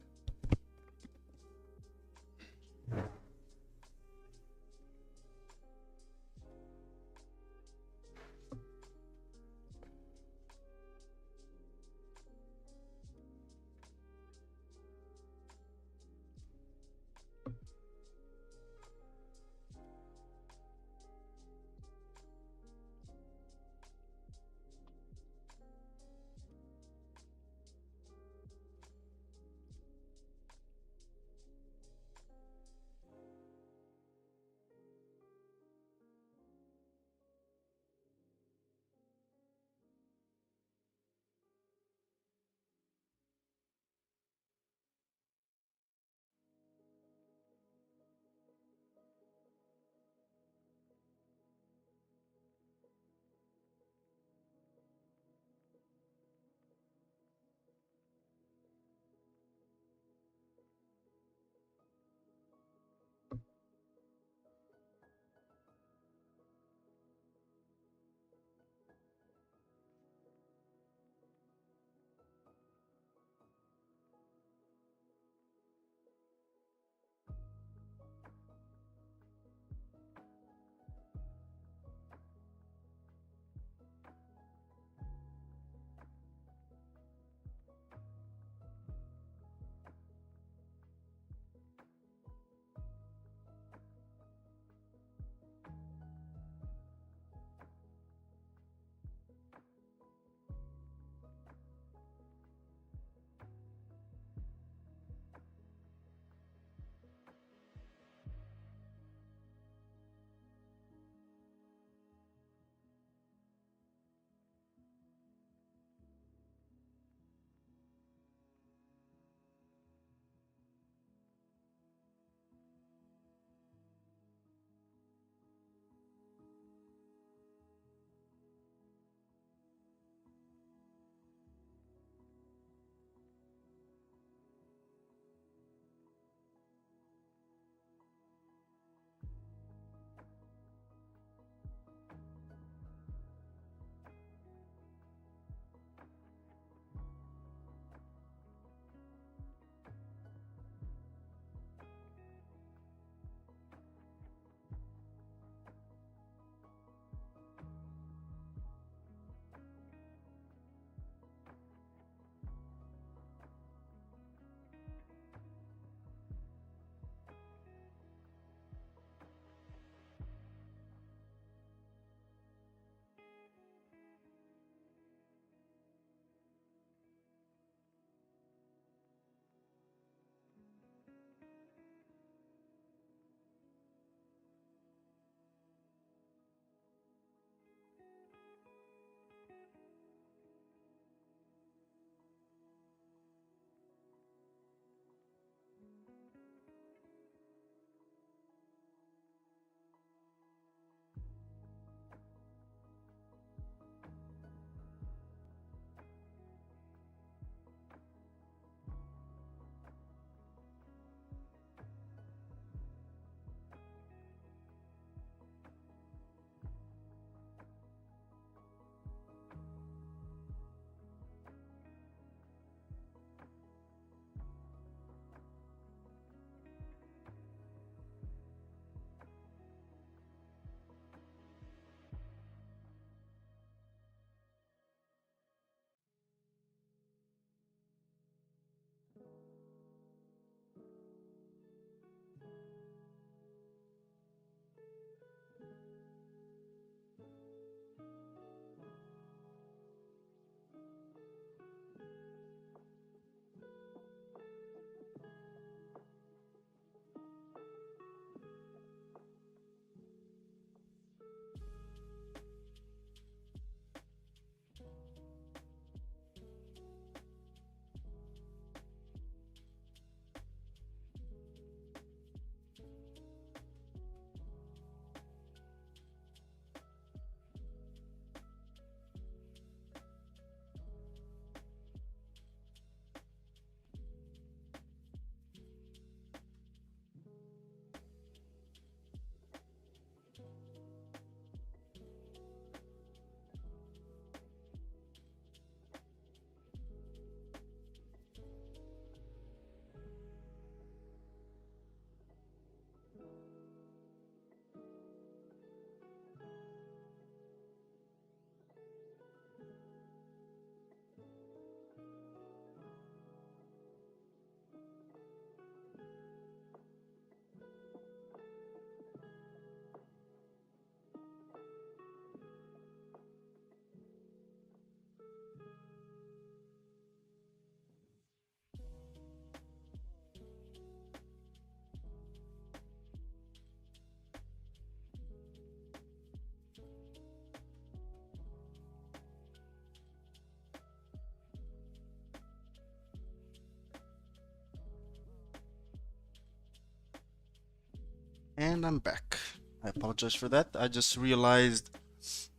S1: And I'm back. I apologize for that. I just realized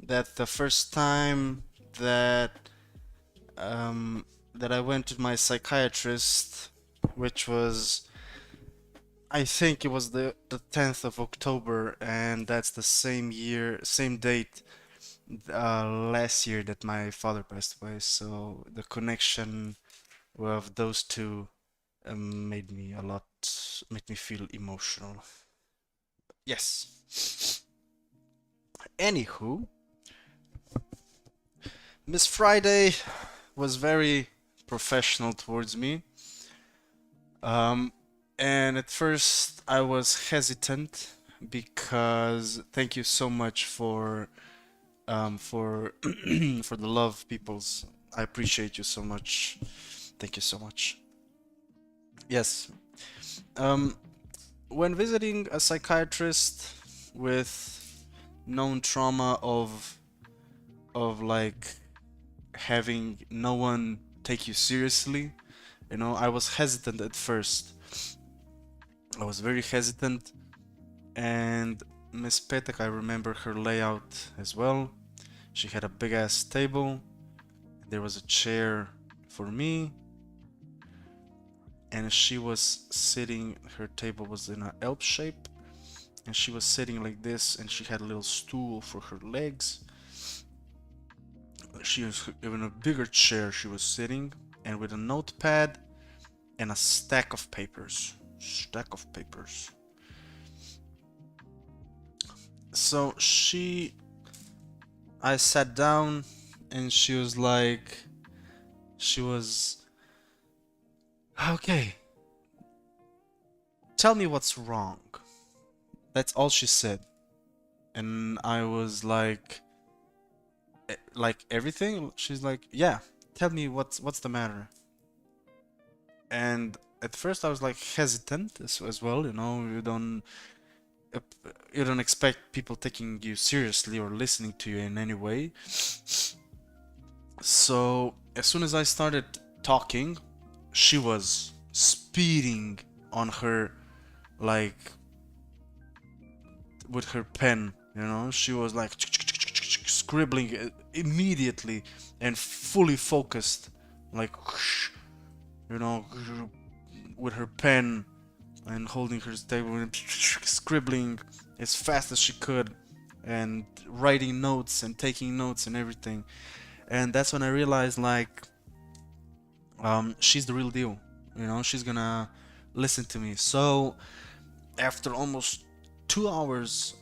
S1: that the first time that that I went to my psychiatrist, which was, I think it was the 10th of October, and that's the same year, same date last year that my father passed away. So the connection of those two made me a lot, made me feel emotional. Yes. Anywho, Miss Friday was very professional towards me. Um, and at first I was hesitant because thank you so much for for the love, peoples. I appreciate you so much. Thank you so much. Yes. Um, when visiting a psychiatrist with known trauma of like having no one take you seriously, you know, I was hesitant at first. I was very hesitant, and Miss Petek, I remember her layout as well. She had a big ass table. There was a chair for me, and she was sitting. Her table was in an L shape, and she was sitting like this, and she had a little stool for her legs. She was in a bigger chair. She was sitting, and with a notepad and a stack of papers. Stack of papers. So I sat down, and she was like, she was, okay, tell me what's wrong. That's all she said. And I was like everything? She's like, yeah, tell me what's the matter. And at first I was like hesitant as well, you know, uh, you don't expect people taking you seriously or listening to you in any way. So as soon as I started talking, she was speeding on her, like, with her pen, you know. She was like scribbling immediately and fully focused, like, you know, with her pen and holding her table and scribbling as fast as she could and writing notes and taking notes and everything. And that's when I realized, like, she's the real deal, you know. She's gonna listen to me. So after almost 2 hours,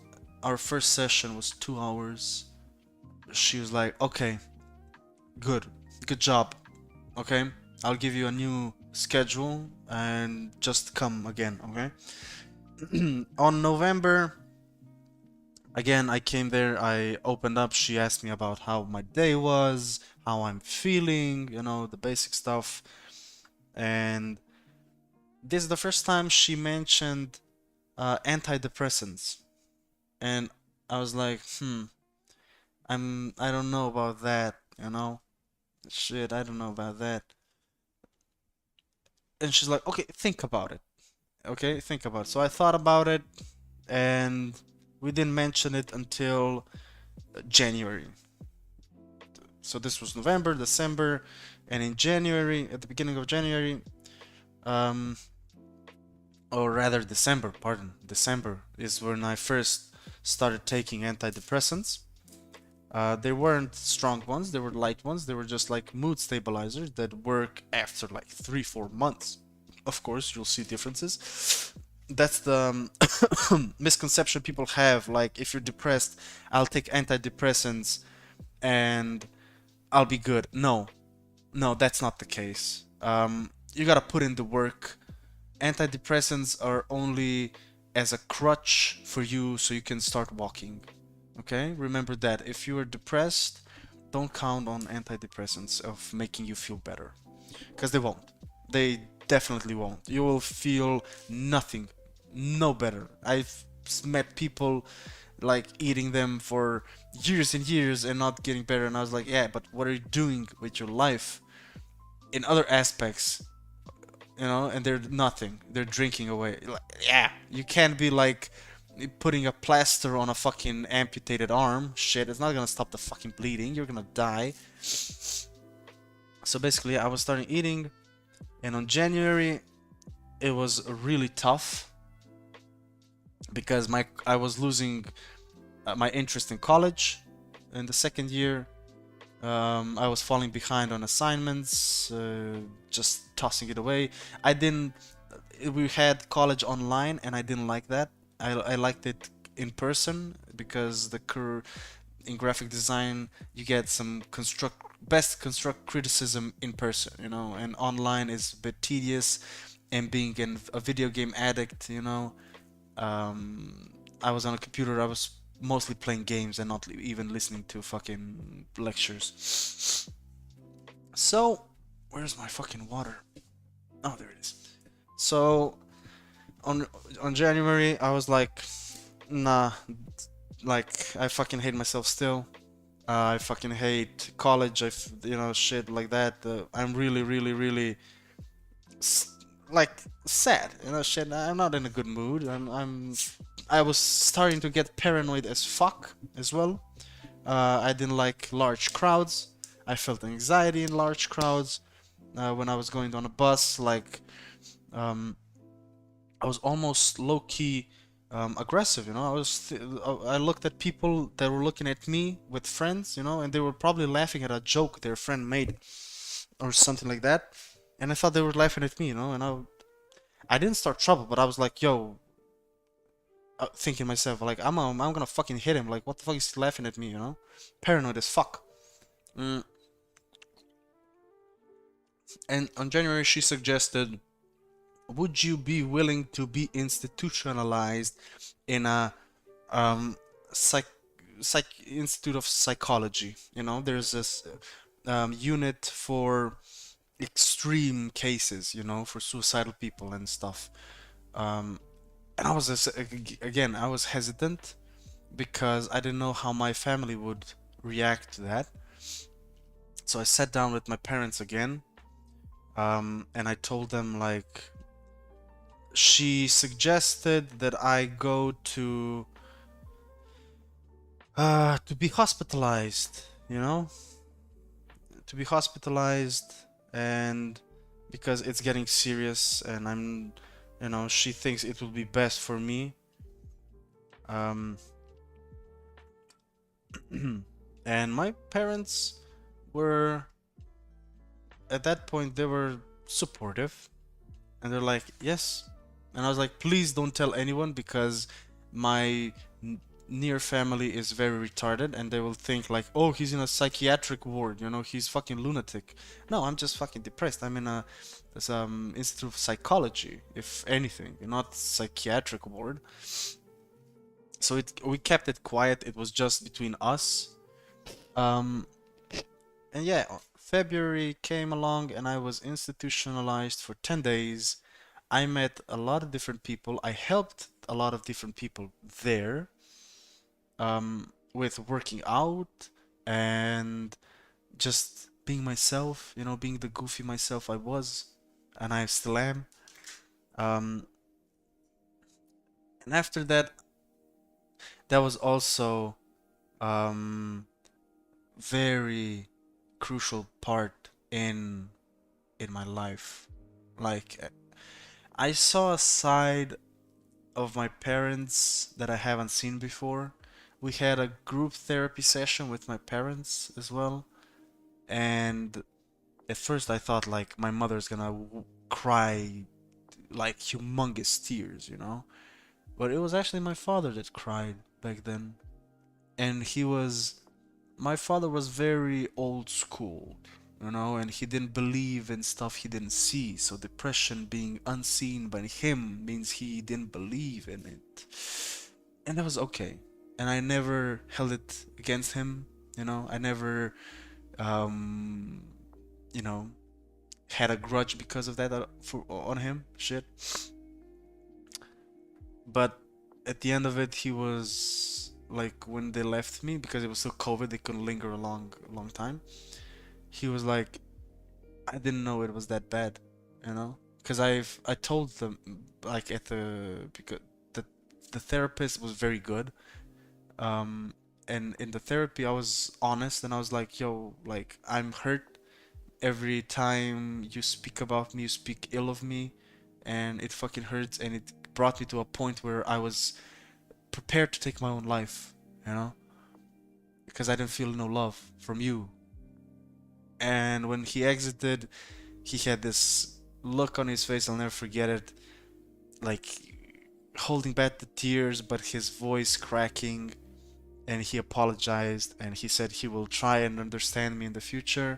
S1: our first session was 2 hours, she was like, okay, good job, okay, I'll give you a new schedule and just come again, okay. On November, again, I came there, I opened up, she asked me about how my day was, how I'm feeling, you know, the basic stuff. And this is the first time she mentioned antidepressants. And I was like, I don't know about that, you know? Shit, I don't know about that. And she's like, okay, think about it. Okay, think about it. So I thought about it, and we didn't mention it until January. So this was November, December, and in January, at the beginning of January, um, or rather December, pardon, December is when I first started taking antidepressants. They weren't strong ones, they were light ones. They were just like mood stabilizers that work after like 3-4 months. Of course, you'll see differences. That's the misconception people have. Like, if you're depressed, I'll take antidepressants and I'll be good. No, no, that's not the case. You gotta put in the work. Antidepressants are only as a crutch for you so you can start walking. Okay, remember that. If you are depressed, don't count on antidepressants of making you feel better, because they won't. They definitely won't. You will feel nothing, no better. I've met people like eating them for years and years and not getting better, and I was like, yeah, but what are you doing with your life in other aspects, you know? And they're nothing. They're drinking away. Like, yeah, you can't be like putting a plaster on a fucking amputated arm. Shit, it's not gonna stop the fucking bleeding. You're gonna die. So basically, I was starting eating, and on January, it was really tough because I was losing my interest in college. In the second year, I was falling behind on assignments, just tossing it away. I didn't. We had college online, and I didn't like that. I liked it in person because in graphic design you get some construct criticism in person, you know, and online is a bit tedious. And being a video game addict, you know, I was on a computer. I was mostly playing games and not even listening to fucking lectures. So, where's my fucking water? Oh, there it is. So, on on January, I was like, nah, like I fucking hate myself still. I fucking hate college. You know, shit like that. I'm really, really, really like sad. You know, shit. I'm not in a good mood. I was starting to get paranoid as fuck as well. I didn't like large crowds. I felt anxiety in large crowds. When I was going on a bus, like um, I was almost low key aggressive. You know, I looked at people that were looking at me with friends. You know, and they were probably laughing at a joke their friend made or something like that. And I thought they were laughing at me. You know, and I didn't start trouble, but I was like, yo, thinking myself like I'm gonna fucking hit him. Like what the fuck is he laughing at me? You know, paranoid as fuck. Mm. And on January she suggested, would you be willing to be institutionalized in a um psych institute of psychology? You know, there's this unit for extreme cases. You know, for suicidal people and stuff. Um, and I was again, I was hesitant because I didn't know how my family would react to that. So I sat down with my parents again, and I told them like she suggested that I go to be hospitalized, you know, to be hospitalized, and because it's getting serious, and you know, she thinks it will be best for me. Um, and my parents were at that point they were supportive, and they're like, yes. And I was like, please don't tell anyone because my near family is very retarded and they will think like, oh, he's in a psychiatric ward, you know, he's fucking lunatic. No, I'm just fucking depressed. I'm in a institute of psychology, if anything, not psychiatric ward. So we kept it quiet. It was just between us. Um, and yeah, February came along and I was institutionalized for 10 days. I met a lot of different people. I helped a lot of different people there with working out and just being myself, you know, being the goofy myself I was and I still am. Um, and after that, that was also um, very crucial part in my life. Like I saw a side of my parents that I haven't seen before. We had a group therapy session with my parents as well, and at first I thought like my mother's gonna cry like humongous tears, you know? But it was actually my father that cried back then. And my father was very old school, you know, and he didn't believe in stuff he didn't see. So depression being unseen by him means he didn't believe in it. And that was okay. And I never held it against him, you know, I never, um, you know, had a grudge because of that on him, shit. But at the end of it, he was like when they left me because it was still COVID, they couldn't linger a long time. He was like, I didn't know it was that bad, you know, because I told them like at the because the the therapist was very good. Um, and in the therapy, I was honest and I was like, yo, like, I'm hurt every time you speak about me, you speak ill of me, and it fucking hurts. And it brought me to a point where I was prepared to take my own life, you know, because I didn't feel no love from you. And when he exited, he had this look on his face, I'll never forget it, like holding back the tears, but his voice cracking. And he apologized and he said he will try and understand me in the future.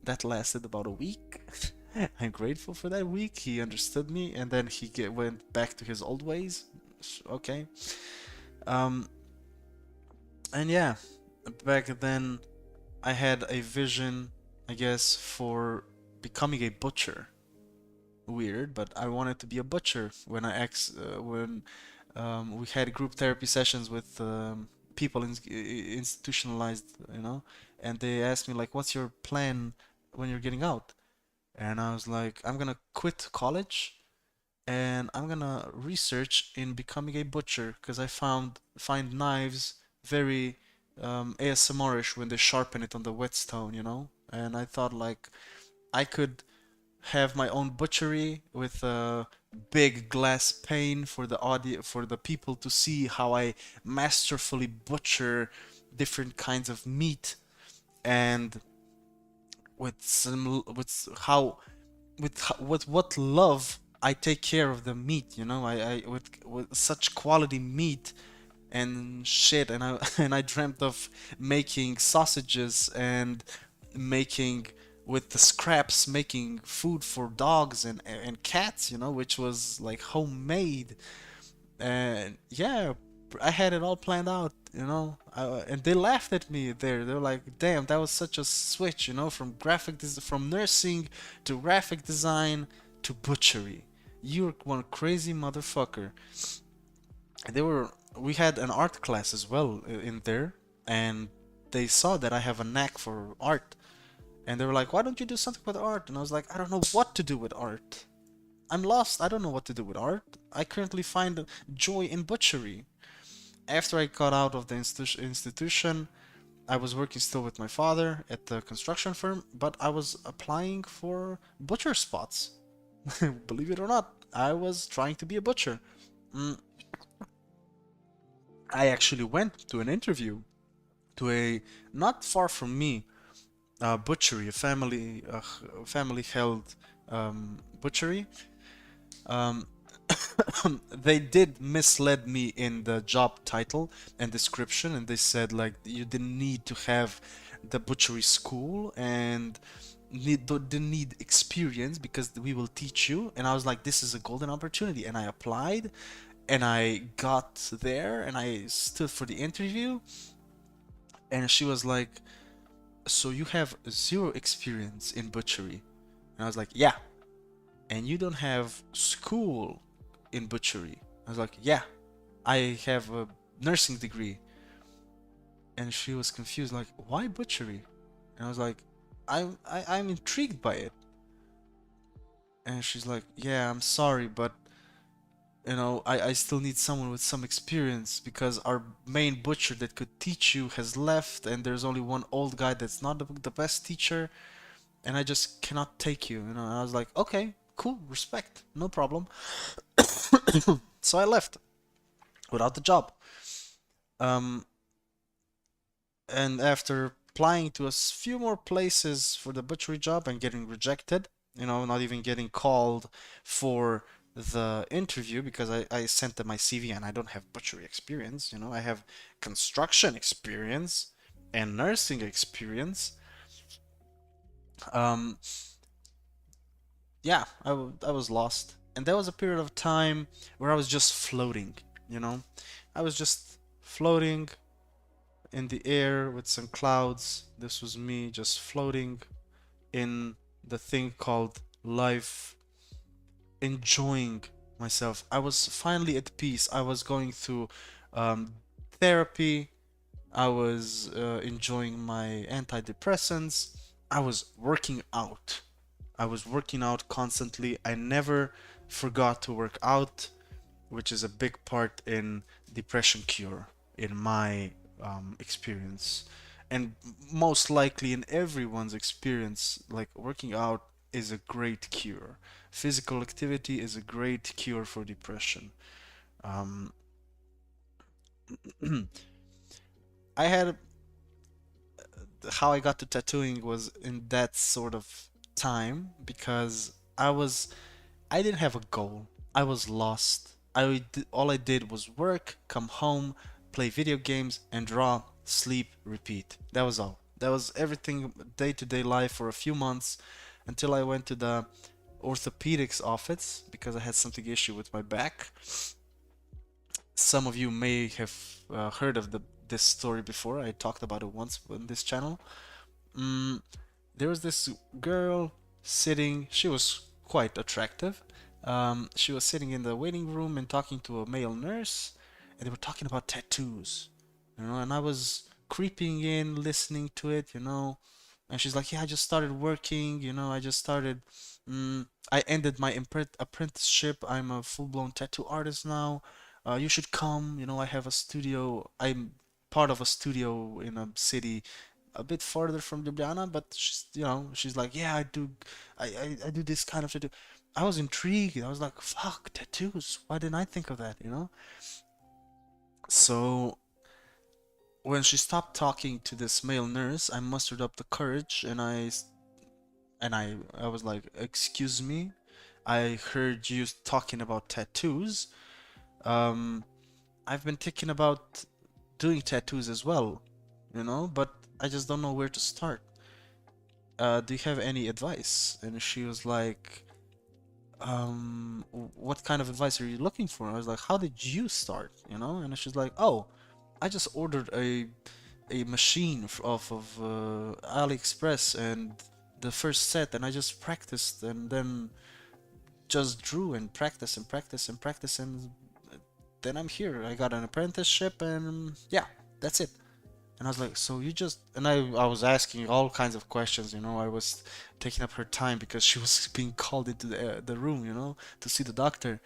S1: That lasted about a week. I'm grateful for that week. He understood me and then went back to his old ways. Okay. Um, and yeah, back then I had a vision, I guess, for becoming a butcher. Weird, but I wanted to be a butcher when we had group therapy sessions with people institutionalized, you know, and they asked me like, "What's your plan when you're getting out?" And I was like, "I'm gonna quit college and I'm gonna research in becoming a butcher because I find knives very ASMR-ish when they sharpen it on the whetstone, you know." And I thought like I could have my own butchery with a big glass pane for the audio for the people to see how I masterfully butcher different kinds of meat and with what love I take care of the meat, you know. I with such quality meat and shit, and I and I dreamt of making sausages and making with the scraps making food for dogs and cats, you know, which was like homemade. And yeah, I had it all planned out, you know. And they laughed at me there. They were like, "Damn, that was such a switch, you know, from nursing to graphic design to butchery. You're one crazy motherfucker." They were we had an art class as well in there, and they saw that I have a knack for art, and they were like, "Why don't you do something with art?" And I was like, "I don't know what to do with art. I'm lost. I don't know what to do with art. I currently find joy in butchery." After I got out of the institution, I was working still with my father at the construction firm, but I was applying for butcher spots. Believe it or not, I was trying to be a butcher. Mm, I actually went to an interview to a not far from me butchery, family held butchery. Um, they did mislead me in the job title and description, and they said like you didn't need to have the butchery school and didn't need experience because we will teach you. And I was like, this is a golden opportunity, and I applied, and I got there, and I stood for the interview, and she was like, "So you have zero experience in butchery?" And I was like, "Yeah." "And you don't have school in butchery?" I was like, "Yeah, I have a nursing degree." And she was confused, like, "Why butchery?" And I was like, I'm intrigued by it." And she's like, "Yeah, I'm sorry, but you know, I still need someone with some experience because our main butcher that could teach you has left, and there's only one old guy that's not the best teacher, and I just cannot take you, you know." And I was like, "Okay, cool, respect, no problem." So I left without the job. Um, and after applying to a few more places for the butchery job and getting rejected, you know, not even getting called for the interview because I sent them my CV and I don't have butchery experience, you know, I have construction experience and nursing experience. Um, yeah, I was lost. And there was a period of time where I was just floating, you know, I was just floating in the air with some clouds. This was me just floating in the thing called life, enjoying myself. I was finally at peace. I was going through um, therapy. I was enjoying my antidepressants. I was working out. I was working out constantly. I never forgot to work out. which is a big part in depression cure, in my experience, and most likely in everyone's experience. Like working out is a great cure. Physical activity is a great cure for depression. Um, I had how I got to tattooing was in that sort of time because I didn't have a goal. I was lost. All I did was work, come home, play video games, and draw, sleep, repeat. That was all. That was everything day to day life for a few months until I went to the orthopedics office because I had something issue with my back. Some of you may have heard of this story before. I talked about it once on this channel. Mm, there was this girl sitting. She was quite attractive. She was sitting in the waiting room and talking to a male nurse, and they were talking about tattoos, and I was creeping in, listening to it, and she's like, "Yeah, I just started working, I just started. I ended my apprenticeship. I'm a full-blown tattoo artist now. You should come. I have a studio. I'm part of a studio in a city a bit farther from Ljubljana, but she's like, yeah, I do this kind of tattoo. I was intrigued. I was like, fuck, tattoos. Why didn't I think of that? So when she stopped talking to this male nurse, I mustered up the courage and I was like, excuse me, I heard you talking about tattoos. Um, I've been thinking about doing tattoos as well, but I just don't know where to start. Do you have any advice? And she was like, what kind of advice are you looking for? I was like, how did you start? And she's like, oh, I just ordered a machine off of AliExpress and the first set, and I just practiced and then just drew and practice and practice and practice, and then I'm here. I got an apprenticeship, and yeah, that's it. And I was like, so you just, and I was asking all kinds of questions, I was taking up her time because she was being called into the room, to see the doctor.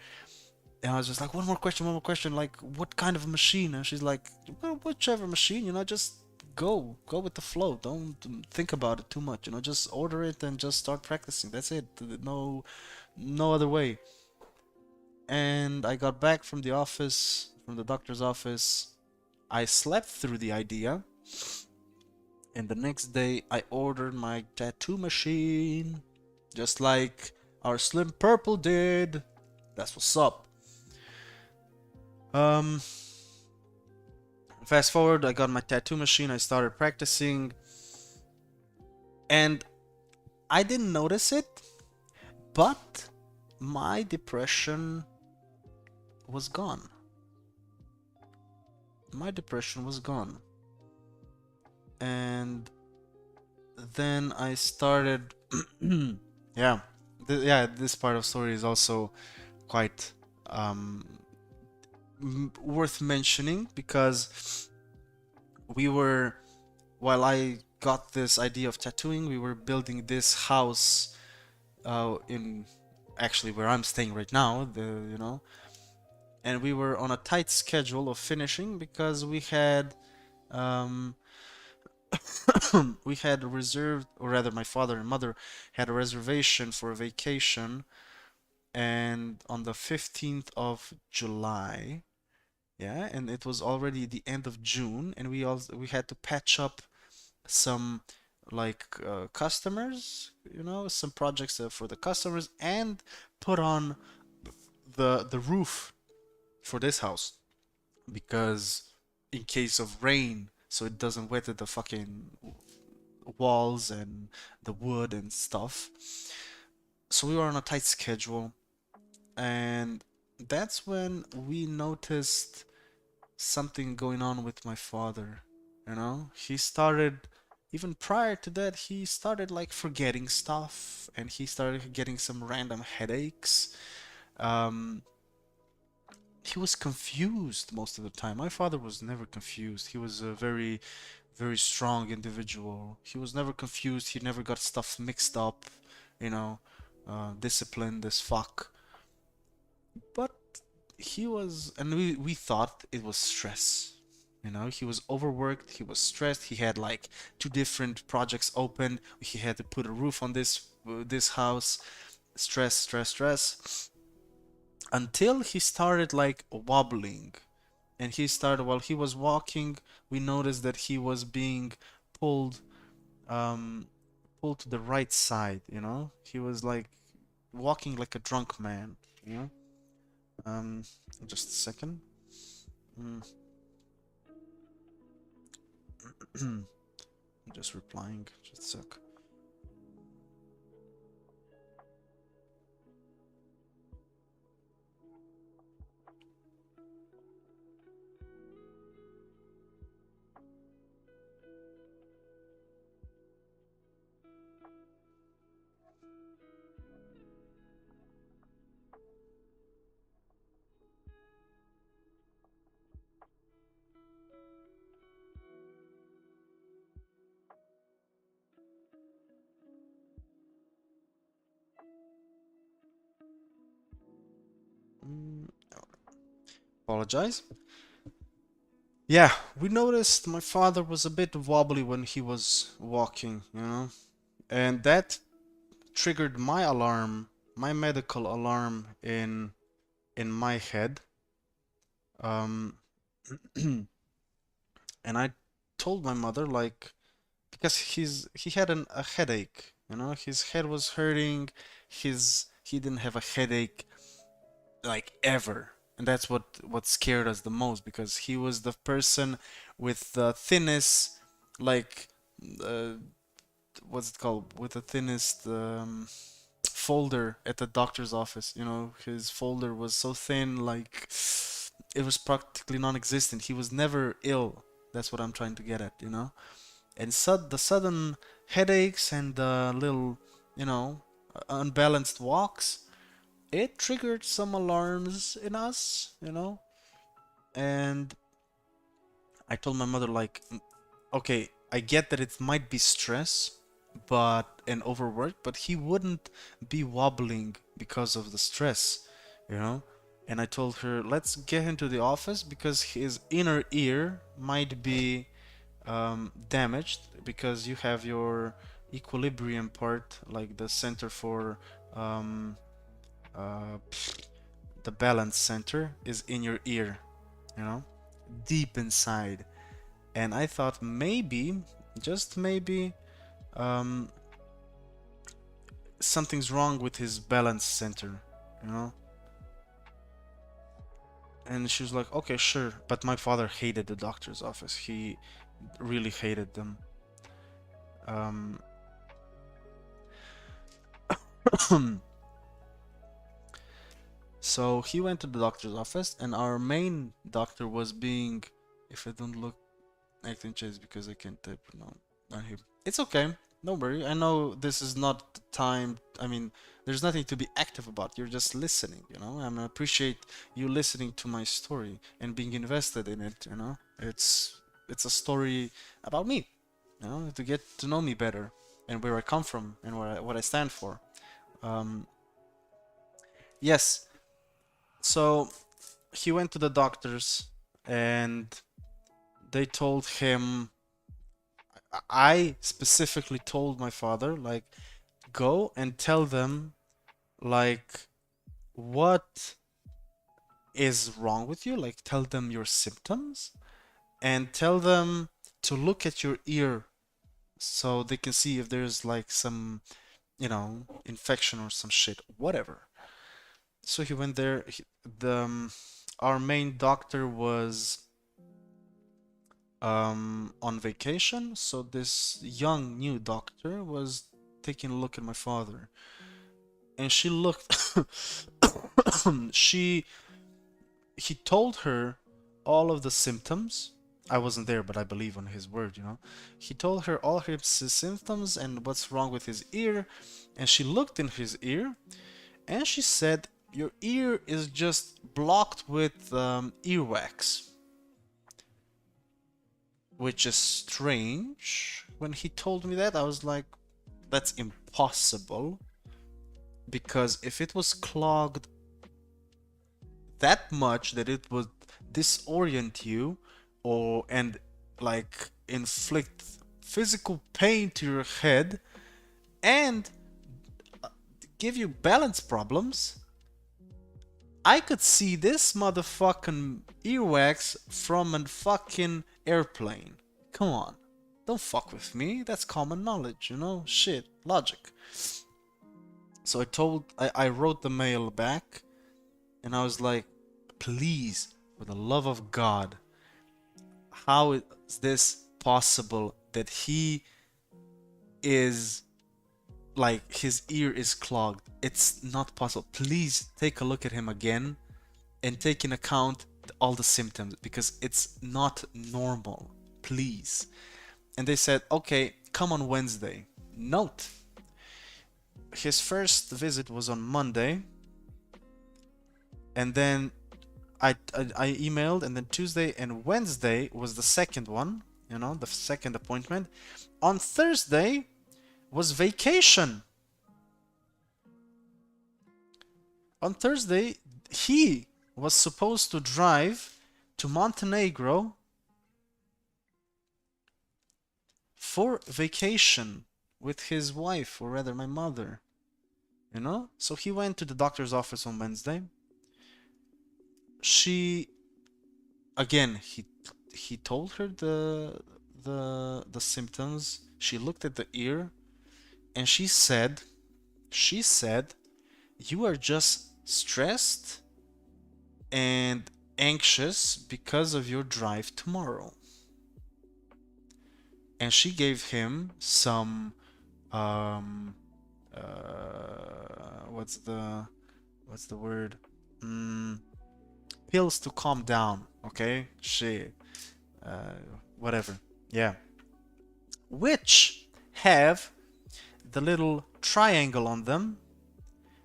S1: And I was just like, one more question, like, what kind of a machine? And she's like, well, whichever machine, just go with the flow. Don't think about it too much, just order it and just start practicing. That's it. No other way. And I got back from the office, from the doctor's office. I slept through the idea. And the next day, I ordered my tattoo machine, just like our Slim Purple did. That's what's up. Um, Fast forward, I got my tattoo machine. I started practicing, and I didn't notice it, but my depression was gone. My depression was gone, and then I started. Yeah, yeah. This part of story is also quite um, worth mentioning because we were, while I got this idea of tattooing, we were building this house in actually where I'm staying right now. And we were on a tight schedule of finishing because we had um, we had reserved, or rather, my father and mother had a reservation for a vacation, and on the 15th of July, yeah, and it was already the end of June, and we had to patch up some like customers, some projects for the customers, and put on the roof for this house because in case of rain, so it doesn't wet the fucking walls and the wood and stuff. So we were on a tight schedule, and that's when we noticed something going on with my father. He started, even prior to that, he started like forgetting stuff and he started getting some random headaches. Um, he was confused most of the time. My father was never confused. He was a very, very strong individual. He was never confused. He never got stuff mixed up, disciplined as fuck. But he was, and we thought it was stress. You know, he was overworked, he was stressed, he had like two different projects open, he had to put a roof on this house. Stress, stress, stress, until he started like wobbling. And he started, while he was walking, we noticed that he was being pulled um pulled to the right side, you know? He was like walking like a drunk man, you know? Um, just a second. Mm. I'm just replying. Just a sec. Mm, apologize. Yeah, we noticed my father was a bit wobbly when he was walking, you know, and that triggered my alarm, my medical alarm in my head. Um, and I told my mother like because he had a headache, you know, his head was hurting, he didn't have a headache like ever. And that's what scared us the most because he was the person with the thinnest like uh, what's it called, with the thinnest folder at the doctor's office. You know, his folder was so thin, like it was practically non-existent. He was never ill. That's what I'm trying to get at, you know. And the sudden headaches and the little, you know, unbalanced walks, it triggered some alarms in us, you know. And I told my mother like, okay, I get that it might be stress, but and overwork, but he wouldn't be wobbling because of the stress, you know? And I told her, let's get him to the office because his inner ear might be damaged because you have your equilibrium part, like the center for um, uh, the balance center is in your ear, you know, deep inside. And I thought maybe, just maybe, um, something's wrong with his balance center, you know? And she was like, okay, sure. But my father hated the doctor's office. He really hated them. Um, so he went to the doctor's office, and our main doctor was being, if I don't look acting chase because I can't type no not here. It's okay. Don't worry. I know this is not the time. I mean, there's nothing to be active about. You're just listening, you know. And I appreciate you listening to my story and being invested in it, you know. It's a story about me, you know, to get to know me better and where I come from and what I stand for. Um, yes. So he went to the doctors and they told him, I specifically told my father, like, go and tell them, like, what is wrong with you, like, tell them your symptoms, and tell them to look at your ear so they can see if there's, like, some, you know, infection or some shit, whatever. So he went there. Our main doctor was on vacation, so this young new doctor was taking a look at my father, and she looked. she He told her all of the symptoms. I wasn't there, but I believe on his word, you know. He told her all his symptoms and what's wrong with his ear, and she looked in his ear, and she said, "Your ear is just blocked with earwax." Which is strange. When he told me that, I was like, that's impossible. Because if it was clogged, that much that it would disorient you or and like inflict physical pain to your head and give you balance problems, I could see this motherfucking earwax from a fucking airplane. Come on. Don't fuck with me. That's common knowledge, you know? Shit. Logic. So I wrote the mail back and I was like, please, for the love of God, how is this possible that he is like his ear is clogged? It's not possible. Please take a look at him again and take in account all the symptoms because it's not normal. Please. And they said, okay, come on Wednesday. Note, his first visit was on Monday, and then I emailed, and then Tuesday and Wednesday was the second one, you know, the second appointment. On Thursday was vacation. On Thursday, he was supposed to drive to Montenegro for vacation with his wife, or rather my mother, you know? So he went to the doctor's office on Wednesday. She, again, he told her the symptoms. She looked at the ear and she said, you are just stressed and anxious because of your drive tomorrow. And she gave him some what's the word? Pills to calm down. Okay, shit, whatever. Yeah, which have the little triangle on them,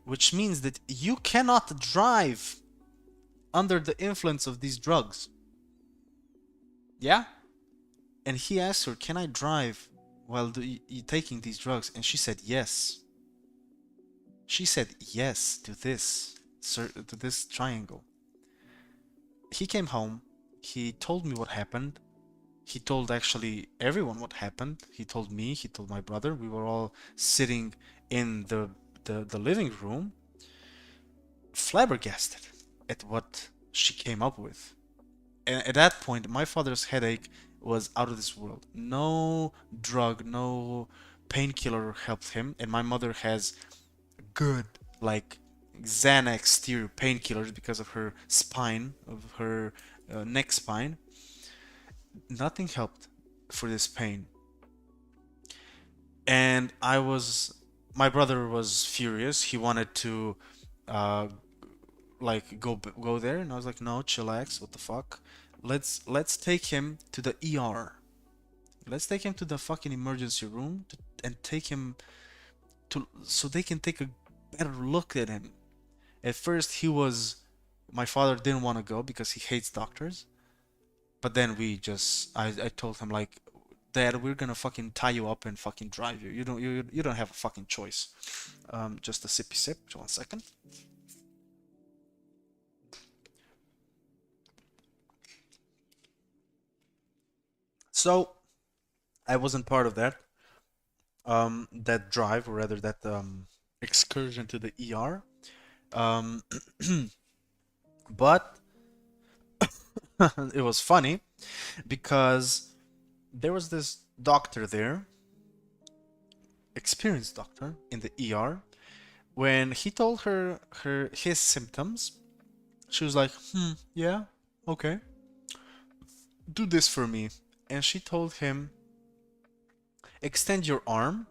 S1: which means that you cannot drive under the influence of these drugs. Yeah. And he asked her, can I drive while you taking these drugs? And she said yes. She said yes to this triangle. He came home. He told me what happened. He told actually everyone what happened. He told me, he told my brother. We were all sitting in the living room, flabbergasted at what she came up with. And at that point, my father's headache was out of this world. No drug, no painkiller helped him. And my mother has good, like Xanax tier painkillers because of her spine, of her neck spine. Nothing helped for this pain. And my brother was furious. He wanted to, uh, like go there, and I was like, no, chillax. What the fuck? Let's take him to the ER. Let's take him to the fucking emergency room and take him to so they can take a better look at him. At first, my father didn't want to go because he hates doctors. But then I told him like, Dad, we're gonna fucking tie you up and fucking drive you. You don't have a fucking choice. Just a sippy sip. Just 1 second. So I wasn't part of that drive, or rather that excursion to the ER. Um, but it was funny because there was this doctor there, experienced doctor in the ER. When he told her his symptoms, she was like, yeah, okay, do this for me. And she told him, extend your arm,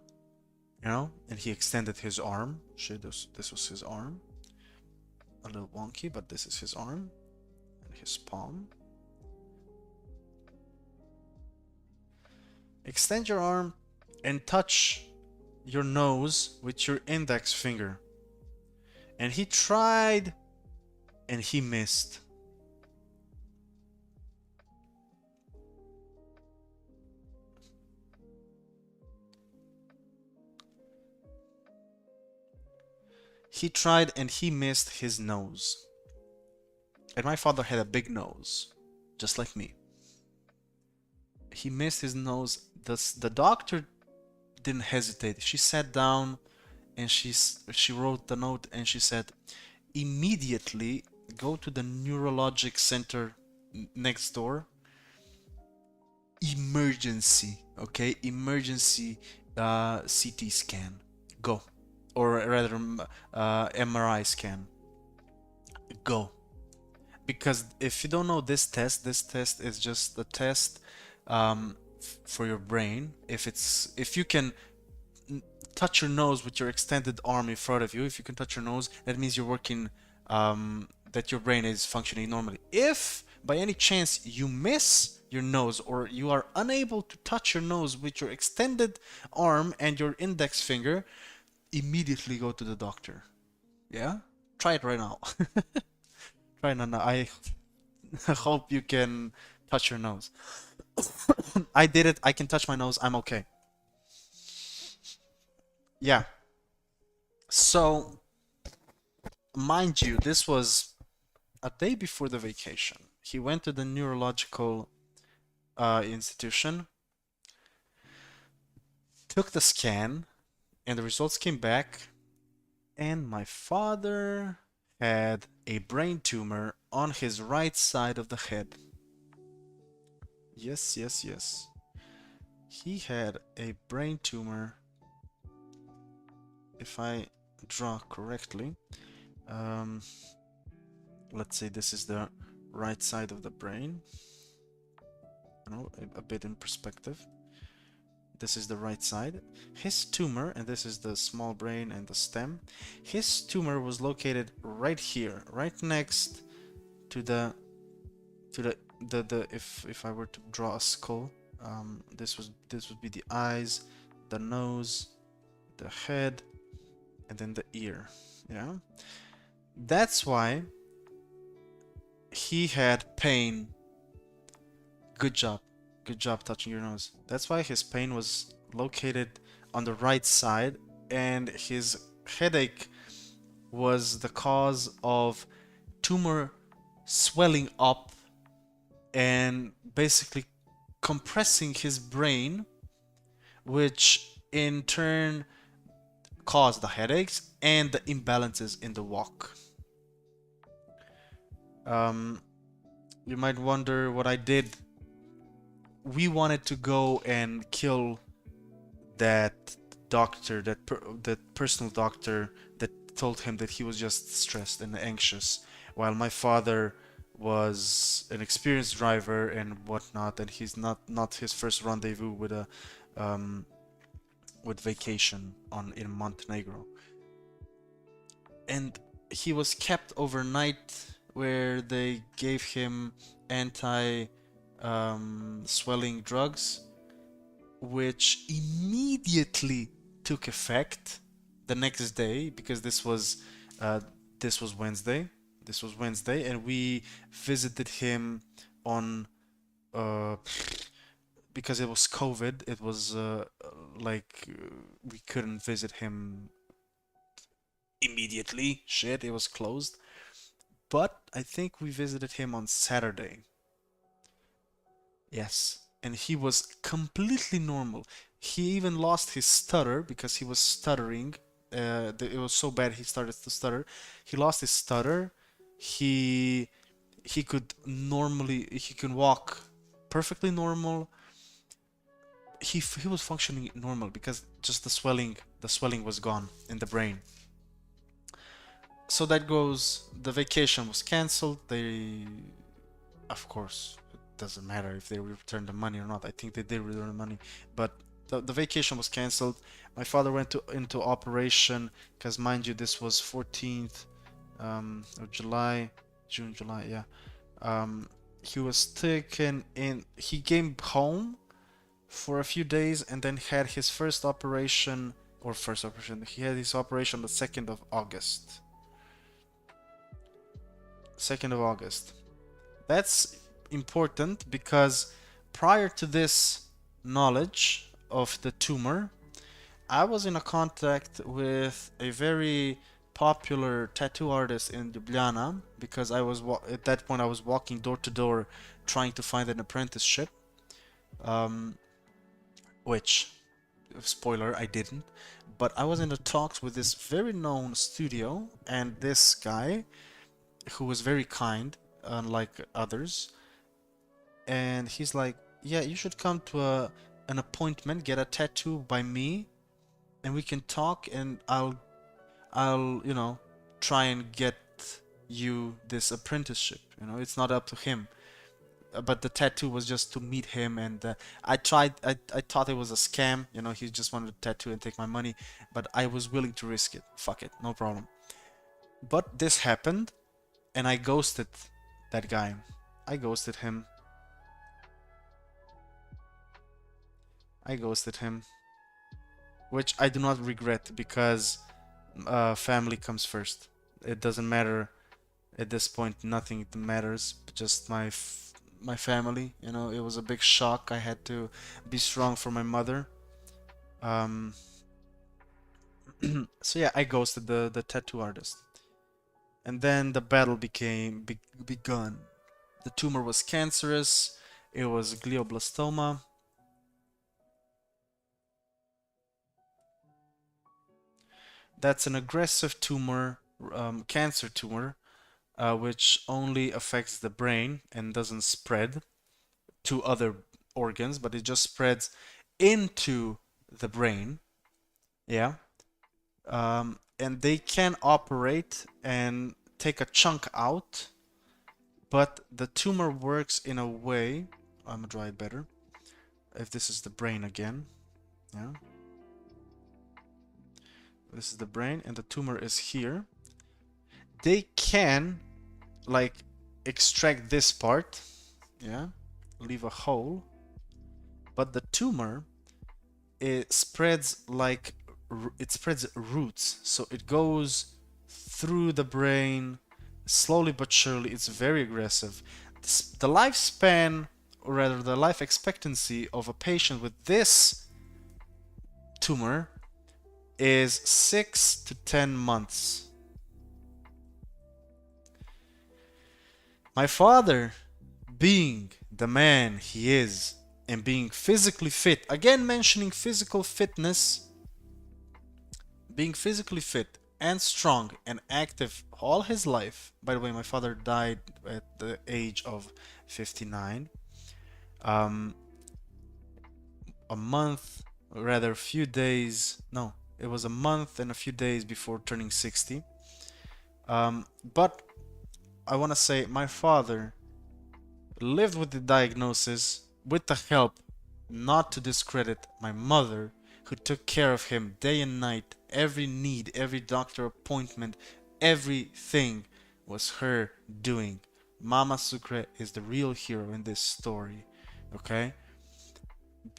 S1: you know, and he extended his arm. This was his arm. A little wonky, but this is his arm and his palm. Extend your arm and touch your nose with your index finger. And he tried and he missed. He tried and he missed his nose. And my father had a big nose, just like me. He missed his nose. The doctor didn't hesitate. She sat down and she wrote the note and she said, immediately go to the neurologic center next door. Emergency, okay? Emergency CT scan. Go. Or rather, MRI scan. Go. Because if you don't know this test is just a test for your brain. If you can touch your nose with your extended arm in front of you, if you can touch your nose, that means you're working, that your brain is functioning normally. If by any chance you miss your nose or you are unable to touch your nose with your extended arm and your index finger, immediately go to the doctor. Yeah? Try it right now. Try it now. I hope you can touch your nose. I did it. I can touch my nose. I'm okay. Yeah. So, mind you, this was a day before the vacation. He went to the neurological institution, took the scan, and the results came back, and my father had a brain tumor on his right side of the head. Yes, yes, yes. He had a brain tumor, if I draw correctly. Let's say this is the right side of the brain. No, a bit in perspective. This is the right side. His tumor, and this is the small brain and the stem. His tumor was located right here, right next to the if I were to draw a skull, this would be the eyes, the nose, the head, and then the ear. Yeah, that's why he had pain. Good job. Good job touching your nose. That's why his pain was located on the right side, and his headache was the cause of tumor swelling up and basically compressing his brain, which in turn caused the headaches and the imbalances in the walk. You might wonder what I did. We wanted to go and kill that doctor, that personal doctor that told him that he was just stressed and anxious, while my father was an experienced driver and whatnot, and he's not his first rendezvous with a with vacation in Montenegro. And he was kept overnight where they gave him anti swelling drugs, which immediately took effect the next day, because this was Wednesday. This was Wednesday, and we visited him on because it was COVID. It was we couldn't visit him immediately. Shit, it was closed. But I think we visited him on Saturday. Yes, and he was completely normal. He even lost his stutter because he was stuttering. It was so bad he started to stutter. He lost his stutter. He he can walk perfectly normal. He was functioning normal because just the swelling was gone in the brain. So that goes. The vacation was canceled. They, of course, doesn't matter if they returned the money or not. I think they did return the money, but the vacation was canceled. My father went into operation because, mind you, this was 14th of July, June, July, yeah. He was taken in. He came home for a few days and then had his first operation, or first operation. He had his operation the 2nd of August. 2nd of August. That's important because prior to this knowledge of the tumor, I was in a contact with a very popular tattoo artist in Ljubljana because at that point I was walking door to door trying to find an apprenticeship. Um, which, spoiler, I didn't. But I was in the talks with this very known studio, and this guy who was very kind, unlike others, and he's like, "Yeah, you should come to an appointment, get a tattoo by me, and we can talk, and I'll try and get you this apprenticeship. It's not up to him." But the tattoo was just to meet him, and I thought it was a scam. He just wanted a tattoo and take my money, but I was willing to risk it. Fuck it, no problem. But this happened, and I ghosted that guy. I ghosted him. I ghosted him, which I do not regret because family comes first. It doesn't matter at this point. Nothing matters. Just my family. It was a big shock. I had to be strong for my mother. Um, so yeah, I ghosted the tattoo artist, and then the battle begun. The tumor was cancerous. It was glioblastoma. That's an aggressive tumor, cancer tumor, which only affects the brain and doesn't spread to other organs, but it just spreads into the brain. Yeah. And they can operate and take a chunk out, but the tumor works in a way. I'm gonna draw it better. If this is the brain again, yeah. This is the brain, and the tumor is here. They can, like, extract this part, yeah, leave a hole, but the tumor, it spreads roots, so it goes through the brain slowly but surely. It's very aggressive. The lifespan, or rather the life expectancy of a patient with this tumor is 6 to 10 months. My father, being the man he is and being physically fit, again mentioning physical fitness, being physically fit and strong and active all his life. By the way, my father died at the age of 59. A month, or rather a few days, no, it was a month and a few days before turning 60. But I want to say my father lived with the diagnosis with the help, not to discredit my mother, who took care of him day and night. Every need, every doctor appointment, everything was her doing. Mama Sucre is the real hero in this story, okay?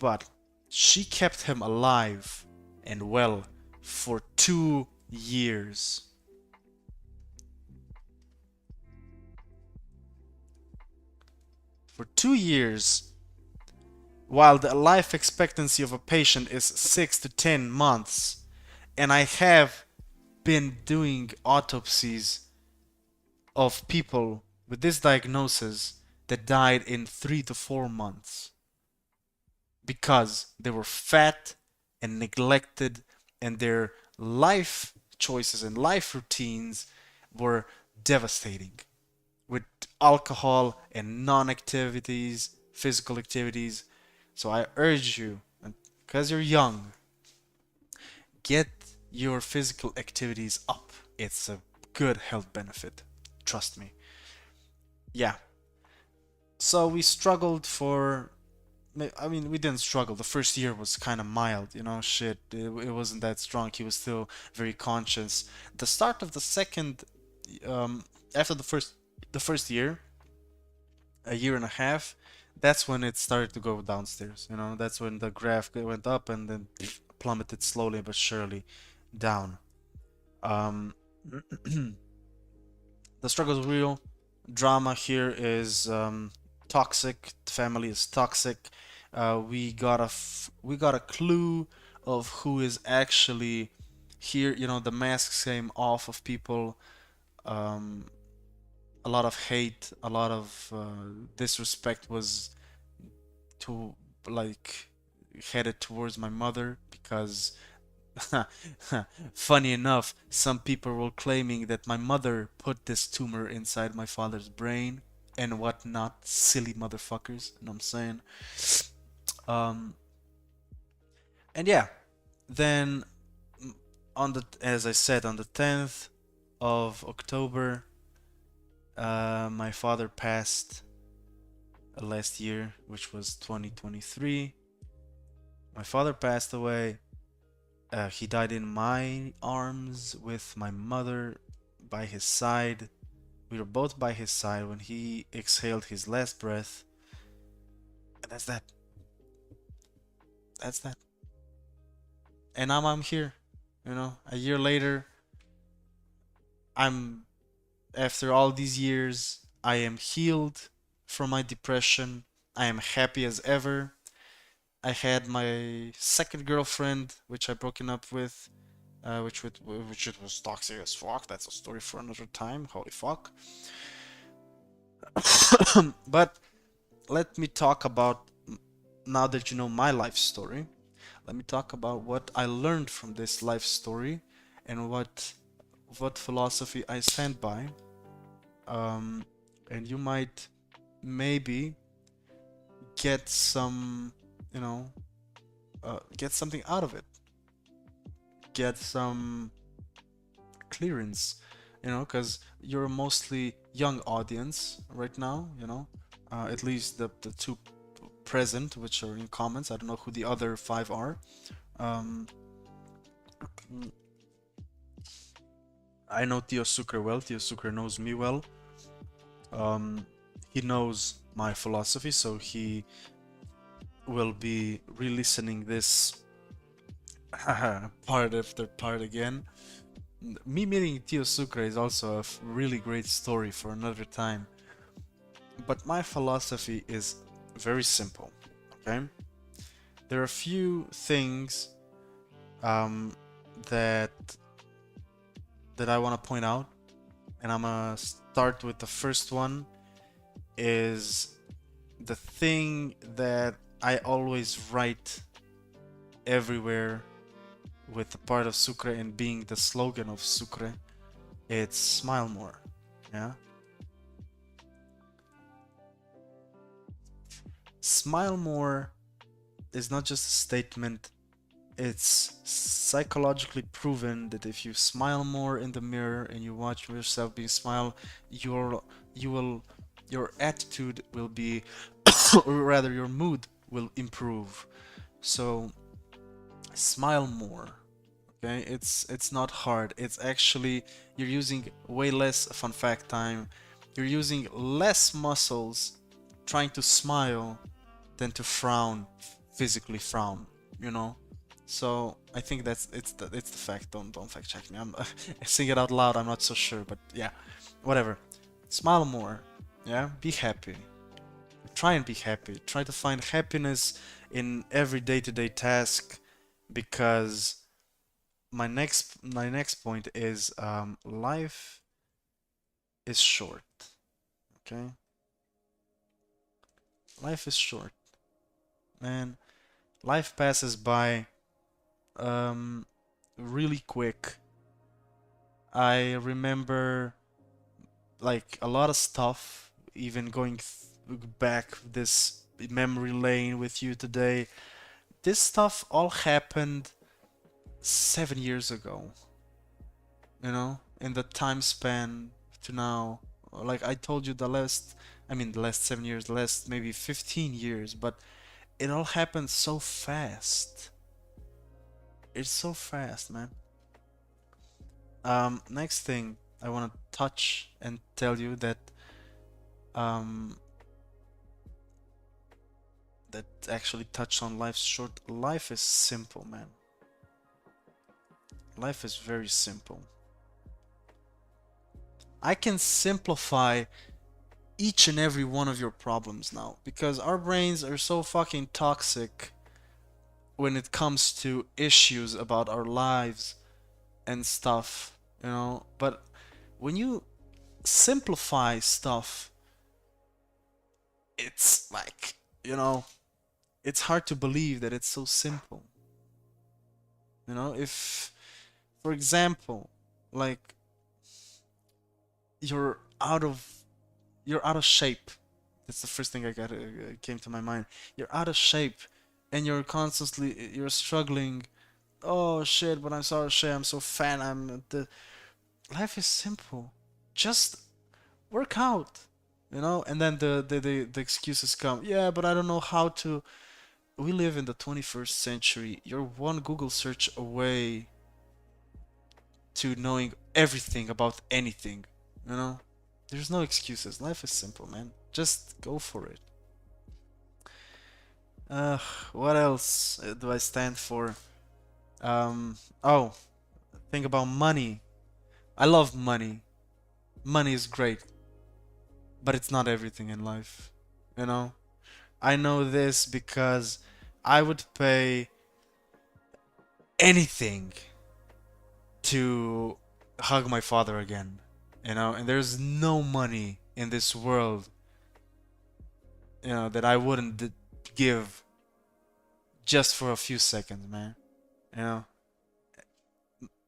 S1: But she kept him alive and well for 2 years. For 2 years, while the life expectancy of a patient is 6 to 10 months, and I have been doing autopsies of people with this diagnosis that died in 3 to 4 months because they were fat and neglected, and their life choices and life routines were devastating, with alcohol and non-activities, physical activities. So I urge you, because you're young, get your physical activities up. It's a good health benefit. Trust me. Yeah. So we struggled for. I mean, we didn't struggle. The first year was kind of mild, shit. It wasn't that strong. He was still very conscious. The start of the second, after the first year, a year and a half, that's when it started to go downstairs. That's when the graph went up and then plummeted slowly but surely down. Um, the struggle is real. Drama here is toxic. The family is toxic. We got a clue of who is actually Here, the masks came off of people. Um, a lot of hate, a lot of disrespect was to like headed towards my mother because funny enough, some people were claiming that my mother put this tumor inside my father's brain and whatnot. Silly motherfuckers, you know what I'm saying? Um, and yeah, then as I said, on the 10th of October, my father passed last year, which was 2023. My father passed away. He died in my arms with my mother by his side. We were both by his side when he exhaled his last breath. And that's that. That's that. And now I'm here. A year later, I'm, after all these years, I am healed from my depression. I am happy as ever. I had my second girlfriend, which I broken up with, which it was toxic as fuck. That's a story for another time. Holy fuck. But let me talk about, now that you know my life story, let me talk about what I learned from this life story and what philosophy I stand by. Um, and you might maybe get some, you know, get something out of it. Get some clearance, because you're a mostly young audience right now, at least the two present, which are in comments. I don't know who the other five are. Um, I know Tio Sucre well. Tio Sucre knows me well. He knows my philosophy, so he will be re-listening this part after part again. Me meeting Tio Sucre is also a really great story for another time. But my philosophy is very simple, okay? There are a few things um, that I want to point out, and I'm gonna start with the first one. Is the thing that I always write everywhere with the part of Sucre and being the slogan of Sucre. It's smile more. Yeah. Smile more is not just a statement. It's psychologically proven that if you smile more in the mirror and you watch yourself being smile, you will your attitude will be or rather your mood will improve. So smile more. Okay, it's not hard. It's actually you're using way less fun fact time. You're using less muscles trying to smile than to frown, physically frown, you know? So I think it's the fact. Don't fact check me. I'm saying it out loud. I'm not so sure, but yeah, whatever. Smile more. Yeah, be happy. Try and be happy. Try to find happiness in every day-to-day task, because my next point is life is short. Okay, life is short, man. Life passes by um really quick. I remember like a lot of stuff, even going back this memory lane with you today. This stuff all happened 7 years ago, in the time span to now. Like I told you, the last 7 years, the last maybe 15 years, but it all happened so fast. It's so fast, man. Next thing I want to touch and tell you that um, that actually touched on life's short. Life is simple, man. Life is very simple. I can simplify each and every one of your problems now because our brains are so fucking toxic when it comes to issues about our lives and stuff, you know. But when you simplify stuff, it's like, you know, it's hard to believe that it's so simple. You know, if, for example, like you're out of you're out of shape. That's the first thing I got came to my mind. You're out of shape, and you're struggling. Oh shit! But I'm so shit. I'm so fat. I'm the life is simple. Just work out, you know. And then the excuses come. Yeah, but I don't know how to. We live in the 21st century. You're one Google search away to knowing everything about anything, you know? There's no excuses. Life is simple, man. Just go for it. Uh, what else do I stand for? Oh, think about money. I love money. Money is great, but it's not everything in life, you know? I know this because I would pay anything to hug my father again, you know? And there's no money in this world, you know, that I wouldn't give just for a few seconds, man. You know,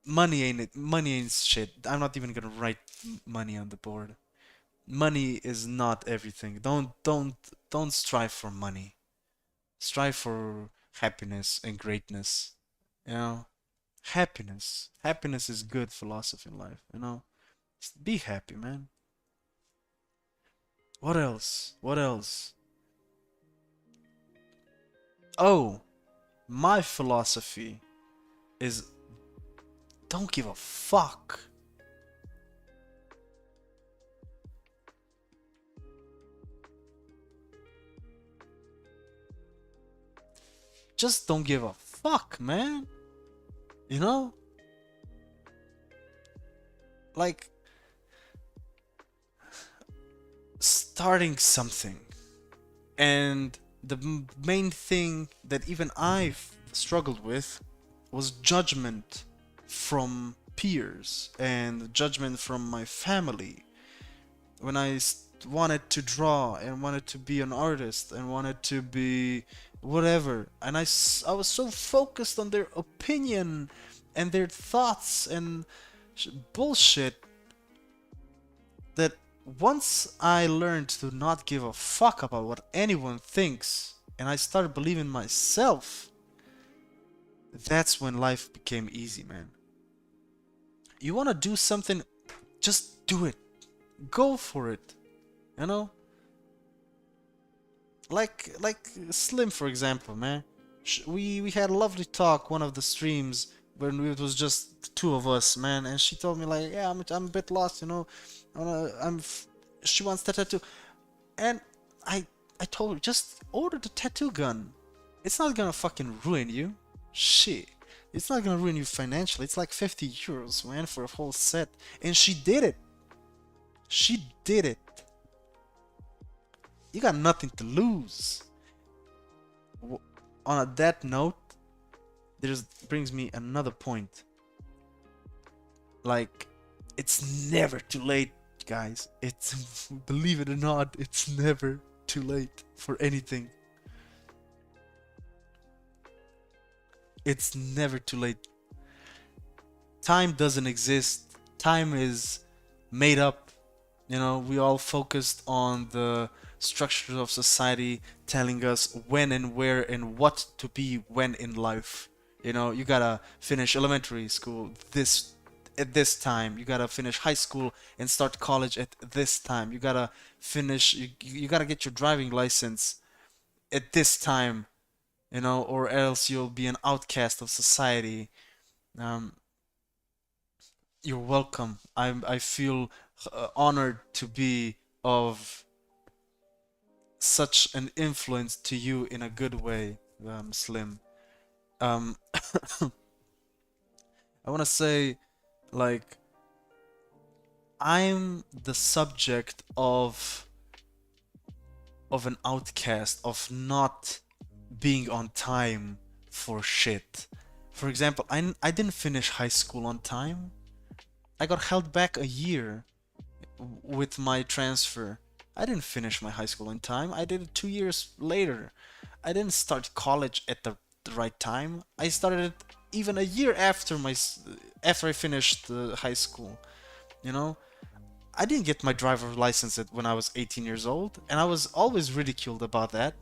S1: money ain't it. Money ain't shit. I'm not even gonna write money on the board. Money is not everything. Don't strive for money. Strive for happiness and greatness. You know, happiness. Happiness is good philosophy in life. You know, just be happy, man. What else? What else? Oh, my philosophy is don't give a fuck. Just don't give a fuck, man. You know? Like starting something. And the main thing that even I've struggled with was judgment from peers and judgment from my family. When I wanted to draw and wanted to be an artist and wanted to be whatever, and I was so focused on their opinion and their thoughts and bullshit that once I learned to not give a fuck about what anyone thinks and I started believing myself, that's when life became easy, man. You want to do something, just do it. Go for it. You know? Like Slim, for example, man. We had a lovely talk one of the streams when it was just the two of us, man, and she told me like, yeah, I'm a bit lost, you know. She wants that tattoo, and I told her just order the tattoo gun. It's not gonna fucking ruin you. Shit. It's not gonna ruin you financially. It's like 50 euros, man, for a whole set. And she did it. She did it. You got nothing to lose. On that note, there's brings me another point. Like, it's never too late, guys. It's believe it or not, it's never too late for anything. It's never too late. Time doesn't exist. Time is made up. You know, we all focused on the structures of society telling us when and where and what to be when in life. You know, you gotta finish elementary school this at this time. You gotta finish high school and start college at this time. You gotta finish. You gotta get your driving license at this time. You know, or else you'll be an outcast of society. Um, you're welcome. I feel honored to be of such an influence to you in a good way, Slim. Um, I want to say, like, I'm the subject of an outcast, of not being on time for shit, For example, I didn't finish high school on time. I got held back a year with my transfer. I didn't finish my high school in time. I did it 2 years later. I didn't start college at the right time. I started it even a year after after I finished high school. You know, I didn't get my driver's license when I was 18 years old, and I was always ridiculed about that.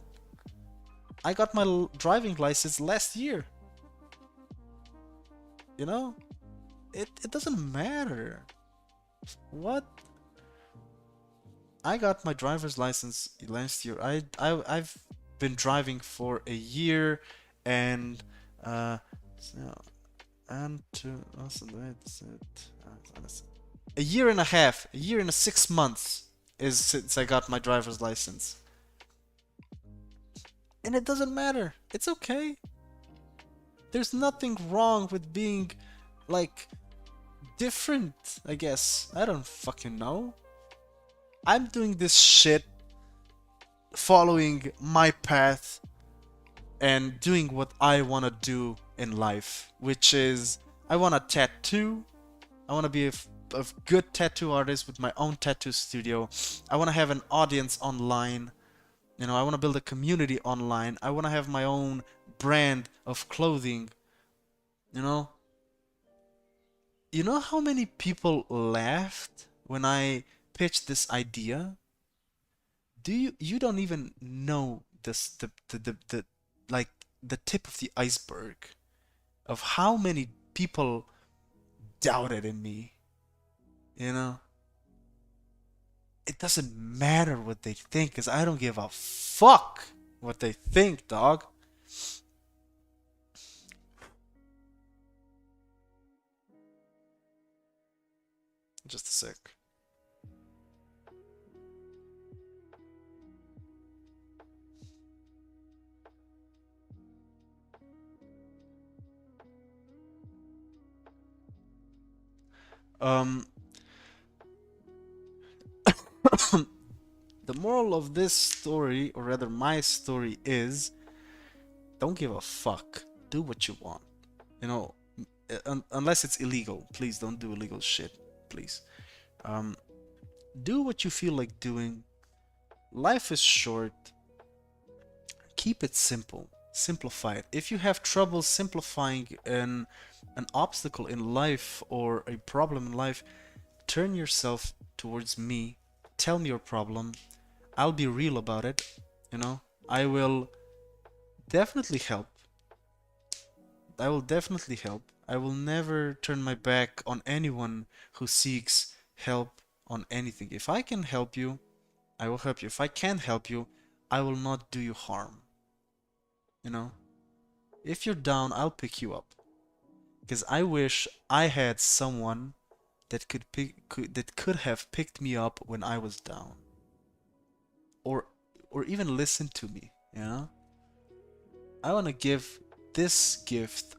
S1: I got my driving license last year. You know, it doesn't matter. What? I got my driver's license last year. I've been driving for a year and so, and two also that's it. A year and a half, a year and 6 months is since I got my driver's license. And it doesn't matter. It's okay. There's nothing wrong with being like different, I guess. I don't fucking know. I'm doing this shit following my path and doing what I want to do in life, which is I want a tattoo. I want to be a good tattoo artist with my own tattoo studio. I want to have an audience online. You know, I want to build a community online. I want to have my own brand of clothing. You know? You know how many people laughed when I pitched this idea? Do you don't even know this the like the tip of the iceberg of how many people doubted in me, you know? It doesn't matter what they think, because I don't give a fuck what they think, dog. Just a sec. Um, the moral of this story, or rather my story, is don't give a fuck. Do what you want. You know, unless it's illegal. Please don't do illegal shit. Please. Um, do what you feel like doing. Life is short. Keep it simple. Simplify it. If you have trouble simplifying an obstacle in life or a problem in life, turn yourself towards me. Tell me your problem. I'll be real about it. You know, I will definitely help. I will definitely help. I will never turn my back on anyone who seeks help on anything. If I can help you, I will help you. If I can't help you, I will not do you harm. You know? If you're down, I'll pick you up. Because I wish I had someone that that could have picked me up when I was down. Or or even listen to me, you know? I want to give this gift,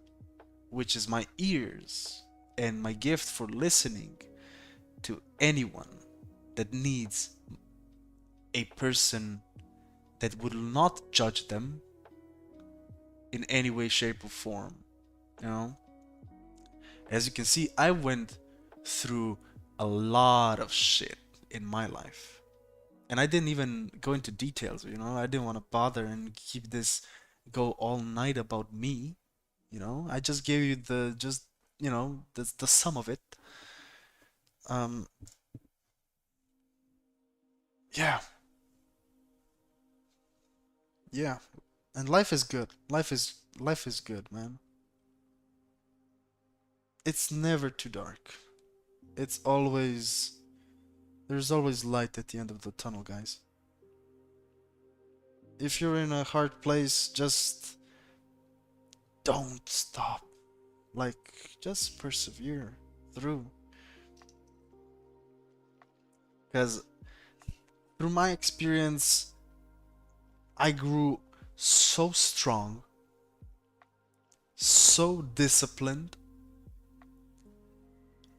S1: which is my ears, and my gift for listening to anyone that needs a person that will not judge them in any way, shape, or form. You know, as you can see, I went through a lot of shit in my life, and I didn't even go into details. You know, I didn't want to bother and keep this go all night about me. You know, I just gave you the just the sum of it. Um, yeah, yeah, and life is good. Life is good, man. It's never too dark. It's always there's always light at the end of the tunnel, guys. If you're in a hard place, just don't stop. Like, just persevere through. Because through my experience, I grew so strong, so disciplined.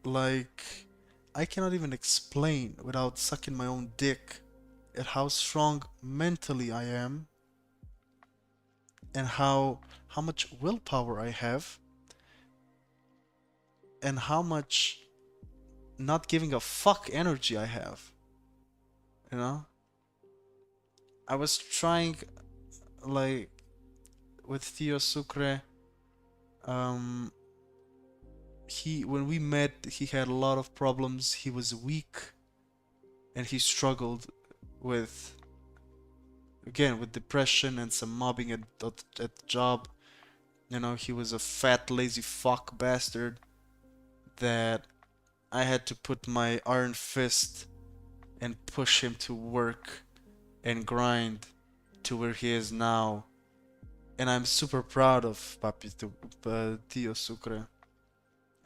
S1: Like, I cannot even explain without sucking my own dick at how strong mentally I am and how much willpower I have. and how much not giving a fuck energy I have. You know, I was trying like with Theo Sucre. Um, he when we met, he had a lot of problems. He was weak, and he struggled with again with depression and some mobbing at the job. You know, he was a fat, lazy fuck bastard that I had to put my iron fist and push him to work and grind to where he is now. And I'm super proud of Tio Sucre.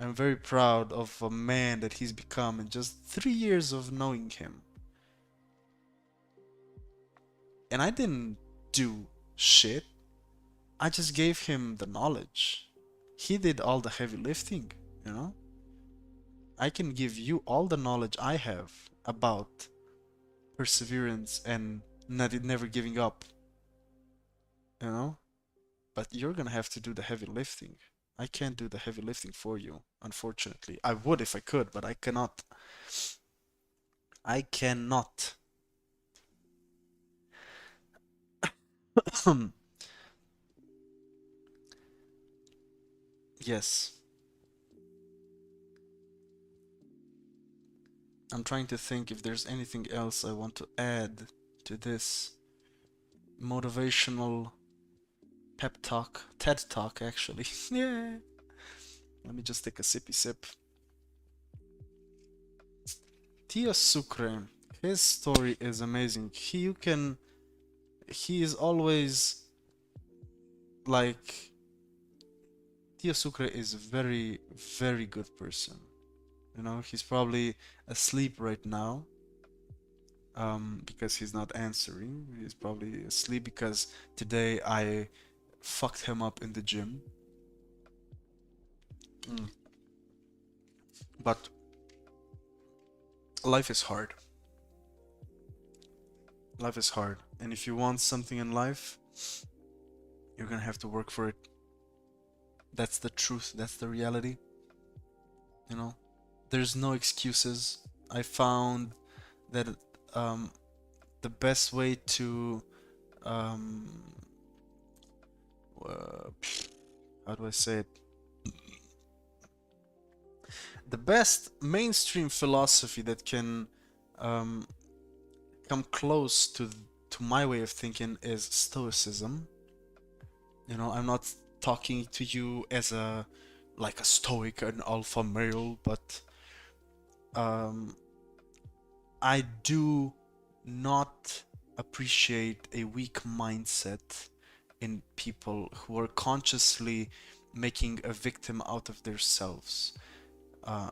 S1: I'm very proud of a man that he's become in just 3 years of knowing him. And I didn't do shit. I just gave him the knowledge. He did all the heavy lifting, you know? I can give you all the knowledge I have about perseverance and never giving up, you know? But you're gonna have to do the heavy lifting. I can't do the heavy lifting for you, unfortunately. I would if I could, but I cannot. I cannot. Yes. I'm trying to think if there's anything else I want to add to this motivational pep talk, TED talk actually. Yeah. Let me just take a sippy sip. Tia Sucre, his story is amazing. He is always like, Tia Sucre is a very, very good person. You know, he's probably asleep right now, because he's not answering. He's probably asleep because today I fucked him up in the gym. Mm. But life is hard. Life is hard. And if you want something in life, you're gonna have to work for it. That's the truth. That's the reality. You know, there's no excuses. I found that um, the best way to um, uh, how do I say it? The best mainstream philosophy that can um, come close to my way of thinking is Stoicism. You know, I'm not talking to you as a like a stoic, an alpha male, but um, I do not appreciate a weak mindset in people who are consciously making a victim out of themselves. Uh,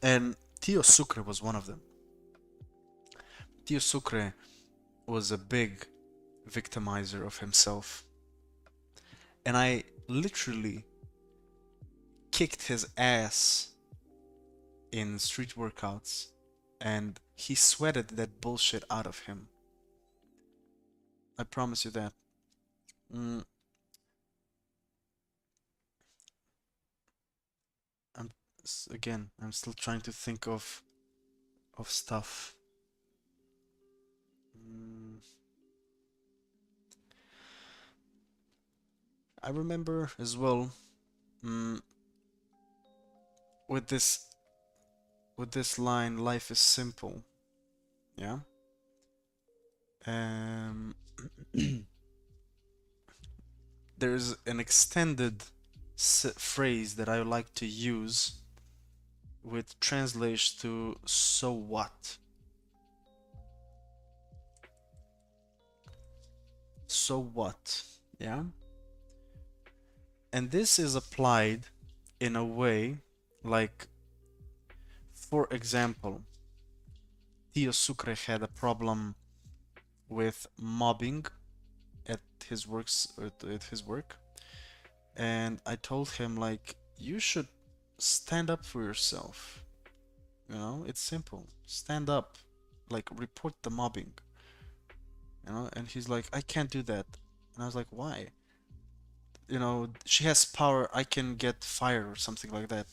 S1: and Tio Sucre was one of them. Tio Sucre was a big victimizer of himself. And I literally kicked his ass in street workouts and he sweated that bullshit out of him. I promise you that. Mm, I'm again, I'm still trying to think of stuff. Mm, I remember as well, mm, with this line, life is simple. Yeah. Um, there's an extended phrase that I like to use, which translates to "so what." So what? Yeah. And this is applied in a way like, for example, Tio Sucre had a problem with mobbing at his work, and I told him like, you should stand up for yourself. You know, it's simple. Stand up, like report the mobbing. You know, and he's like, I can't do that, and I was like, why? she has power, I can get fired or something like that.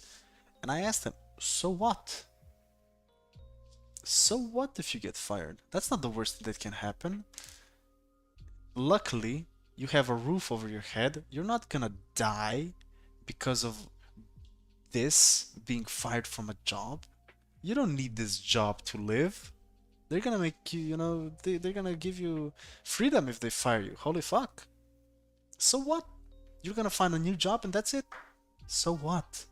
S1: And I asked him, so what? So what if you get fired? That's not the worst that can happen. Luckily, you have a roof over your head. You're not gonna die because of this being fired from a job. You don't need this job to live. They're gonna make you, they're gonna give you freedom if they fire you. Holy fuck. So what? You're gonna find a new job and that's it. So what?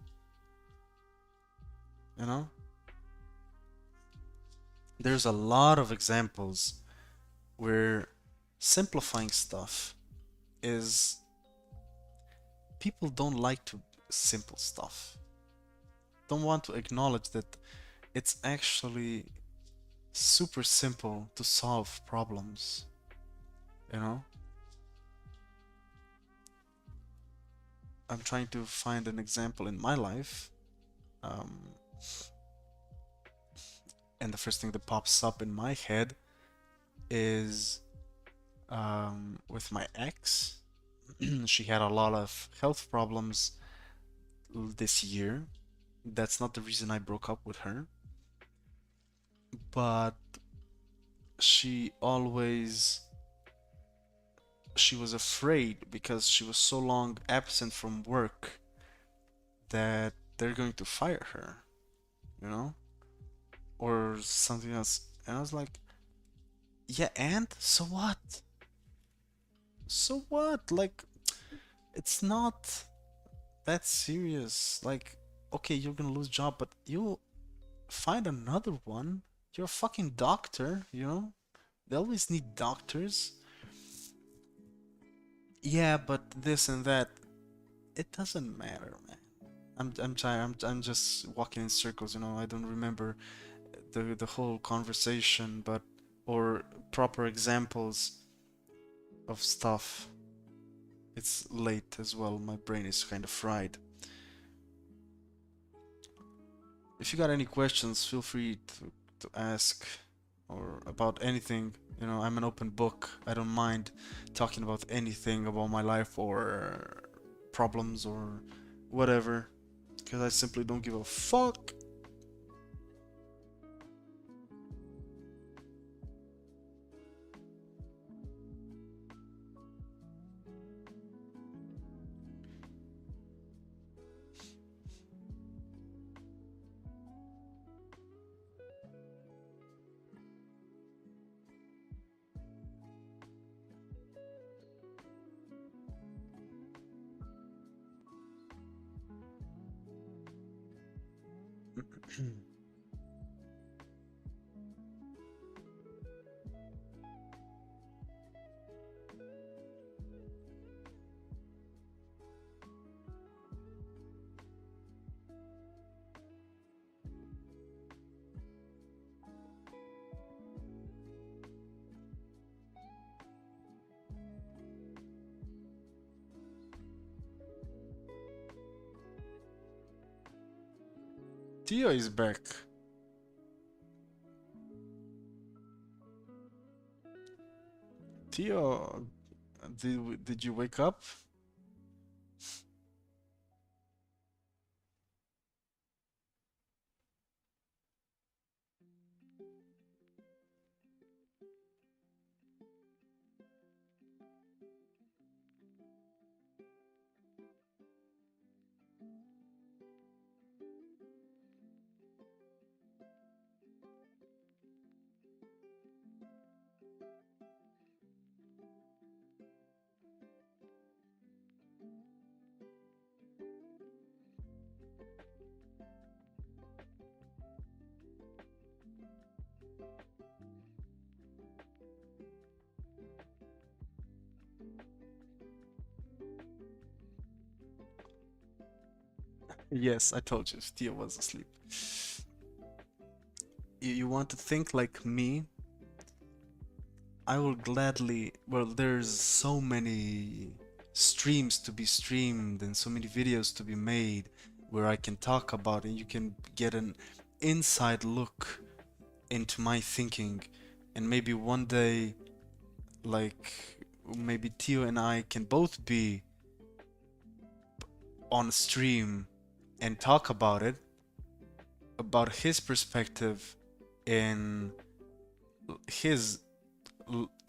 S1: You know? There's a lot of examples where simplifying stuff is people don't like to simple stuff. Don't want to acknowledge that it's actually super simple to solve problems, you know? I'm trying to find an example in my life. Um, and the first thing that pops up in my head is with my ex. She had a lot of health problems this year. That's not the reason I broke up with her, but she always she was afraid because she was so long absent from work that they're going to fire her, you know, or something else. And I was like, yeah, and so what? So what? Like, it's not that serious. Like, okay, you're gonna lose job, but you find another one. You're a fucking doctor, you know? They always need doctors. Yeah, but this and that. It doesn't matter, man. I'm tired. I'm just walking in circles, you know. I don't remember the whole conversation, but or proper examples of stuff. It's late as well. My brain is kind of fried. If you got any questions, feel free to ask or about anything. You know, I'm an open book. I don't mind talking about anything about my life or problems or whatever, because I simply don't give a fuck. Tio is back. Tio, did you wake up? Yes, I told you, Tio was asleep. You want to think like me? I will gladly. Well, there's so many streams to be streamed and so many videos to be made where I can talk about it. You can get an inside look into my thinking, and maybe one day, like, maybe Tio and I can both be on stream and talk about his perspective in his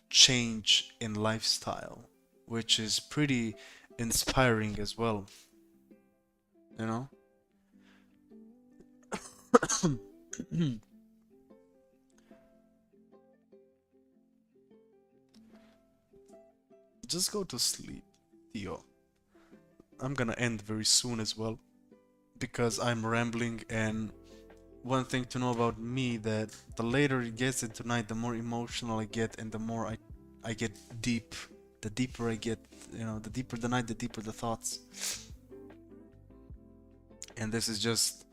S1: change in lifestyle, which is pretty inspiring as well, you know? Just go to sleep, Theo. I'm gonna end very soon as well because I'm rambling, and one thing to know about me that the later it gets into night, the more emotional I get and the more I get deep. The deeper I get, the deeper the night, the deeper the thoughts. And this is just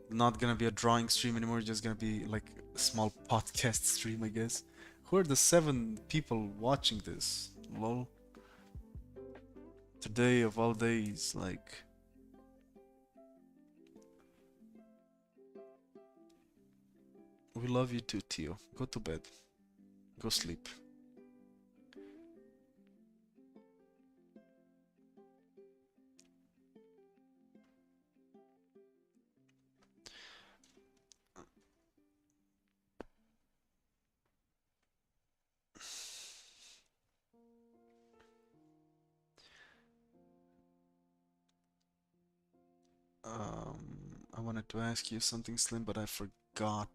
S1: not gonna be a drawing stream anymore, it's just gonna be like a small podcast stream, I guess. Who are the 7 people watching this? Lol. Today of all days, like. We love you too, Tio. Go to bed. Go sleep. I wanted to ask you something, Slim, but I forgot.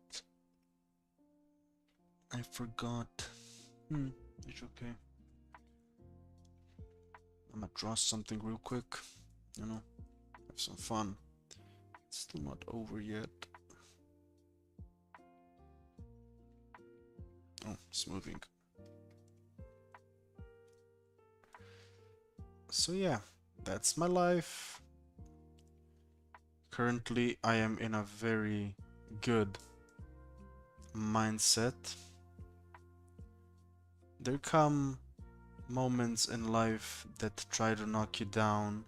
S1: I forgot. It's okay. I'm gonna draw something real quick. Have some fun. It's still not over yet. Oh, it's moving. So yeah, that's my life. Currently, I am in a very good mindset. There come moments in life that try to knock you down.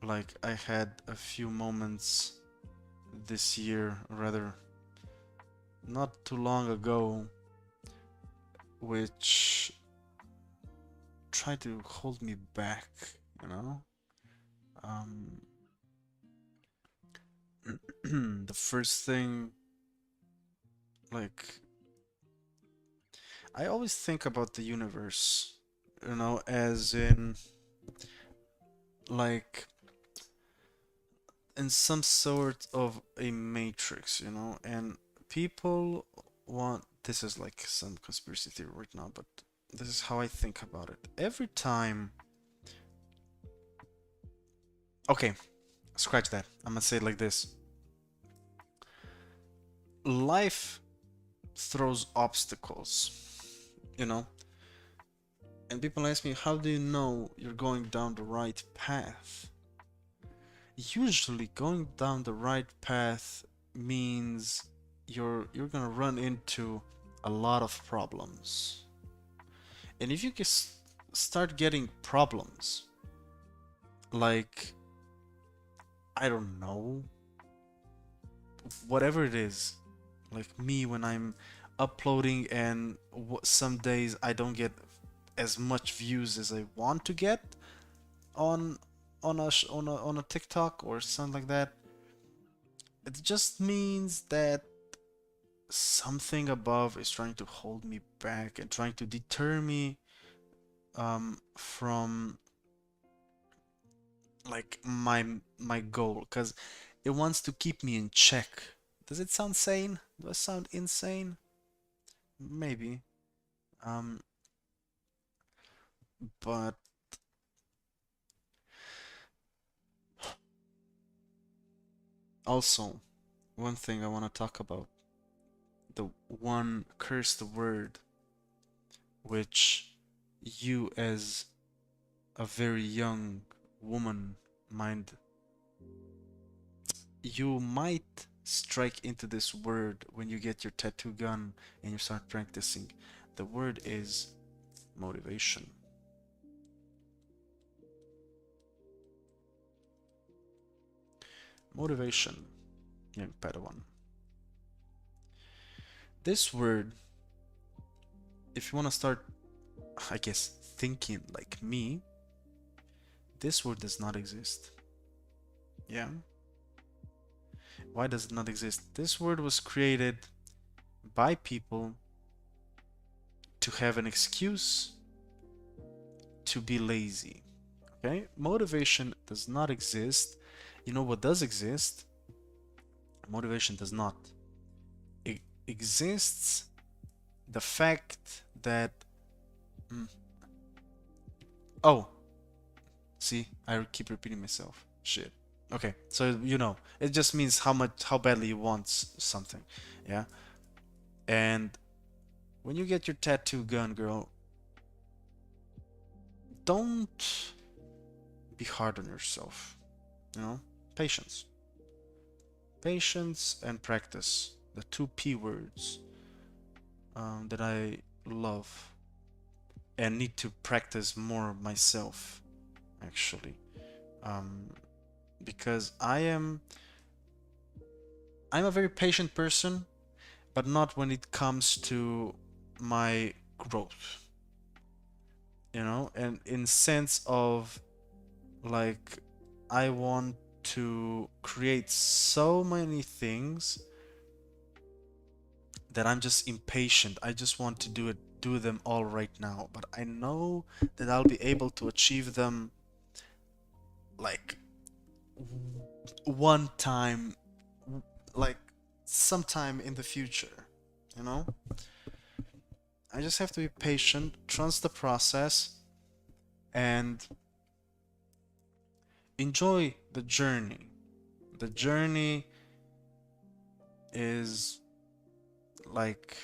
S1: Like I had a few moments this year, rather not too long ago, which tried to hold me back, you know? Um, the first thing, like, I always think about the universe, as in, like, in some sort of a matrix, and people want, this is like some conspiracy theory right now, but this is how I think about it. Every time, okay, scratch that. I'm gonna say it like this. Life throws obstacles, you know, and people ask me, how do you know you're going down the right path? Usually going down the right path means you're gonna run into a lot of problems. And if you just start getting problems, like, I don't know, whatever it is, like me when I'm uploading and some days I don't get as much views as I want to get on on a TikTok or something like that, it just means that something above is trying to hold me back and trying to deter me from like my goal, because it wants to keep me in check. Does it sound sane? Do I sound insane? Maybe. Um, but also one thing I want to talk about, the one cursed word which you as a very young woman mind, you might strike into this word when you get your tattoo gun and you start practicing. The word is motivation. Motivation, young Padawan. This word, if you want to start, I guess, thinking like me, This word does not exist. Yeah. Why does it not exist? This word was created by people to have an excuse to be lazy. Okay? Motivation does not exist. You know what does exist? Motivation does not. It exists the fact that. Mm, oh, see, I keep repeating myself. Shit. Okay, so you know, it just means how badly you want something. Yeah? And when you get your tattoo gun, girl, don't be hard on yourself. You know? Patience. Patience and practice. The two P words that I love and need to practice more myself, actually. Um, because I'm a very patient person, but not when it comes to my growth. You know, and in sense of like I want to create so many things that I'm just impatient. I just want to do them all right now. But I know that I'll be able to achieve them like one time, like sometime in the future, you know? I just have to be patient, trust the process, and enjoy the journey. The journey is like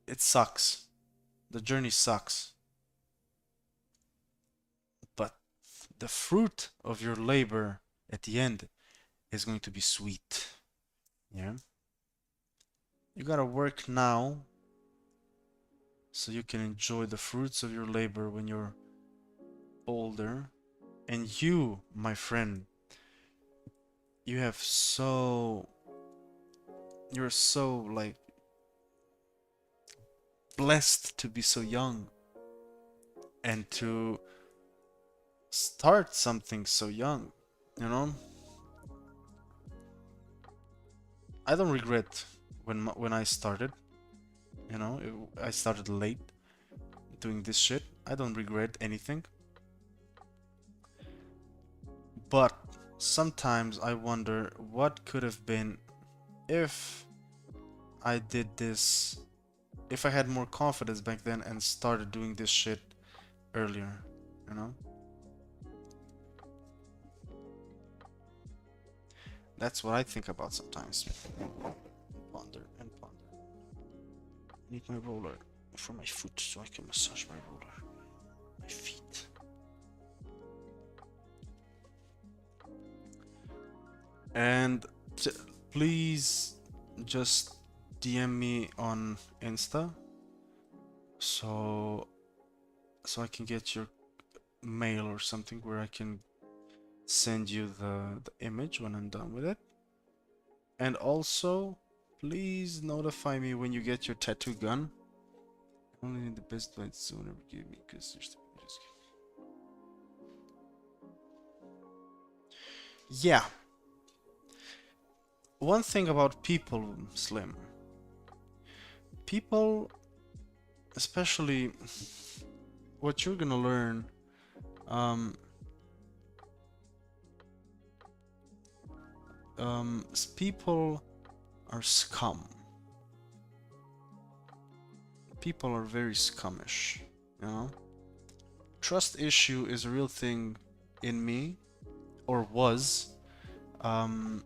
S1: it sucks. The journey sucks. But the fruit of your labor at the end is going to be sweet. Yeah? You gotta work now so you can enjoy the fruits of your labor when you're older. And you, my friend, you have you're so like blessed to be so young and to start something so young, you know? I don't regret when I started, you know, I started late doing this shit. I don't regret anything. But sometimes I wonder what could have been if I did this, if I had more confidence back then and started doing this shit earlier, you know? That's what I think about sometimes. Ponder and ponder. I need my roller for my foot so I can massage my roller. My feet. And please just DM me on Insta so I can get your mail or something where I can send you the image when I'm done with it. And also, please notify me when you get your tattoo gun. Only need the best blade soon ever give me because there's just... Yeah. One thing about people, Slim. People, especially what you're gonna learn, um, people are scum. People are very scummish, you know? Trust issue is a real thing in me, or was. Um,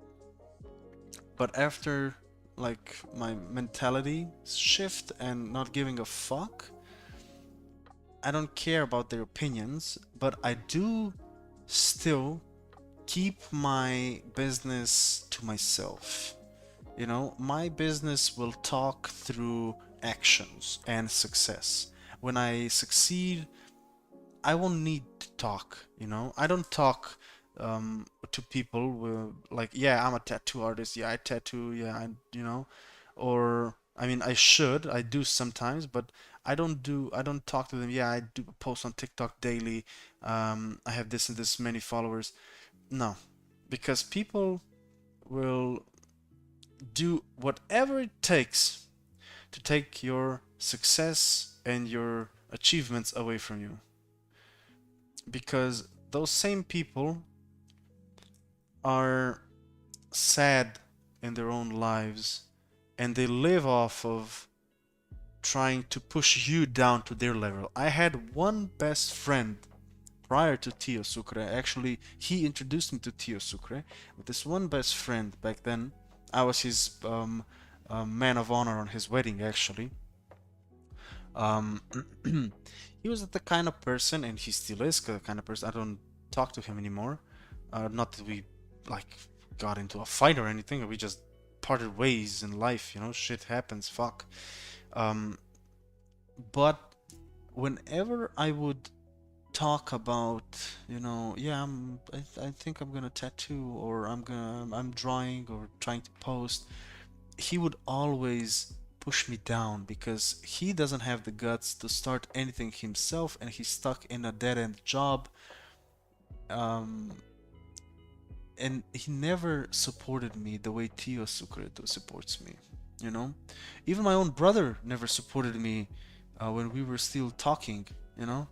S1: but after like my mentality shift and not giving a fuck, I don't care about their opinions, but I do still keep my business to myself. You know, my business will talk through actions and success. When I succeed, I won't need to talk, you know? I don't talk to people with, like, yeah, I'm a tattoo artist, yeah, I tattoo, yeah, you know? Or I mean, I do sometimes, but I don't talk to them. Yeah, I do post on TikTok daily. I have this and this many followers. No, because people will do whatever it takes to take your success and your achievements away from you. Because those same people are sad in their own lives and they live off of trying to push you down to their level. I had one best friend prior to Tio Sucre. Actually, he introduced me to Tio Sucre. But this one best friend back then, I was his man of honor on his wedding, actually. Um, he was the kind of person, and he still is the kind of person. I don't talk to him anymore. Not that we like got into a fight or anything. We just parted ways in life. You know, shit happens. Fuck. Um, but whenever I would talk about, yeah, I think I'm gonna tattoo, or I'm drawing or trying to post, he would always push me down because he doesn't have the guts to start anything himself, and he's stuck in a dead end job. Um, and he never supported me the way Tio Sucreto supports me. You know, even my own brother never supported me when we were still talking. You know,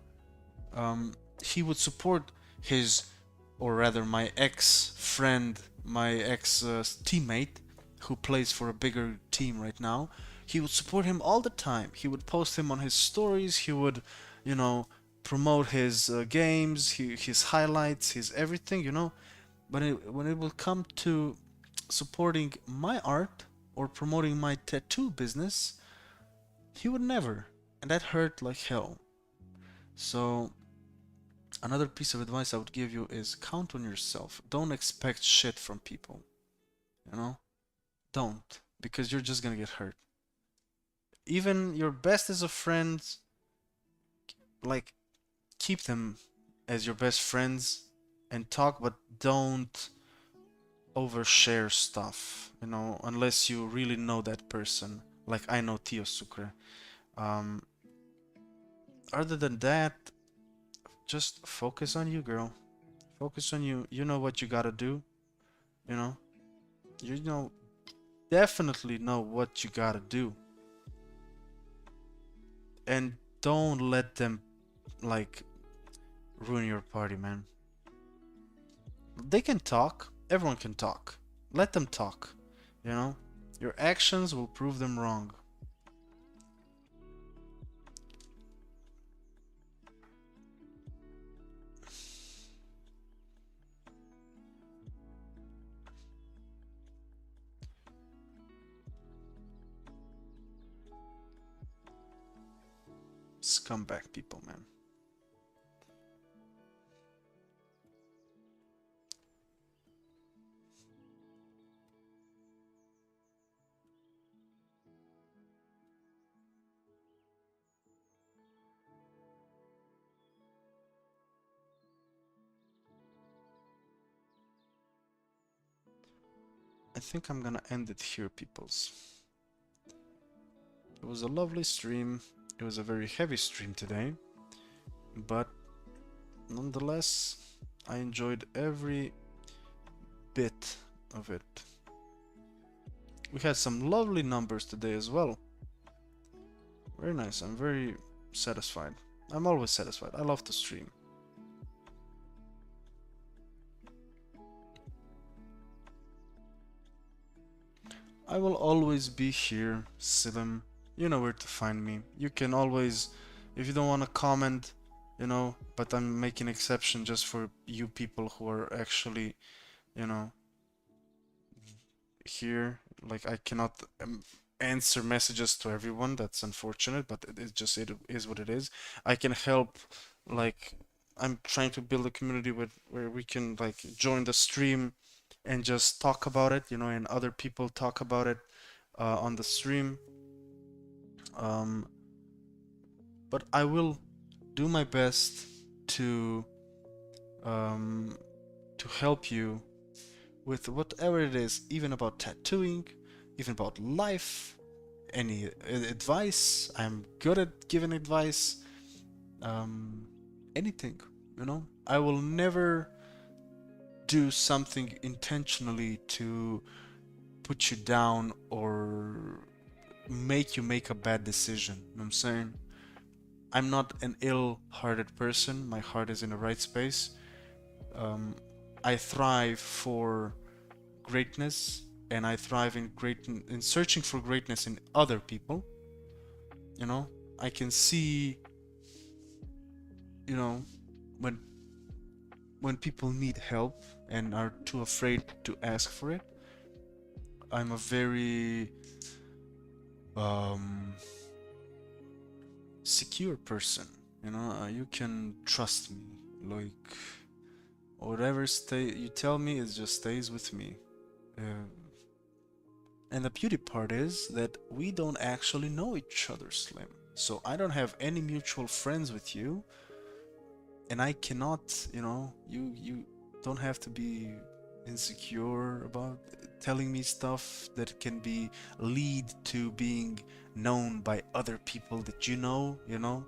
S1: he would support his, or rather, my ex friend, my ex teammate, who plays for a bigger team right now. He would support him all the time. He would post him on his stories. He would, you know, promote his games, his highlights, his everything. But when it will come to supporting my art or promoting my tattoo business, he would never, and that hurt like hell. So another piece of advice I would give you is count on yourself. Don't expect shit from people, you know? Don't, because you're just gonna get hurt. Even your bestest of friends, like, keep them as your best friends and talk, but don't overshare stuff, unless you really know that person. Like I know Tio Sucre. Um, Other than that, just focus on you, girl. Focus on you. You know what you gotta do, you know? You know, definitely know what you gotta do. And don't let them, like, ruin your party, man. They can talk. Everyone can talk. Let them talk, you know? Your actions will prove them wrong. Scumbag people, man. I think I'm gonna end it here, peoples. It was a lovely stream. It was a very heavy stream today, but nonetheless, I enjoyed every bit of it. We had some lovely numbers today as well. Very nice. I'm very satisfied. I'm always satisfied. I love to stream. I will always be here, Silim. You know where to find me. You can always, if you don't want to comment, but I'm making exception just for you people who are actually, you know, here. Like, I cannot answer messages to everyone. That's unfortunate, but it is what it is. I can help, like, I'm trying to build a community where we can, like, join the stream and just talk about it, and other people talk about it on the stream. Um, but I will do my best to um, to help you with whatever it is, even about tattooing, even about life, any advice. I'm good at giving advice. Um, Anything, you know. I will never do something intentionally to put you down or make you make a bad decision. You know what I'm saying? I'm not an ill-hearted person. My heart is in the right space. Um, I thrive for greatness, and I thrive in searching for greatness in other people. You know, I can see, you know, when people need help and are too afraid to ask for it. I'm a very um, secure person. You know, you can trust me. Like whatever stay you tell me, it just stays with me. Uh, and the beauty part is that we don't actually know each other, Slim. So I don't have any mutual friends with you, and I cannot, you know, you don't have to be insecure about telling me stuff that can be lead to being known by other people that you know.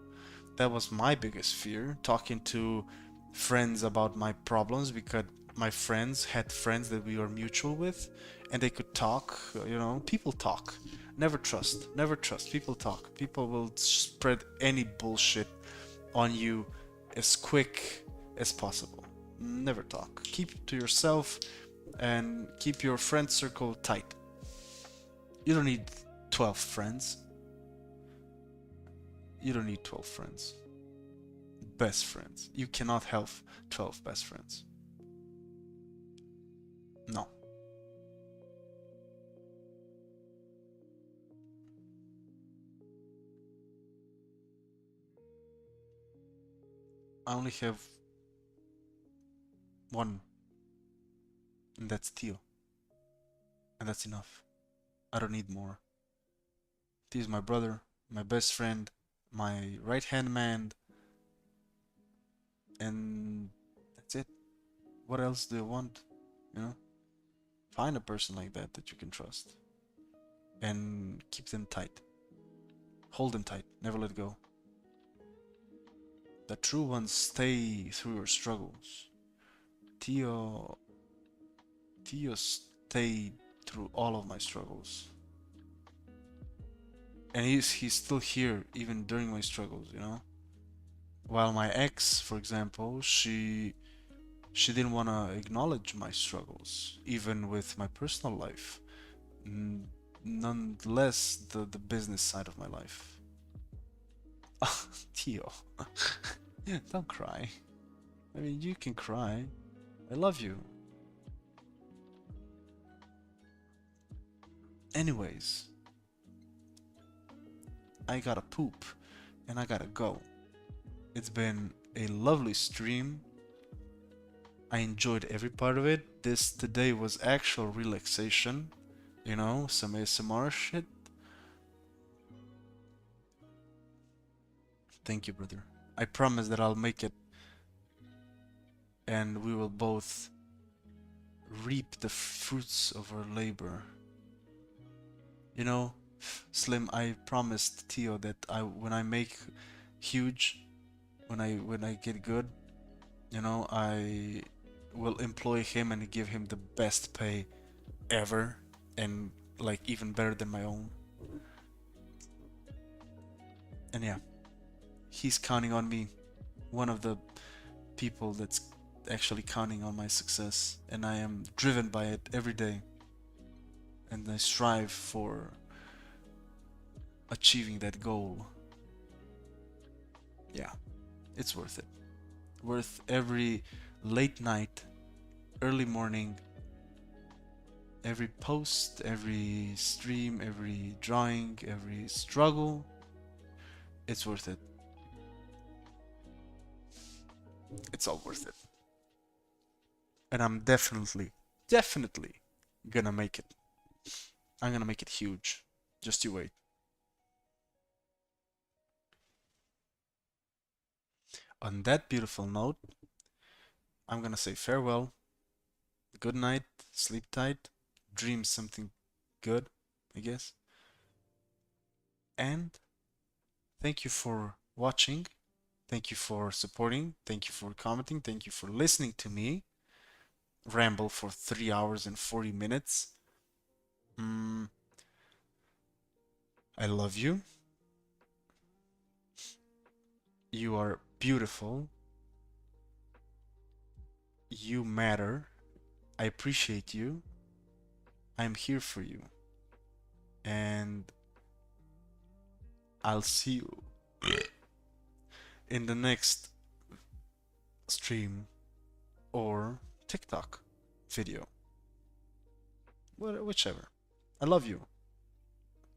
S1: That was my biggest fear, talking to friends about my problems, because my friends had friends that we were mutual with, and they could talk, you know. People talk. Never trust. People talk. People will spread any bullshit on you as quick as possible. Never talk. Keep it to yourself and keep your friend circle tight. You don't need 12 friends. You don't need 12 friends. Best friends. You cannot have 12 best friends. No. I only have one, and that's Tio. And that's enough. I don't need more. Tio is my brother, my best friend, my right hand man, and that's it. What else do you want? You know? Find a person like that that you can trust and keep them tight. Hold them tight. Never let go. The true ones stay through your struggles. Tio, Tio stayed through all of my struggles, and he's still here even during my struggles. You know. While my ex, for example, she didn't want to acknowledge my struggles, even with my personal life. Nonetheless, the business side of my life. Tio, don't cry. I mean, you can cry. I love you. Anyways, I gotta poop and I gotta go. It's been a lovely stream. I enjoyed every part of it. This today was actual relaxation, you know, some ASMR shit. Thank you, brother. I promise that I'll make it and we will both reap the fruits of our labor. You know, Slim, I promised Tio that I when I make huge, when I get good, you know, I will employ him and give him the best pay ever, and like even better than my own. And yeah, he's counting on me. One of the people that's actually counting on my success, and I am driven by it every day. And I strive for achieving that goal. Yeah, it's worth it. Worth every late night, early morning, every post, every stream, every drawing, every struggle. It's worth it. It's all worth it. And I'm definitely gonna make it. I'm gonna make it huge. Just you wait. On that beautiful note, I'm gonna say farewell. Good night. Sleep tight. Dream something good, I guess. And thank you for watching. Thank you for supporting. Thank you for commenting. Thank you for listening to me ramble for 3 hours and 40 minutes. Mm, I love you. You are beautiful. You matter. I appreciate you. I'm here for you. And I'll see you in the next stream or TikTok video. Whichever. I love you.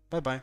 S1: Bye bye.